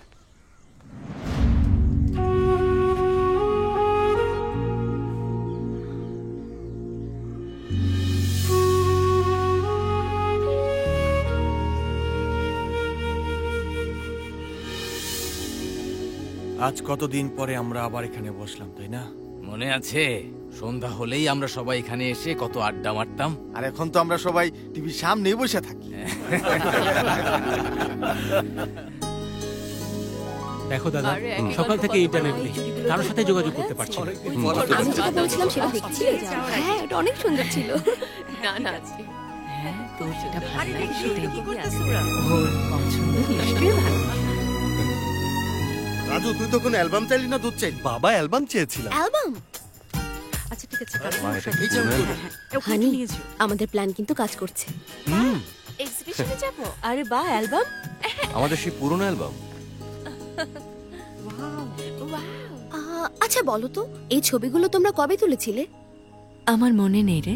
Speaker 12: আজ কতদিন পরে আমরা আবার এখানে বসলাম, তাই না?
Speaker 13: মনে আছে সন্ধ্যা হলেই আমরা সবাই এখানে এসে কত আড্ডা মারতাম।
Speaker 18: আর এখন তো আমরা সবাই টিভির সামনেই বসে থাকি।
Speaker 9: দেখো দাদা,
Speaker 11: আরে, একই
Speaker 9: সকাল
Speaker 11: গল্প
Speaker 9: থেকে
Speaker 11: কত
Speaker 9: ইন্টারনেট
Speaker 11: বড়,
Speaker 9: নেই,
Speaker 11: এই ছবিগুলো
Speaker 9: কারোর সাথে
Speaker 11: দেখো
Speaker 9: যোগাযোগ
Speaker 11: কত,
Speaker 9: করতে পারছি না।
Speaker 5: আমি যেটা বলছিলাম সেটা দেখছিলে? হ্যাঁ, এটা অনেক সুন্দর ছিল।
Speaker 11: না না,
Speaker 2: হ্যাঁ, তোর যেটা ভালো লাগে সেটাই দিবি। ওর পছন্দ নিশ্চয়ই ভালো।
Speaker 18: রাজু, তুই তো কোনো অ্যালবাম চাইলি না, দুধ চাইলি?
Speaker 1: বাবা অ্যালবাম চেয়েছিলাম।
Speaker 5: অ্যালবাম?
Speaker 7: আচ্ছা ঠিক আছে,
Speaker 5: হানি, আমাদের প্ল্যান কিন্তু কাজ করছে।
Speaker 10: এক্সিবিশনে যাব? আরে বাহ, অ্যালবাম?
Speaker 19: আমাদের সেই পুরনো অ্যালবাম।
Speaker 5: আচ্ছা বলো তো, এই ছবিগুলো তোমরা কবে তুলেছিলে?
Speaker 2: আমার মনে নেই রে।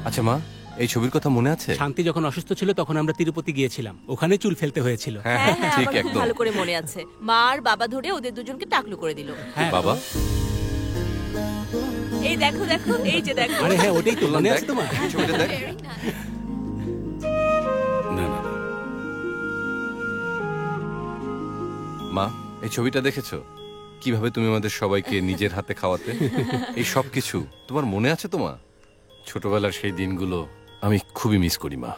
Speaker 19: আচ্ছা মা, এই ছবির কথা মনে আছে?
Speaker 9: শান্তি যখন অসুস্থ ছিল তখন আমরা তিরুপতি গিয়েছিলাম, ওখানে চুল ফেলতে হয়েছিল।
Speaker 10: হ্যাঁ হ্যাঁ, আমার খুব ভালো করে মনে আছে। মা আর বাবা ধরে ওদের দুজনকে টাকলু করে দিল।
Speaker 19: বাবা,
Speaker 10: এই দেখো দেখো, এই যে দেখো।
Speaker 9: আরে হ্যাঁ, ওটাই তো মনে আছে তোমার?
Speaker 19: ছবিটা দেখ। মা, এই ছবিটা দেখেছো? কিভাবে তুমি আমাদের সবাইকে নিজের হাতে খাওয়াতে? এই সব কিছু তোমার মনে আছে তো মা? ছোটবেলার সেই দিনগুলো আমি খুবই মিস করি মা।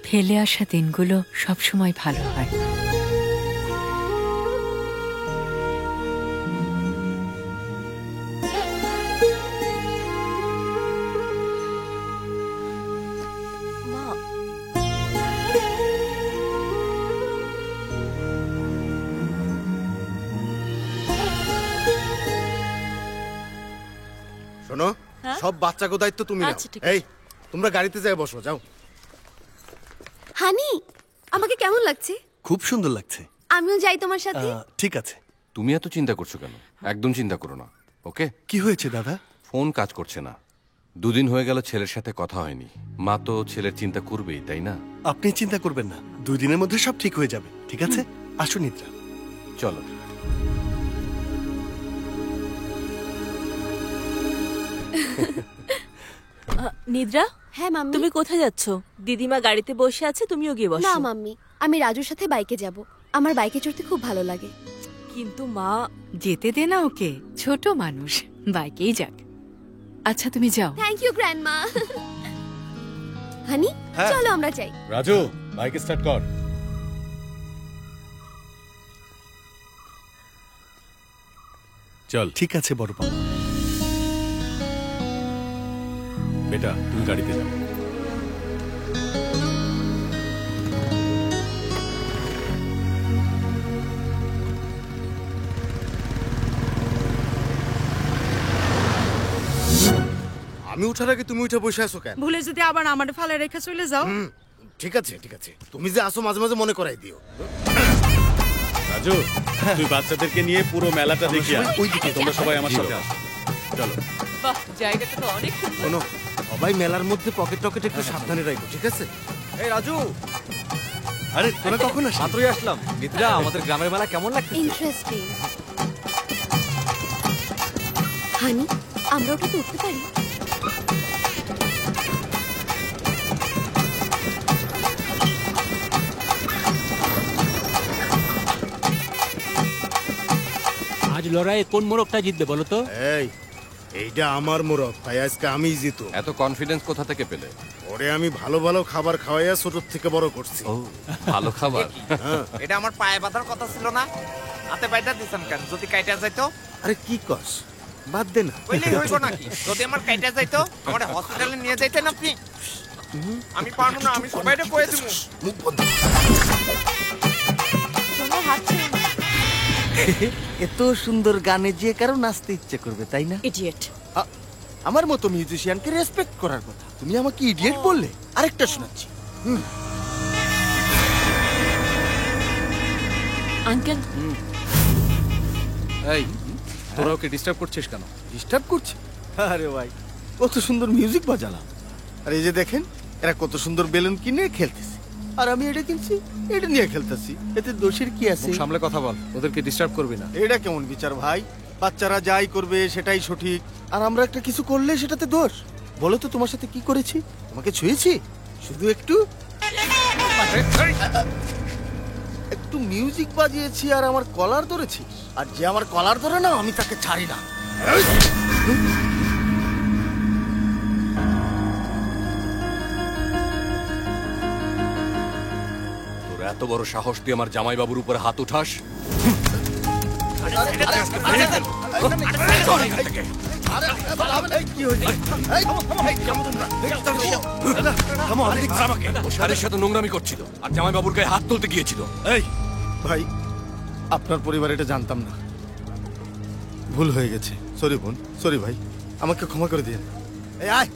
Speaker 2: ফেলে আসা দিনগুলো সবসময় ভালো হয়।
Speaker 6: শোনো,
Speaker 10: হ্যাঁ?
Speaker 6: সব বাচ্চাকে দায়িত্ব তুমি নাও।
Speaker 10: আচ্ছা, ঠিক
Speaker 6: এই তোমরা গাড়িতে যাই বসো, যাও।
Speaker 5: হানি, আমাকে কেমন লাগছে?
Speaker 1: খুব সুন্দর লাগছে।
Speaker 5: আমিও যাই তোমার সাথে।
Speaker 1: ঠিক আছে।
Speaker 19: তুমি এত চিন্তা করছো কেন? একদম চিন্তা করো না, ওকে?
Speaker 1: কি হয়েছে দাদা?
Speaker 19: ফোন কাজ করছে না, 2 দিন হয়ে গেল ছেলের সাথে কথা হয়নি। মা তো ছেলের চিন্তা করবেই, তাই না?
Speaker 1: আপনি চিন্তা করবেন না, 2 দিনের মধ্যে সব ঠিক হয়ে যাবে। ঠিক আছে, আসুন নিদ্রা।
Speaker 19: চলো।
Speaker 10: নিদ্রা,
Speaker 5: হ্যাঁ মাম্মি।
Speaker 10: তুমি কোথায় যাচ্ছ? দিদিমা গাড়িতে বসে আছে, তুমিও গিয়ে বসো।
Speaker 5: না মাম্মি, আমি রাজুর সাথে বাইকে যাব। আমার বাইকে চড়তে খুব ভালো লাগে।
Speaker 10: কিন্তু মা,
Speaker 2: যেতে দে না ওকে, ছোট মানুষ, বাইকেই যাক। আচ্ছা তুমি যাও।
Speaker 5: Thank you grandma. হানি,
Speaker 3: হ্যাঁ।
Speaker 5: চলো আমরা যাই।
Speaker 3: রাজু, বাইক স্টার্ট কর। চল।
Speaker 1: ঠিক আছে বড় বাবা।
Speaker 3: বেটা, তুমি গাড়িতে যাও।
Speaker 6: আমি উঠার আগে তুমি উঠে বসে আছো কেন?
Speaker 7: ভুলে যদি আবার আমার ফালে রেখে চলে যাও।
Speaker 6: ঠিক আছে ঠিক আছে, তুমি যে আসো মাঝে মাঝে মনে করাই দিও।
Speaker 3: রাজু, তুই বাচ্চাদেরকে নিয়ে পুরো মেলাটা দেখিয়া ওইদিকে তোমরা সবাই আমার সাথে আসো। চলো।
Speaker 10: বাহ, জায়গাটা তো অনেক সুন্দর।
Speaker 6: শোনো, সবাই মেলার মধ্যে পকেট টকেট একটু সাবধানে রাখো, ঠিক আছে?
Speaker 17: এই রাজু,
Speaker 1: আরে তোরা কখন আসলি?
Speaker 17: মাত্রই আসলাম। নিদ্রা, আমাদের গ্রামের মেলা কেমন লাগছে?
Speaker 5: ইন্টারেস্টিং। হানি, আমরা ওটাতে উঠতে পারি?
Speaker 9: আজ লড়াইয়ে কোন মোড়কটা জিতবে বলো তো?
Speaker 6: এইটা আমার মোরগ, তাই আজকে আমি জিতো।
Speaker 19: এত কনফিডেন্স কোথা থেকে পেলে?
Speaker 6: ওরে আমি ভালো ভালো খাবার খাওয়াইয়া ছোট থেকে বড় করছি।
Speaker 19: ভালো খাবার?
Speaker 12: এটা আমার পায়ে বাঁধার কথা ছিল না? হাতে পায়টা দিছেন কেন? যদি কাইটা যাইতো?
Speaker 6: আরে কি কস, বাদ দে না।
Speaker 12: কইলেই হইব নাকি? যদি আমার কাইটা যাইতো, আমার হসপিটালে নিয়ে যাইতেন আপনি। আমি পারবো না, আমি সবাইকে কয়ে দিব।
Speaker 6: মুখ বন্ধ।
Speaker 10: তোমার হাত ছেড়ে না।
Speaker 18: এত সুন্দর গানে যে কারো নাচতে ইচ্ছে করবে, তাই না?
Speaker 10: ইডিয়েট।
Speaker 18: আমার মতো মিউজিশিয়ানকে রেসপেক্ট করার কথা, তুমি আমাকে ইডিয়েট বললে? আরেকটা শোনাচ্ছি।
Speaker 10: আঙ্কেল,
Speaker 8: এই তোরা ওকে ডিস্টার্ব করছিস কেন?
Speaker 18: ডিস্টার্ব করছি? আরে ভাই, কত সুন্দর মিউজিক বাজালাম। আর এই যে দেখেন, এরা কত সুন্দর বেলুন কিনে খেলতেছে, আর আমি এটা কিনছি, এটা নিয়ে খেলতেছি। এতে দোষের কি আছে?
Speaker 8: মুখ সামলে কথা বল, ওদেরকে ডিস্টার্ব করবি না।
Speaker 18: এটা কেমন বিচার ভাই? বাচ্চারা যাই করবে সেটাই সঠিক, আর আমরা একটা কিছু করলে সেটাতে দোষ? বলো তো, তোমার সাথে কি করেছি? তোমাকে ছুঁয়েছি? শুধু একটু একটু মিউজিক বাজিয়েছি আর আমার কলার ধরেছি, আর যে আমার কলার ধরে না, আমি তাকে ছাড়ি না।
Speaker 19: তোর এত বড় সাহস, তুই আমার জামাইবাবুর উপরে হাত উঠাস? শাড়ির সাথে নোংরামি করছিল আর জামাইবাবুর গায়ে হাত তুলতে গিয়েছিল।
Speaker 18: এই ভাই, আপনার পরিবার এটা জানতাম না, ভুল হয়ে গেছে। সরি বোন, সরি ভাই, আমাকে ক্ষমা করে দিন। এই আয়।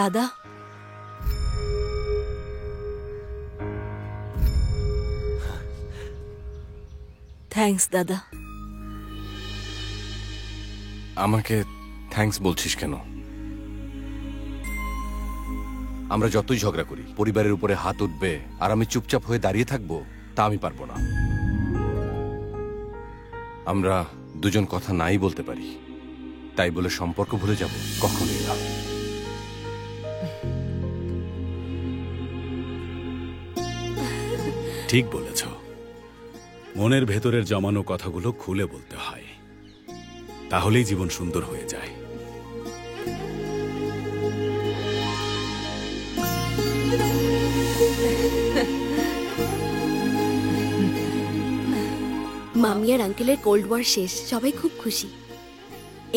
Speaker 10: দাদা, থ্যাঙ্কস দাদা।
Speaker 19: আমাকে থ্যাঙ্কস বলছিস কেন? আমরা যতই ঝগড়া করি, পরিবারের উপরে হাত উঠবে আর আমি চুপচাপ হয়ে দাঁড়িয়ে থাকবো, তা আমি পারবো না। আমরা দুজন কথা নাই বলতে পারি, তাই বলে সম্পর্ক ভুলে যাব? কখনোই না।
Speaker 3: ঠিক বলেছ, মনের ভেতরের জমানো কথাগুলো খুলে বলতে হয়, তাহলেই জীবন সুন্দর হয়ে যায়।
Speaker 5: মাম্মি আর আঙ্কেলের কোল্ড ওয়ার শেষ, সবাই খুব খুশি।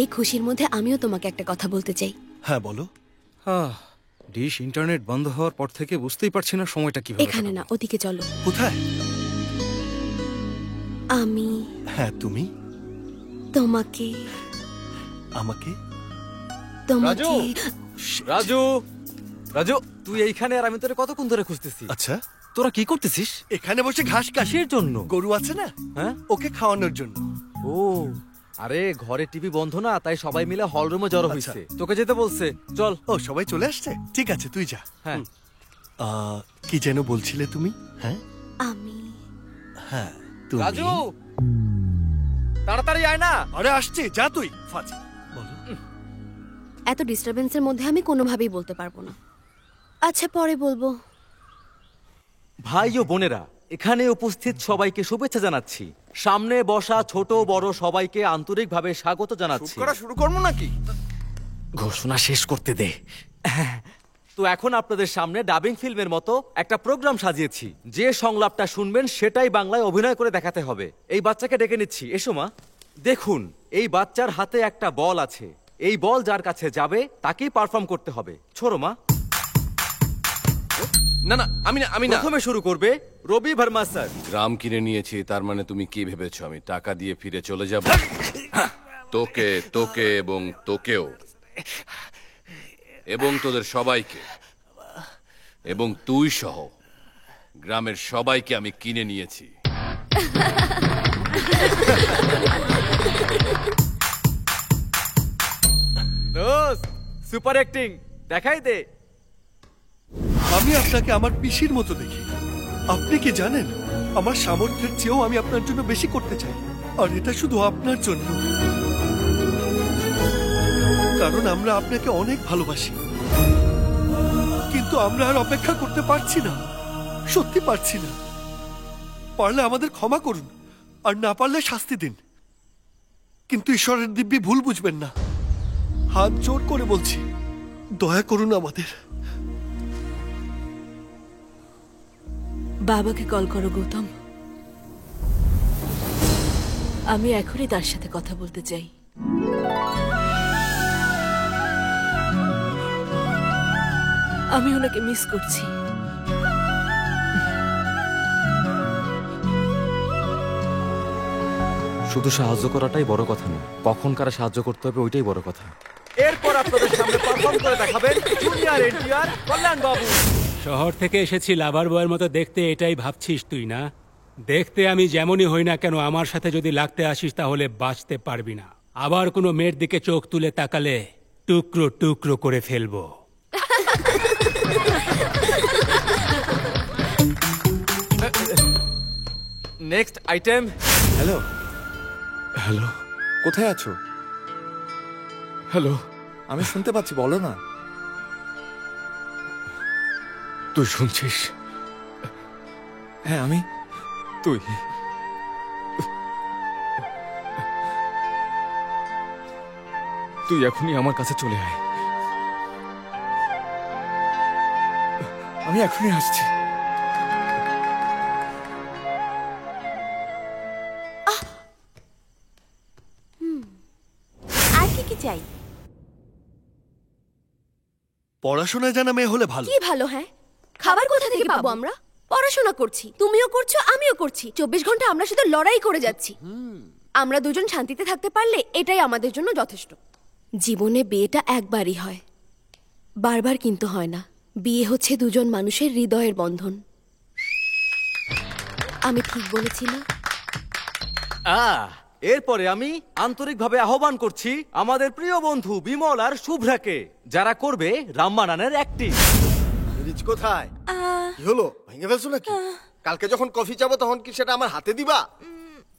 Speaker 5: এই খুশির মধ্যে আমিও তোমাকে একটা কথা বলতে চাই।
Speaker 1: হ্যাঁ বলো।
Speaker 8: ডিশ ইন্টারনেট বন্ধ হওয়ার পর থেকে বুঝতেই পারছি না সময়টা কিভাবে
Speaker 5: এখানে না, ওদিকে চলো।
Speaker 1: কোথায়?
Speaker 5: আমি
Speaker 1: হ্যাঁ তুমি
Speaker 5: তোমাকে
Speaker 1: আমাকে
Speaker 17: রাজু রাজু রাজু তুই এইখানে, আর আমি তোরে কতক্ষণ ধরে খুঁজতেছি।
Speaker 1: আচ্ছা
Speaker 17: তোরা কি করতেছিস?
Speaker 1: এখানে বসে ঘাস কাশির
Speaker 17: জন্য।
Speaker 1: গরু আছে না,
Speaker 17: হ্যাঁ,
Speaker 1: ওকে খাওয়ানোর জন্য।
Speaker 17: ও আরে ঘরে টিভি বন্ধ না, তাই সবাই মিলে হল রুমে জড়ো হয়েছে। তোকে যেতে বলছে, চল।
Speaker 1: ও সবাই চলে আসছে, ঠিক আছে তুই যা।
Speaker 17: হ্যাঁ
Speaker 1: কি যেন বলছিলে তুমি? হ্যাঁ
Speaker 5: আমি
Speaker 1: হ্যাঁ তুমি।
Speaker 17: রাজু তাড়াতাড়ি আয় না।
Speaker 1: আরে আসছে, যা তুই। ফাজ
Speaker 5: এত ডিস্টারবেন্সের মধ্যে আমি কোনোভাবেই বলতে পারবো না। আচ্ছা পরে বলবো।
Speaker 17: ভাই ও বোনেরা, এখানে উপস্থিত সবাইকে শুভেচ্ছা জানাচ্ছি। সামনে বসা ছোট বড় সবাইকে আন্তরিকভাবে স্বাগত জানাচ্ছি।
Speaker 12: শুরু করবো নাকি?
Speaker 17: ঘোষণা শেষ করতে দে। তো এখন আপনাদের সামনে ডাবিং ফিল্মের মতো একটা প্রোগ্রাম সাজিয়েছি। যে সংলাপটা শুনবেন সেটাই বাংলায় অভিনয় করে দেখাতে হবে। এই বাচ্চাকে ডেকে নিচ্ছি, এসো মা। দেখুন, এই বাচ্চার হাতে একটা বল আছে। এই বল যার কাছে যাবে তাকেই পারফর্ম করতে হবে। ছোড়ো মা।
Speaker 13: না না, আমি না, আমি না।
Speaker 17: প্রথমে শুরু করবে রবি ভার্মা স্যার।
Speaker 19: গ্রাম কিনে নিয়েছি, তার মানে তুমি কি ভেবেছো আমি টাকা দিয়ে ফিরে চলে যাব? তোকে তোকে এবং তোকেও এবং তোদের সবাইকে এবং তুই সহ গ্রামের সবাইকে আমি কিনে নিয়েছি।
Speaker 17: দোস্ত সুপার অ্যাক্টিং দেখাই দে।
Speaker 1: আমি আপনাকে আমার পিসির মতো দেখি। আপনি কি জানেন, আমার সামর্থ্যের চেয়েও আমি আপনার জন্য বেশি করতে চাই, আর এটা শুধু আপনার জন্য, কারণ আমরা আপনাকে অনেক ভালোবাসি। কিন্তু আমরা আর অপেক্ষা করতে পারছি না, সত্যি পারছি না। পারলে আমাদের ক্ষমা করুন, আর না পারলে শাস্তি দিন, কিন্তু ঈশ্বরের দিব্যি ভুল বুঝবেন না। হাত জোর করে বলছি, দয়া করুন আমাদের।
Speaker 10: বাবাকে কল করো গৌতম, আমি এখনই তার সাথে কথা বলতে চাই। আমি ওনাকে মিস করছি।
Speaker 17: শুধু সাহায্য করাটাই বড় কথা না, কখন কারা সাহায্য করতে হবে ওইটাই বড় কথা। এরপর আপনাদের সামনে পারফর্ম করে দেখাবেন জুনিয়র এনটিআর কল্যাণ বাবু।
Speaker 9: শহর থেকে এসেছি লাভার বয়ের মতো দেখতে, এটাই ভাবছিস তুই না? দেখতে আমি যেমনই হই না কেন, আমার সাথে যদি লাগতে আসিস তাহলে বাঁচতে পারবি না। আবার কোনো মেয়ের দিকে চোখ তুলে তাকালে টুকরো টুকরো করে ফেলবো।
Speaker 17: Next item.
Speaker 15: হ্যালো
Speaker 17: হ্যালো,
Speaker 15: কোথায় আছো?
Speaker 17: হ্যালো,
Speaker 15: আমি শুনতে পাচ্ছি, বলো না।
Speaker 17: তুই শুনছিস?
Speaker 15: হ্যাঁ আমি।
Speaker 17: তুই তুই এখনই আমার কাছে চলে আয়।
Speaker 15: আমি এখনই আসছি।
Speaker 5: আর কি কি চাই?
Speaker 1: পড়াশোনায় জানা মেয়ে হলে ভালো।
Speaker 5: কি ভালো? হ্যাঁ, খাবার কোথা থেকে পাবো আমরা? পড়াশোনা করছি, তুমিও করছো, আমিও করছি। 24 ঘন্টা আমরা শুধু লড়াই করে যাচ্ছি। আমরা দুজন শান্তিতে থাকতে পারলে এটাই আমাদের জন্য যথেষ্ট। জীবনে বিয়েটা একবারই হয়, বারবার কিন্তু হয় না। বিয়ে হচ্ছে দুজন মানুষের হৃদয়ের বন্ধন। আমি ঠিক বলেছি না?
Speaker 17: এরপরে আমি আন্তরিকভাবে আহ্বান করছি আমাদের প্রিয় বন্ধু বিমল আর শুভ্রাকে, যারা করবে রাম্মানানের অ্যাক্টিং।
Speaker 18: রিচ কোথায়? কি হলো, ভেঙে ফেলছো নাকি? কালকে যখন কফি চাবো তখন কি সেটা আমার হাতে দিবা?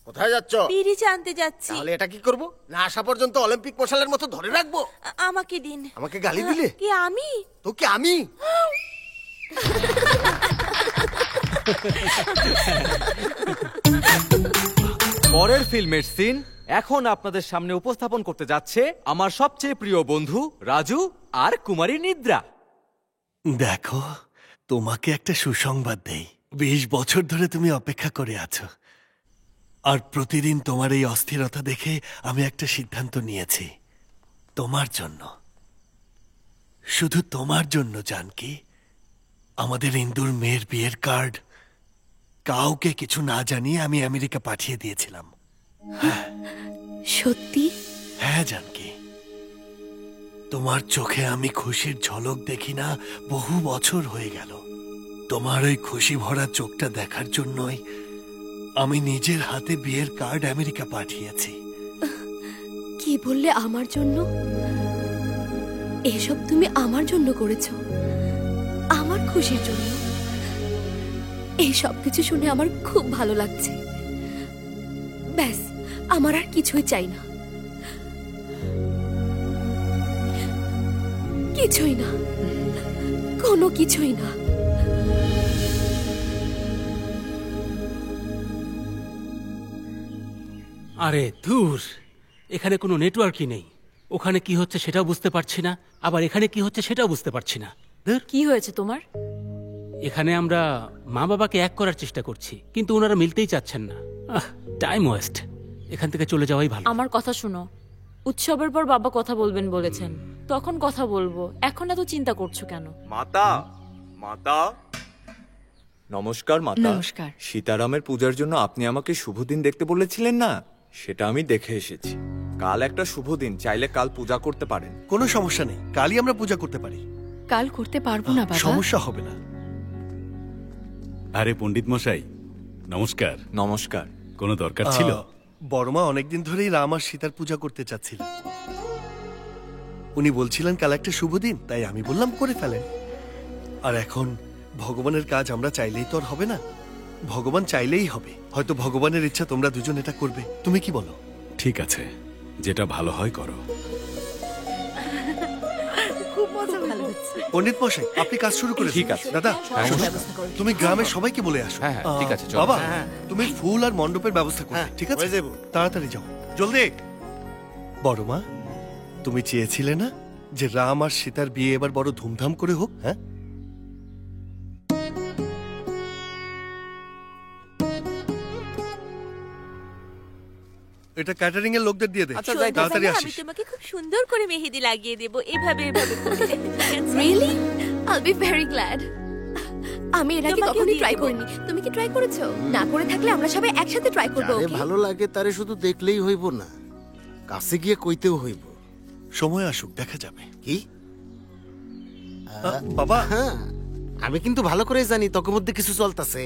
Speaker 18: কোথায় যাচ্ছ?
Speaker 10: পিরিচ আনতে যাচ্ছি।
Speaker 18: তাহলে এটা কি করব? না আসা পর্যন্ত অলিম্পিক মশালের মতো ধরে রাখবো?
Speaker 10: আমাকে দিন।
Speaker 18: আমাকে গালি দিলে?
Speaker 10: কি আমি?
Speaker 18: তো কি আমি?
Speaker 17: পরের ফিল্মের সিন এখন আপনাদের সামনে উপস্থাপন করতে যাচ্ছে আমার সবচেয়ে প্রিয় বন্ধু রাজু আর কুমারী নিদ্রা।
Speaker 1: দেখো, তোমাকে একটা সুসংবাদ দেই। 20 বছর ধরে তুমি অপেক্ষা করে আছো, আর প্রতিদিন তোমার এই অস্থিরতা দেখে আমি একটা সিদ্ধান্ত নিয়েছি। তোমার জন্য, শুধু তোমার জন্য জানকি, আমাদের ইন্দুর মেয়ের বিয়ের কার্ড কাউকে কিছু না জানিয়ে আমি আমেরিকা পাঠিয়ে দিয়েছিলাম।
Speaker 5: সত্যি?
Speaker 1: হ্যাঁ জানকি, তোমার চোখে আমি খুশির ঝলক দেখি না বহু বছর হয়ে গেল। তোমার ওই খুশি ভরা চোখটা দেখার জন্যই আমি নিজের হাতে বিয়ের কার্ড আমেরিকা পাঠিয়েছি।
Speaker 5: কি বললে? আমার জন্য? এসব তুমি আমার জন্য করেছো, আমার খুশির জন্য। এই সব কিছু শুনে আমার খুব ভালো লাগছে। ব্যাস, আমার আর কিছুই চাই না, কিছুই না, কোনো কিছুই না।
Speaker 9: আরে দূর, এখানে কোনো নেটওয়ার্কই নেই। ওখানে কি হচ্ছে সেটাও বুঝতে পারছি না, আবার এখানে কি হচ্ছে সেটাও বুঝতে পারছি না।
Speaker 10: কি হয়েছে তোমার?
Speaker 9: এখানে আমরা মা বাবাকে এক করার চেষ্টা করছি, কিন্তু ওনারা মিলতেই চাচ্ছেন না। টাইম ওয়েস্ট, এখান থেকে চলে যাওয়াই ভালো।
Speaker 10: আমার কথা শোনো, উৎসবের পর বাবা কথা বলবেন বলেছেন, তখন কথা বলবো। এখন এত চিন্তা করছো কেন?
Speaker 21: মাতা, মাতা, নমস্কার মাতা।
Speaker 2: নমস্কার।
Speaker 21: সীতারামের পূজার জন্য আপনি আমাকে শুভ দিন দেখতে বলেছিলেন না, সেটা আমি দেখে এসেছি। কাল একটা শুভ দিন, চাইলে কাল পূজা করতে পারেন।
Speaker 1: কোনো সমস্যা নেই, কালই আমরা পূজা করতে পারি।
Speaker 2: কাল করতে পারবো না বাবা।
Speaker 1: সমস্যা হবে না।
Speaker 3: আরে পণ্ডিত মশাই, নমস্কার।
Speaker 21: নমস্কার।
Speaker 3: কোনো দরকার ছিল?
Speaker 1: বড়মা অনেকদিন ধরেই রাম আর সীতার পূজা করতে চাচ্ছিলেন। উনি বলছিলেন কাল একটা শুভ দিন, তাই আমি বললাম করে ফেলেন। আর এখন ভগবানের কাজ আমরা চাইলেই তো আর হবে না, ভগবান চাইলেই হবে। হয়তো ভগবানের ইচ্ছা তোমরা দুজন এটা করবে। তুমি কি বলো?
Speaker 3: ঠিক আছে, যেটা ভালো হয় করো।
Speaker 7: খুব মজা হচ্ছে।
Speaker 1: পণ্ডিত মশাই, আপনি কাজ শুরু করে
Speaker 21: ঠিক আছে।
Speaker 1: দাদা,
Speaker 21: হ্যাঁ,
Speaker 1: শোনো,
Speaker 21: ব্যবস্থা করো।
Speaker 1: তুমি গ্রামের সবাইকে বলে আসো।
Speaker 21: হ্যাঁ, হ্যাঁ, ঠিক আছে, চলো।
Speaker 1: বাবা,
Speaker 21: হ্যাঁ,
Speaker 1: তুমি ফুল আর মণ্ডপের ব্যবস্থা করো, ঠিক আছে? তাড়াতাড়ি যাও, জলদি। বড় মা, তুমি চেয়েছিলে না যে রাম আর সীতার বিয়ে এবার বড় ধুমধাম করে হোক? হ্যাঁ, এটা ক্যাটারিং এর লোকদের দিয়ে দে। তাড়াতাড়ি
Speaker 10: আমি
Speaker 1: আসিস।
Speaker 10: তোমাকে খুব সুন্দর করে মেহেদি লাগিয়ে দেব, এভাবে এভাবে করে।
Speaker 5: রিয়েলি? আইল বি ভেরি গ্ল্যাড। আমি এর আগে
Speaker 10: তোমাকেও
Speaker 5: কখনোই
Speaker 10: দিয়ে
Speaker 5: ট্রাই
Speaker 10: দেব।
Speaker 5: করিনি। তুমি কি ট্রাই করেছো? না করে থাকলে আমরা সবাই একসাথে ট্রাই করব।
Speaker 18: যারে
Speaker 5: ওকে?
Speaker 18: ভালো লাগে তারে শুধু দেখলেই হইব না, কাছে গিয়ে কইতেও হইব।
Speaker 1: সময় আসুক, দেখা যাবে।
Speaker 18: কি
Speaker 1: বাবা?
Speaker 18: হ্যাঁ, আমি কিন্তু ভালো করে জানি তোকে মধ্যে কিছু চলতেছে।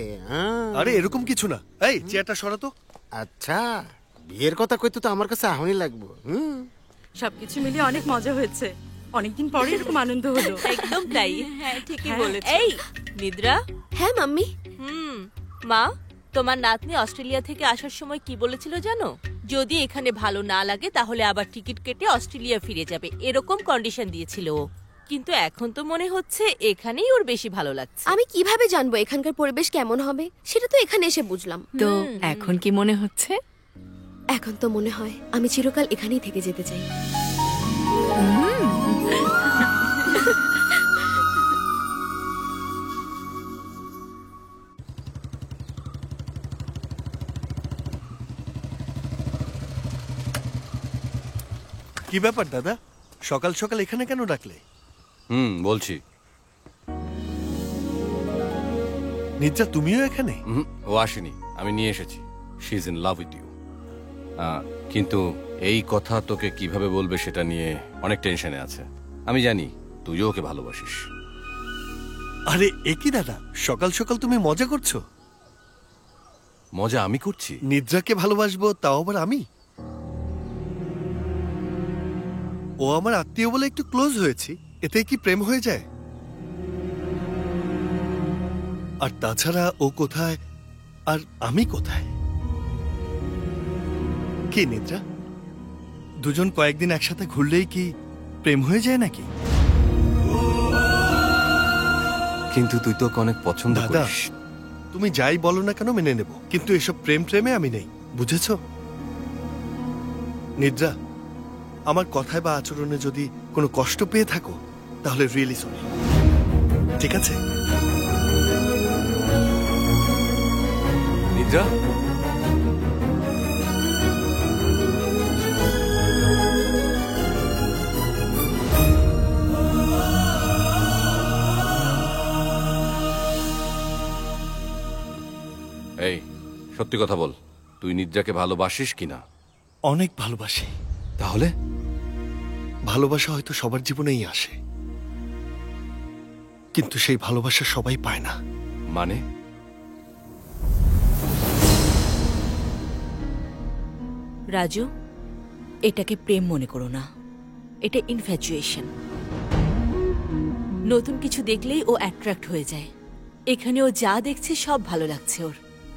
Speaker 1: আরে এরকম কিছু না। এই চেয়ারটা সরাতো।
Speaker 18: আচ্ছা, বিয়ের কথা কইতে তো আমার কাছে আহনি লাগবো।
Speaker 7: সবকিছু মিলিয়ে অনেক মজা হয়েছে। অনেকদিন পরে এরকম আনন্দ হলো।
Speaker 10: একদম তাই। হ্যাঁ, ঠিকই
Speaker 7: হ্যাঁ।
Speaker 10: বলেছো। এই নিদ্রা।
Speaker 5: হ্যাঁ মাম্মি।
Speaker 10: মা, তোমার নাতনি অস্ট্রেলিয়া থেকে আসার সময় কি বলেছিল জানো? যদি এখানে ভালো না লাগে তাহলে আবার টিকিট কেটে অস্ট্রেলিয়া ফিরে যাবে, এরকম কন্ডিশন দিয়েছিল ও। কিন্তু এখন তো মনে হচ্ছে এখানেই ওর বেশি ভালো লাগছে।
Speaker 5: আমি কিভাবে জানবো এখানকার পরিবেশ কেমন হবে? সেটা তো এখানে এসে বুঝলাম।
Speaker 2: তো এখন কি মনে হচ্ছে?
Speaker 5: এখন তো মনে হয় আমি চিরকাল এখানেই থেকে যেতে চাই।
Speaker 1: কি ব্যাপার দাদা, সকাল সকাল এখানে কেন ডাকলে?
Speaker 19: বলছি।
Speaker 1: নিদ্রা, তুমিও এখানে?
Speaker 19: ও আসেনি, আমি নিয়ে এসেছি। She is in love with you. কিন্তু এই কথা তোকে কিভাবে বলবে সেটা নিয়ে অনেক টেনশনে আছে। আমি জানি তুইও ওকে ভালোবাসিস।
Speaker 1: আরে একই দাদা, সকাল সকাল তুমি মজা করছো?
Speaker 19: মজা আমি করছি?
Speaker 1: নিদ্রাকে ভালোবাসবো, তাও আবার আমি? ও আমার আত্মীয় বলে একটু ক্লোজ হয়েছি, এতে কি প্রেম হয়ে যায়? আর তাছাড়া ও কোথায় আর আমি কোথায়? কি নিদ্রা, দুজন কয়েকদিন একসাথে ঘুরলেই কি প্রেম হয়ে যায় নাকি?
Speaker 19: কিন্তু তুই তো অনেক পছন্দ
Speaker 1: দাদা,
Speaker 19: করিস।
Speaker 1: তুমি যাই বলো না কেন মেনে নেব, কিন্তু এসব প্রেমে আমি নেই, বুঝেছো? নিদ্রা, আমার কথায় বা আচরণে যদি কোনো কষ্ট পেয়ে থাকো তাহলে রিয়েলি সরি, ঠিক আছে?
Speaker 19: নিদ্রা, এই সত্যি কথা বল, তুই নিদ্রাকে ভালোবাসিস কিনা?
Speaker 1: অনেক ভালোবাসি।
Speaker 19: তাহলে
Speaker 1: ভালোবাসা হয়তো সবার জীবনেই আসে, কিন্তু সেই ভালোবাসা সবাই পায় না।
Speaker 19: মানে?
Speaker 10: রাজু, এটাকে প্রেম মনে করো না, এটা ইনফ্যাচুয়েশন। নতুন কিছু দেখলেই ও অ্যাট্রাক্ট হয়ে যায়। এখানে ও যা দেখছে সব ভালো লাগছে ওর।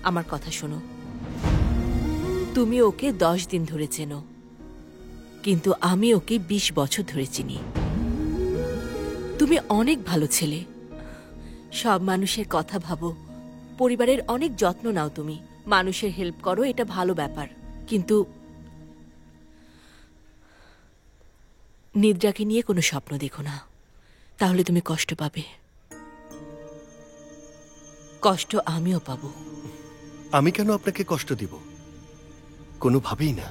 Speaker 10: আমার কথা শোনো, তুমি ওকে 10 দিন ধরে চেনো, কিন্তু আমি ওকে 20 বছর ধরে চিনি। তুমি অনেক ভালো ছেলে, সব মানুষের কথা ভাবো, পরিবারের অনেক যত্ন নাও, তুমি মানুষের হেল্প করো, এটা ভালো ব্যাপার। কিন্তু নিদ্রাকে নিয়ে কোনো স্বপ্ন দেখো না, তাহলে তুমি কষ্ট পাবে। কষ্ট আমিও পাবো।
Speaker 1: আমি কেন আপনাকে কষ্ট দিব? কোনোভাবেই না।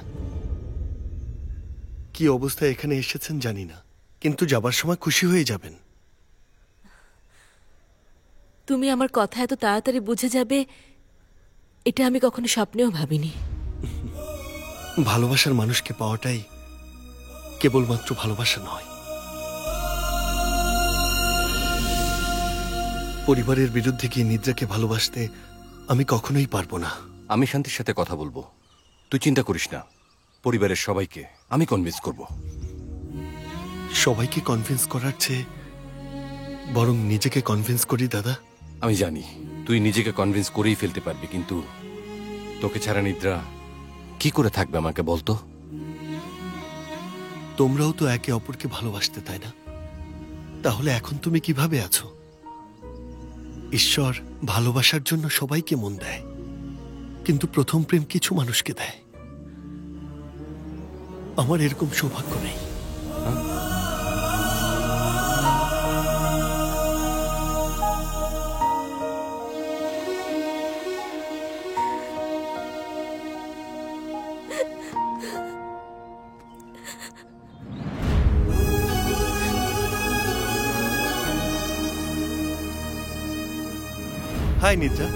Speaker 1: কি অবস্থায় এখানে এসেছেন জানি না, কিন্তু যাবার সময় খুশি হয়ে যাবেন।
Speaker 10: তুমি আমার কথা এত তাড়াতাড়ি বুঝে যাবে, এটা আমি কখনো স্বপ্নেও ভাবিনি।
Speaker 1: ভালোবাসার মানুষকে পাওয়াটাই কেবলমাত্র ভালোবাসা নয়। পরিবারের বিরুদ্ধে গিয়ে নিদ্রাকে ভালোবাসতে আমি কখনোই পারবো না।
Speaker 19: আমি শান্তির সাথে কথা বলবো, তুই চিন্তা করিস না। পরিবারের সবাইকে আমি কনভিন্স করব।
Speaker 1: সবাইকে কনভিন্স করার চেয়ে বরং নিজেকে কনভিন্স করি দাদা।
Speaker 19: আমি জানি তুই নিজেকে কনভিন্স করেই ফেলতে পারবি, কিন্তু তোকে ছাড়া নিদ্রা কি করে থাকবে আমাকে বলতো?
Speaker 1: তোমরাও তো একে অপরকে ভালোবাসতে, তাই না? তাহলে এখন তুমি কিভাবে আছো? ঈশ্বর ভালোবাসার জন্য সবাইকে মন দেয়, কিন্তু প্রথম প্রেম কিছু মানুষকে দেয়। আমার এরকম সৌভাগ্য নেই। হাই নিদ্রা।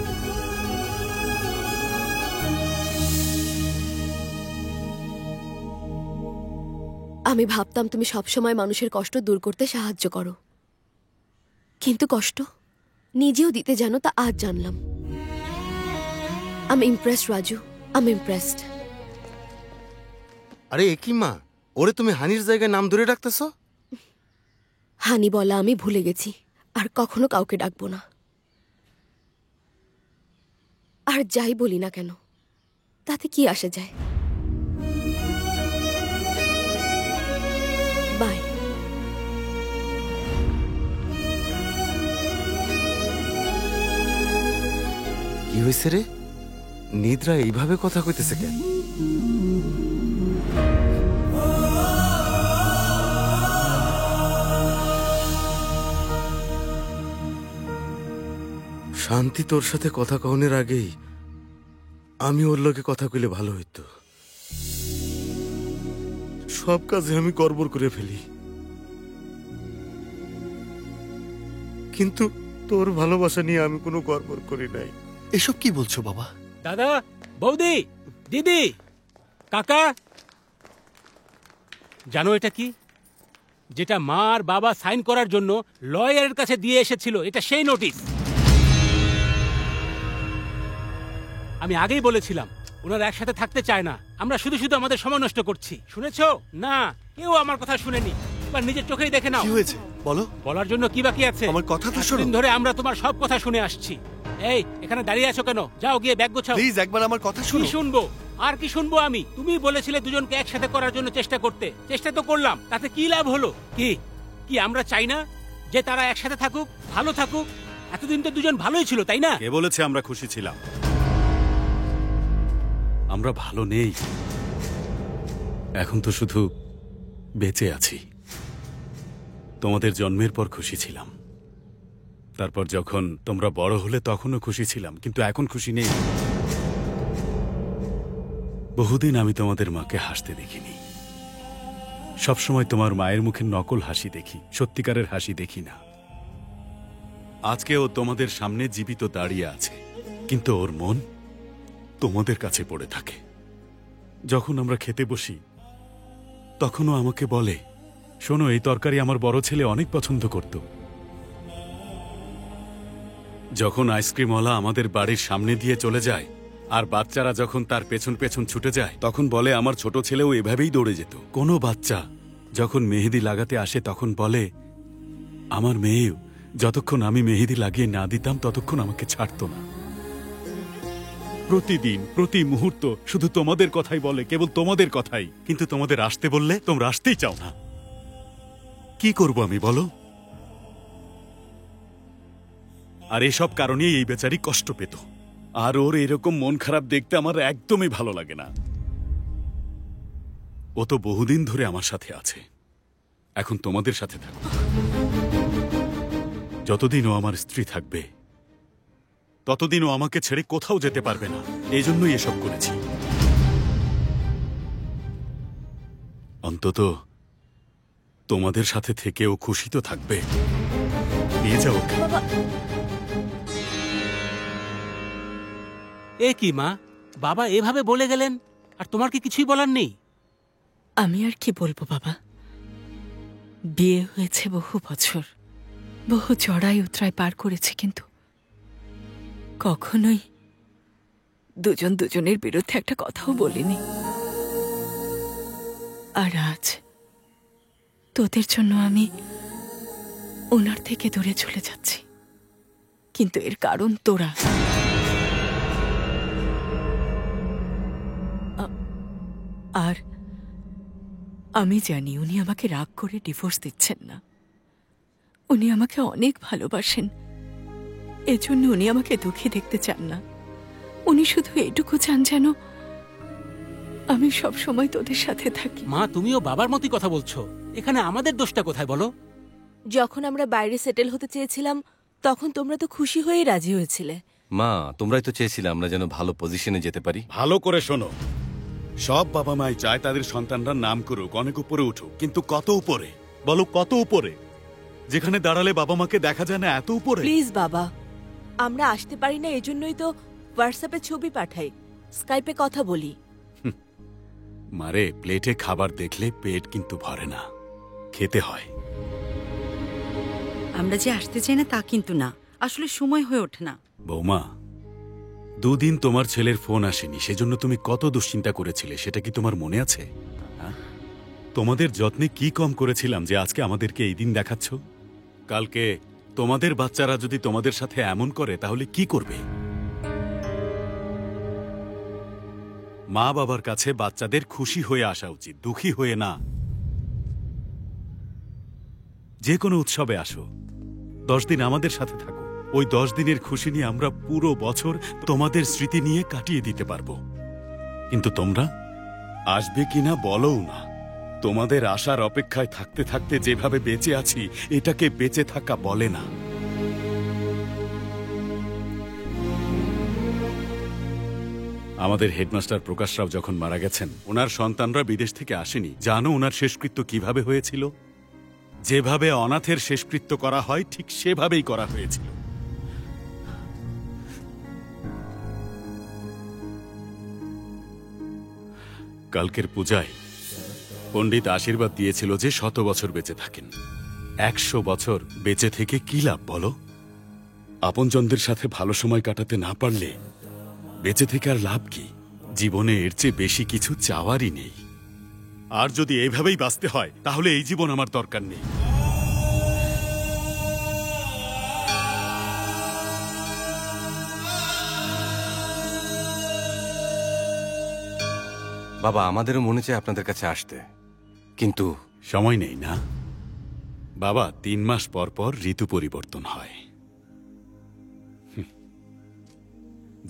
Speaker 5: আমি ভাবতাম তুমি সবসময় মানুষের কষ্ট দূর করতে সাহায্য করো, কিন্তু কষ্ট নিজেও দিতে জানো, তা আজ জানলাম। আমি ইমপ্রেসড রাজু, আমি ইমপ্রেসড।
Speaker 18: আরে একই মা, ওরে তুমি হানির জায়গায় নাম ধরে রাখতেছ?
Speaker 5: হানি বলা আমি ভুলে গেছি, আর কখনো কাউকে ডাকবো না। আর যাই বলি না কেন, তাতে কি আসে যায়? বাই।
Speaker 18: কি হয়েছে রে? নিদ্রা এইভাবে কথা কইতেছে কেন? শান্তি তোর সাথে কথা কহনের আগেই আমি ওর লগে কথা কইলে ভালো হইতো। সব কাজে আমি গড়বড় করে ফেলি, কিন্তু তোর ভালোবাসা নিয়ে আমি কোনো গড়বড় করি নাই।
Speaker 1: এসব কি বলছো বাবা?
Speaker 9: দাদা, বৌদি, দিদি, কাকা, জানো এটা কি? যেটা মা আর বাবা সাইন করার জন্য লয়ারের কাছে দিয়ে এসেছিল, এটা সেই নোটিশ। আমি আগেই বলেছিলাম ওনারা একসাথে থাকতে চায় না, আমরা শুধু শুধু আমাদের সময় নষ্ট করছি। শুনেছো? না, কেউ আমার কথা শুনেনি। এবার নিজের চোখেই দেখে নাও।
Speaker 1: কি হয়েছে বলো।
Speaker 9: বলার জন্য কি বাকি আছে?
Speaker 1: আমার কথা তো শোনো।
Speaker 9: দিন ধরে আমরা তোমার সব কথা শুনে আসছি। এই, এখানে দাঁড়িয়ে আছো কেন? যাও গিয়ে ব্যাগ গোছাও।
Speaker 1: প্লিজ একবার আমার কথা শুনো।
Speaker 9: কি শুনবো? আর কি শুনবো আমি? তুমি বলেছিলে দুজনকে একসাথে করার জন্য চেষ্টা করতে। চেষ্টা তো করলাম, তাতে কি লাভ হলো? কি কি আমরা চাই না যে তারা একসাথে থাকুক, ভালো থাকুক? এতদিন তো দুজন ভালোই ছিল, তাই না?
Speaker 3: কে বলেছে আমরা খুশি ছিলাম? আমরা ভালো নেই, এখন তো শুধু বেঁচে আছি। তোমাদের জন্মের পর খুশি ছিলাম, তারপর যখন তোমরা বড় হলে তখনও খুশি ছিলাম, কিন্তু এখন খুশি নেই। বহুদিন আমি তোমাদের মাকে হাসতে দেখিনি। সবসময় তোমার মায়ের মুখে নকল হাসি দেখি, সত্যিকারের হাসি দেখি না। আজকে ও তোমাদের সামনে জীবিত দাঁড়িয়ে আছে, কিন্তু ওর মন তোমাদের কাছে পড়ে থাকে। যখন আমরা খেতে বসি তখনও আমাকে বলে, শোনো, এই তরকারি আমার বড় ছেলে অনেক পছন্দ করত। যখন আইসক্রিমওয়ালা আমাদের বাড়ির সামনে দিয়ে চলে যায় আর বাচ্চারা যখন তার পেছন পেছন ছুটে যায়, তখন বলে আমার ছোট ছেলেও এভাবেই দৌড়ে যেত। কোনো বাচ্চা যখন মেহেদি লাগাতে আসে তখন বলে, আমার মেয়েও যতক্ষণ আমি মেহেদি লাগিয়ে না দিতাম ততক্ষণ আমাকে ছাড়তো না। প্রতিদিন প্রতি মুহূর্ত শুধু তোমাদের কথাই বলে, কেবল তোমাদের কথাই। কিন্তু তোমাদের আসতে বললে তোমরা আসতেই চাও না। কি করব আমি বলো? আর এসব কারণেই এই বেচারি কষ্ট পেত। আর ওর এরকম মন খারাপ দেখতে আমার একদমই ভালো লাগে না। ও তো বহুদিন ধরে আমার সাথে আছে, এখন তোমাদের সাথে থাকবে। যতদিন ও আমার স্ত্রী থাকবে ততদিন ও আমাকে ছেড়ে কোথাও যেতে পারবে না। এই জন্যই এসব করেছি। অন্তত তোমাদের সাথে থেকে ও খুশি তো থাকবে। নিয়ে যাও ওকে।
Speaker 9: এ কি মা, বাবা এভাবে বলে গেলেন আর তোমার কি কিছুই বলার নেই?
Speaker 2: আমি আর কি বলবো বাবা, বিয়ে হয়েছে বহু বছর, বহু চড়াই উতরাই পার করেছি, কিন্তু কখনোই দুজন দুজনের বিরুদ্ধে একটা কথাও বলিনি। আর আজ তোদের জন্য আমি ওনার থেকে দূরে চলে যাচ্ছি, কিন্তু এর কারণ তোরা। আর আমি জানি উনি আমাকে রাগ করে ডিভোর্স দিচ্ছেন না। উনি আমাকে অনেক ভালোবাসেন, এজন্য উনি আমাকে দুঃখী দেখতে চান না। উনি শুধু এটুকু চান যেন আমি সব সময় তোদের সাথে থাকি।
Speaker 9: মা, তুমিও বাবার মতোই কথা বলছো। এখানে আমাদের দোষটা কোথায় বলো?
Speaker 10: যখন আমরা বাইরে সেটেল হতে চেয়েছিলাম তখন তোমরা তো খুশি হয়ে রাজি হয়েছিলে।
Speaker 19: মা, তোমরাই তো চেয়েছিলে আমরা যেন ভালো পজিশনে যেতে পারি।
Speaker 3: ভালো করে শোনো, সব বাবা মাই চায় তাদের সন্তানরা নাম করুক, অনেক উপরে উঠুক, কিন্তু কত উপরে বলো? কত উপরে? যেখানে দাঁড়ালে বাবা মাকে দেখা যায় না, এত উপরে।
Speaker 10: প্লিজ বাবা, আমরা আসতে পারি না, এজন্যই তো হোয়াটসঅ্যাপে ছবি পাঠাই, স্কাইপে কথা বলি।
Speaker 3: মারে, প্লেটে খাবার দেখলে পেট কিন্তু ভরে না, খেতে হয়।
Speaker 7: আমরা যে আসতে চাই না তা কিন্তু না, আসলে সময় হয়ে ওঠে না।
Speaker 3: বৌমা, দুদিন তোমার ছেলের ফোন আসেনি, সেজন্য তুমি কত দুশ্চিন্তা করেছিলে, সেটা কি তোমার মনে আছে? তোমাদের যত্নে কি কম করেছিলাম যে আজকে আমাদেরকে এই দিন দেখাচ্ছ? কালকে তোমাদের বাচ্চারা যদি তোমাদের সাথে এমন করে তাহলে কি করবে? মা বাবার কাছে বাচ্চাদের খুশি হয়ে আসা উচিত, দুঃখী হয়ে না। যে কোনো উৎসবে আসো, 10 দিন আমাদের সাথে থাকো। ওই 10 দিনের খুশি নিয়ে আমরা পুরো বছর তোমাদের স্মৃতি নিয়ে কাটিয়ে দিতে পারবো। কিন্তু তোমরা আসবে কিনা বলও না। তোমাদের আশার অপেক্ষায় থাকতে থাকতে যেভাবে বেঁচে আছি, এটাকে বেঁচে থাকা বলে না। আমাদের হেডমাস্টার প্রকাশ রাও যখন মারা গেছেন, ওনার সন্তানরা বিদেশ থেকে আসেনি। জানো ওনার শেষকৃত্য কিভাবে হয়েছিল? যেভাবে অনাথের শেষকৃত্য করা হয় ঠিক সেভাবেই করা হয়েছিল। কালকের পূজায় পণ্ডিত আশীর্বাদ দিয়েছিল যে 100 বছর বেঁচে থাকেন। 100 বছর বেঁচে থেকে কি লাভ বলো? আপনজনদের সাথে ভালো সময় কাটাতে না পারলে বেঁচে থেকে আর লাভ কি? জীবনে এর চেয়ে বেশি কিছু চাওয়ারই নেই। আর যদি এইভাবেই বাঁচতে হয় তাহলে এই জীবন আমার দরকার নেই।
Speaker 19: বাবা, আমাদেরও মনে চায় আপনাদের কাছে আসতে, কিন্তু
Speaker 3: সময় নেই না বাবা। 3 মাস পর পর ঋতু পরিবর্তন হয়।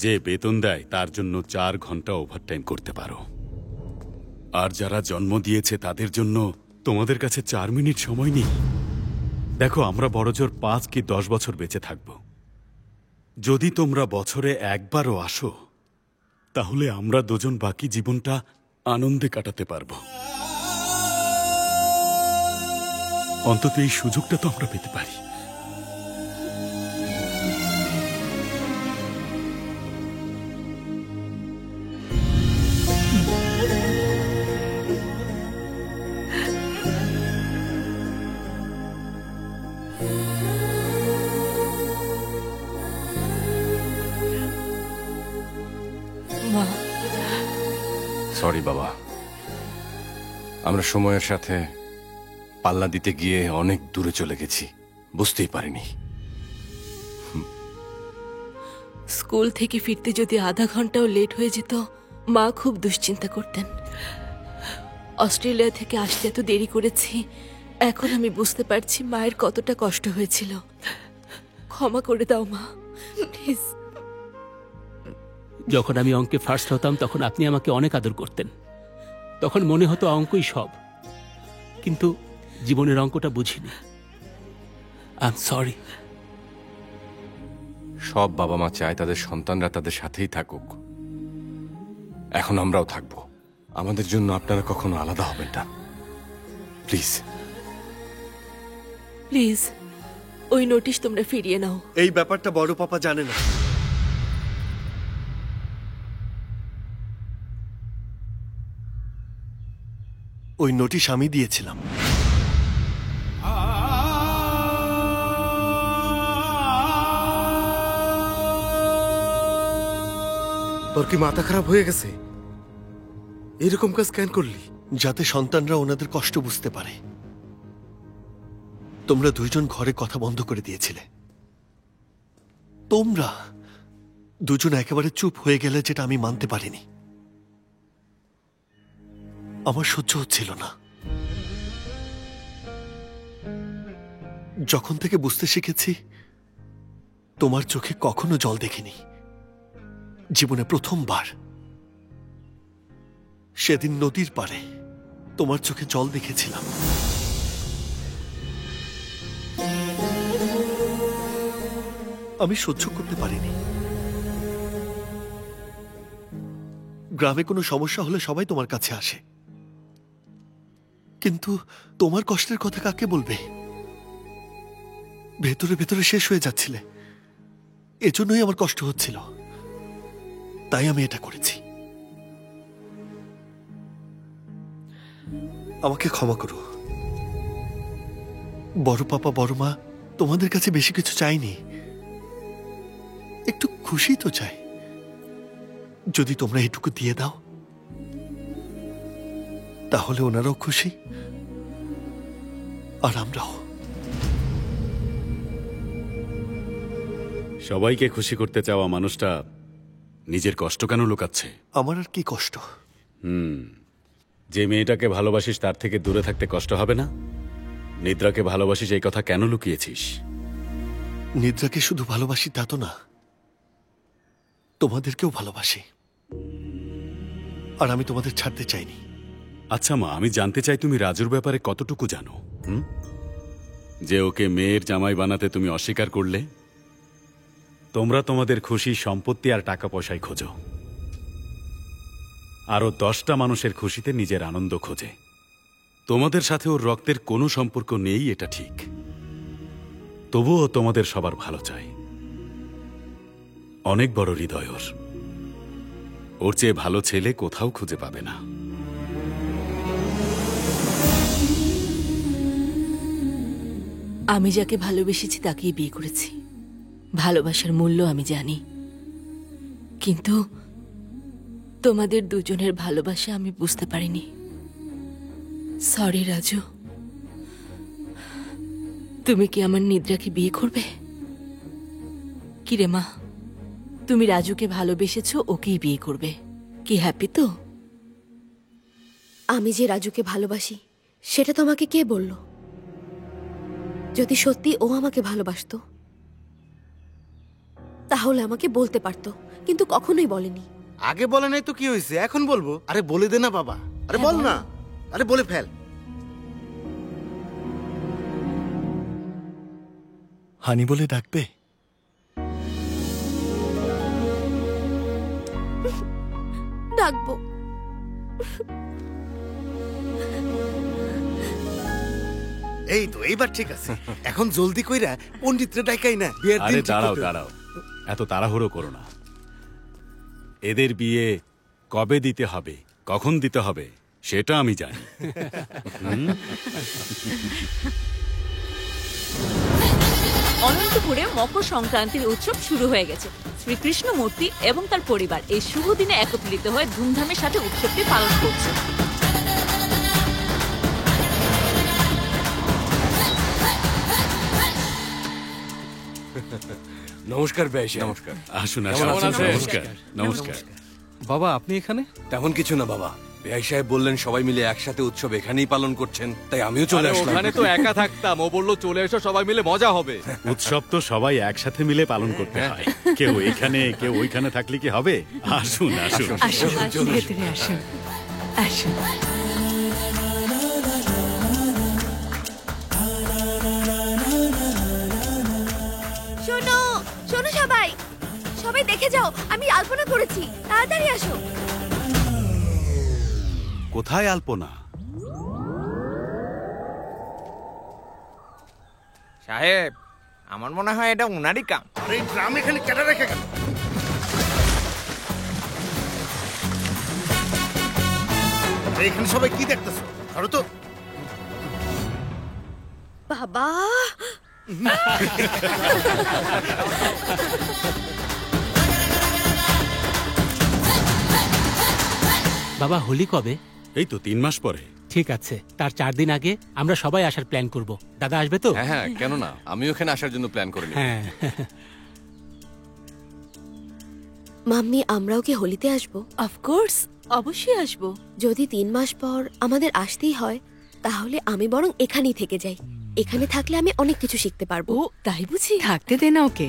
Speaker 3: যে বেতন দেয় তার জন্য 4 ঘন্টা ওভারটাইম করতে পারো। আর যারা জন্ম দিয়েছে তাদের জন্য তোমাদের কাছে 4 মিনিট সময় নেই। দেখো, আমরা বড়জোর 5 কি 10 বছর বেঁচে থাকব। যদি তোমরা বছরে একবারও আসো তাহলে আমরা দুজন বাকি জীবনটা আনন্দে কাটাতে পারবো। অন্তত এই সুযোগটা তো আমরা পেতে পারি।
Speaker 10: মা
Speaker 19: সরি বাবা, আমরা সময়ের সাথে পাল্লা দিতে গিয়ে অনেক দূরে চলে গেছি, বুঝতেই পারিনি।
Speaker 10: স্কুল থেকে ফিরতে যদি আধা ঘন্টাও লেট হয়ে যেত মা খুব দুশ্চিন্তা করতেন। অস্ট্রেলিয়া থেকে আসতে এত দেরি করেছি, এখন আমি বুঝতে পারছি মায়ের কতটা কষ্ট হয়েছিল। ক্ষমা করে দাও মা, প্লিজ।
Speaker 9: যখন আমি অঙ্কে ফার্স্ট হতাম তখন আপনি আমাকে অনেক আদর করতেন। তখন মনে হতো অঙ্কই সব, কিন্তু জীবনের অঙ্কটা বুঝিনি। I am sorry.
Speaker 19: সব বাবা মা চায় তাদের সন্তানরা তাদের সাথেই থাকুক, এখন আমরাও থাকবো। আমাদের জন্য আপনারা কখনো আলাদা হবেন না, প্লিজ।
Speaker 10: প্লিজ ওই নোটিশ তোমরা ফিরিয়ে নাও।
Speaker 1: এই ব্যাপারটা বড় পাপা জানে না। ওই নোটিশ আমি দিয়েছিলাম।
Speaker 18: তোর কি মাথা খারাপ হয়ে গেছে? এরকম কাজ কেন করলি?
Speaker 1: যাতে সন্তানরা ওনাদের কষ্ট বুঝতে পারে। তোমরা দুইজন ঘরে কথা বন্ধ করে দিয়েছিলে। তোমরা দুজন একেবারে চুপ হয়ে গেলে, যেটা আমি মানতে পারিনি। আমার সহ্য হচ্ছিল না। যখন থেকে বুঝতে শিখেছি তোমার চোখে কখনো জল দেখিনি, জীবনে প্রথমবার সেদিন নদীর পাড়ে তোমার চোখে জল দেখেছিলাম। আমি সহ্য করতে পারিনি। গ্রামে কোনো সমস্যা হলে সবাই তোমার কাছে আসে, কিন্তু তোমার কষ্টের কথা কাকে বলবে? ভেতরে ভেতরে শেষ হয়ে যাচ্ছিলে, এজন্যই আমার কষ্ট হচ্ছিল, তাই আমি এটা করেছি। আমাকে ক্ষমা করো। বড় পাপা বড় মা তোমাদের কাছে বেশি কিছু চাইনি, একটু খুশি তো চাই। যদি তোমরা এটুকু দিয়ে দাও তাহলে ওনারাও খুশি আর আমরাও।
Speaker 3: সবাইকে খুশি করতে চাওয়া মানুষটা নিজের কষ্ট কেন লুকাচ্ছে?
Speaker 1: আমার আর কি কষ্ট?
Speaker 3: যে মেয়েটাকে ভালোবাসিস তার থেকে দূরে থাকতে কষ্ট হবে না? নিদ্রাকে ভালোবাসিস, এই কথা কেন লুকিয়েছিস?
Speaker 1: নিদ্রাকে শুধু ভালোবাসি তা তো না, তোমাদেরকেও ভালোবাসি, আর আমি তোমাদের ছাড়তে চাইনি।
Speaker 3: আচ্ছা মা, আমি জানতে চাই তুমি রাজুর ব্যাপারে কতটুকু জানো? যে ওকে মেয়ের জামাই বানাতে তুমি অস্বীকার করলে। তোমরা তোমাদের খুশি সম্পত্তি আর টাকা পয়সায় খোঁজো, আরো 10টা মানুষের খুশিতে নিজের আনন্দ খোঁজে। তোমাদের সাথে ওর রক্তের কোনো সম্পর্ক নেই, এটা ঠিক, তবুও তোমাদের সবার ভালো চাই। অনেক বড় হৃদয় ওর, ওর চেয়ে ভালো ছেলে কোথাও খুঁজে পাবে না।
Speaker 10: আমি যাকে ভালোবেসেছি তাকেই বিয়ে করেছি, ভালোবাসার মূল্য আমি জানি, কিন্তু তোমাদের দুজনের ভালোবাসা আমি বুঝতে পারিনি। সরি রাজু। তুমি কি আমার নিদ্রাকে বিয়ে করবে? কিরে মা, তুমি রাজুকে ভালোবেসেছো, ওকেই বিয়ে করবে, কি হ্যাপি তো?
Speaker 5: আমি যে রাজুকে ভালোবাসি সেটা তো আমাকে কে বলল? যদি সত্যি ও আমাকে ভালোবাসতো তাহলে আমাকে বলতে পারতো, কিন্তু কখনোই বলেনি।
Speaker 18: আগে বলে নাই তো কি হয়েছে, এখন বলবো? আরে বলে দে না বাবা, আরে বল না, আরে বলে ফেল।
Speaker 1: হানি বলে ডাকবে?
Speaker 5: ডাকবো।
Speaker 18: এই তো এইবার ঠিক আছে। এখন জলদি কইরা পণ্ডিতরে ডাকাই না, বিয়ের দিন
Speaker 3: আরে
Speaker 18: ঠিক
Speaker 3: দাঁড়াও
Speaker 18: করতে হবে।
Speaker 3: দাঁড়াও, এত তাড়াহুড়ো করো না। এদের বিয়ে কবে দিতে হবে, কখন দিতে হবে সেটা আমি জানি।
Speaker 10: অনন্তপুরে মকর সংক্রান্তির উৎসব শুরু হয়ে গেছে। শ্রীকৃষ্ণ মূর্তি এবং তার পরিবার এই শুভ দিনে একত্রিত হয়ে ধুমধামের সাথে উৎসবটি পালন করছে।
Speaker 19: নমস্কার বেশ,
Speaker 3: নমস্কার। আসুন,
Speaker 19: কেমন
Speaker 3: আসুন,
Speaker 19: আছেন?
Speaker 3: নমস্কার, নমস্কার।
Speaker 8: বাবা আপনি এখানে?
Speaker 19: তেমন কিছু না বাবা, বেআই সাহেব বললেন সবাই মিলে একসাথে উৎসব এখানেই পালন করছেন, তাই আমিও চলে
Speaker 17: আরে
Speaker 19: আসলাম।
Speaker 17: ওখানে তো একা থাকতাম, ও বললো চলে এসো সবাই মিলে মজা হবে।
Speaker 3: উৎসব তো সবাই একসাথে মিলে পালন করতে হয়, কেউ এখানে কেউ ওইখানে থাকলে কি হবে? আসুন, আসুন,
Speaker 2: আসুন, ভেতরে আসুন, আসুন।
Speaker 5: শোনো শোনো সবাই, সবাই দেখে যাও, আমি আলপনা করেছি, তাড়াতাড়ি আসো।
Speaker 3: কোথায় আলপনা?
Speaker 4: সাহেব, আমার মনে হয় এটা উনারই কাম।
Speaker 6: আরে এই ড্রাম এখানে কেটে রেখে গেল। আরে এখানে সবাই কি দেখতেছো? ধরো তো।
Speaker 5: বাবা
Speaker 9: বাবা হোলি কবে?
Speaker 3: এই তো 3 মাস পরে।
Speaker 9: ঠিক আছে, তার 4 দিন আগে আমরা সবাই আসার প্ল্যান করব। দাদা আসবে তো?
Speaker 19: হ্যাঁ হ্যাঁ, কেন না, আমি ওখানে আসার জন্য প্ল্যান করে নিই।
Speaker 9: হ্যাঁ।
Speaker 5: মাম্মি, আমরাও কি হোলিতে আসবো?
Speaker 10: অফকোর্স, অবশ্যই আসবো।
Speaker 5: যদি 3 মাস পর আমাদের আসতেই হয়, তাহলে আমি বরং এখানেই থেকে যাই। এখানে থাকলে আমি অনেক কিছু শিখতে পারবো।
Speaker 10: তাই বুঝি?
Speaker 2: থাকতে দে না ওকে।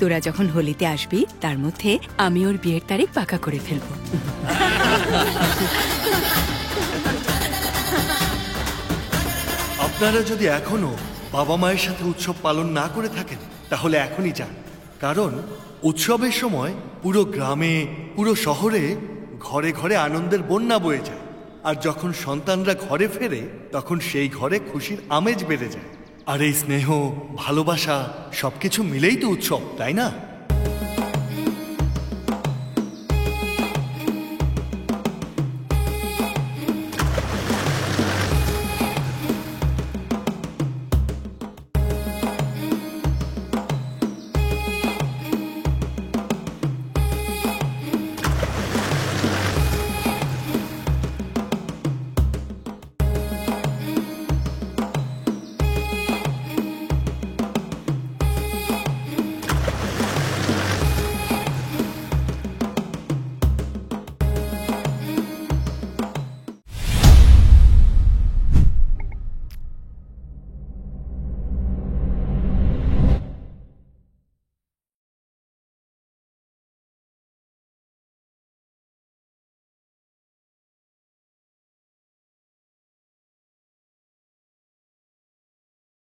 Speaker 2: তোরা যখন হোলিতে আসবি তার মধ্যে আমি ওর বিয়ের তারিখ পাকা করে ফেলবো।
Speaker 1: আপনারা যদি এখনো বাবা মায়ের সাথে উৎসব পালন না করে থাকেন তাহলে এখনই যান, কারণ উৎসবের সময় পুরো গ্রামে, পুরো শহরে ঘরে ঘরে আনন্দের বন্যা বয়ে যায়। আর যখন সন্তানরা ঘরে ফেরে তখন সেই ঘরে খুশির আমেজ বেড়ে যায়। আর এই স্নেহ, ভালোবাসা সবকিছু মিলেই তো উৎসব, তাই না?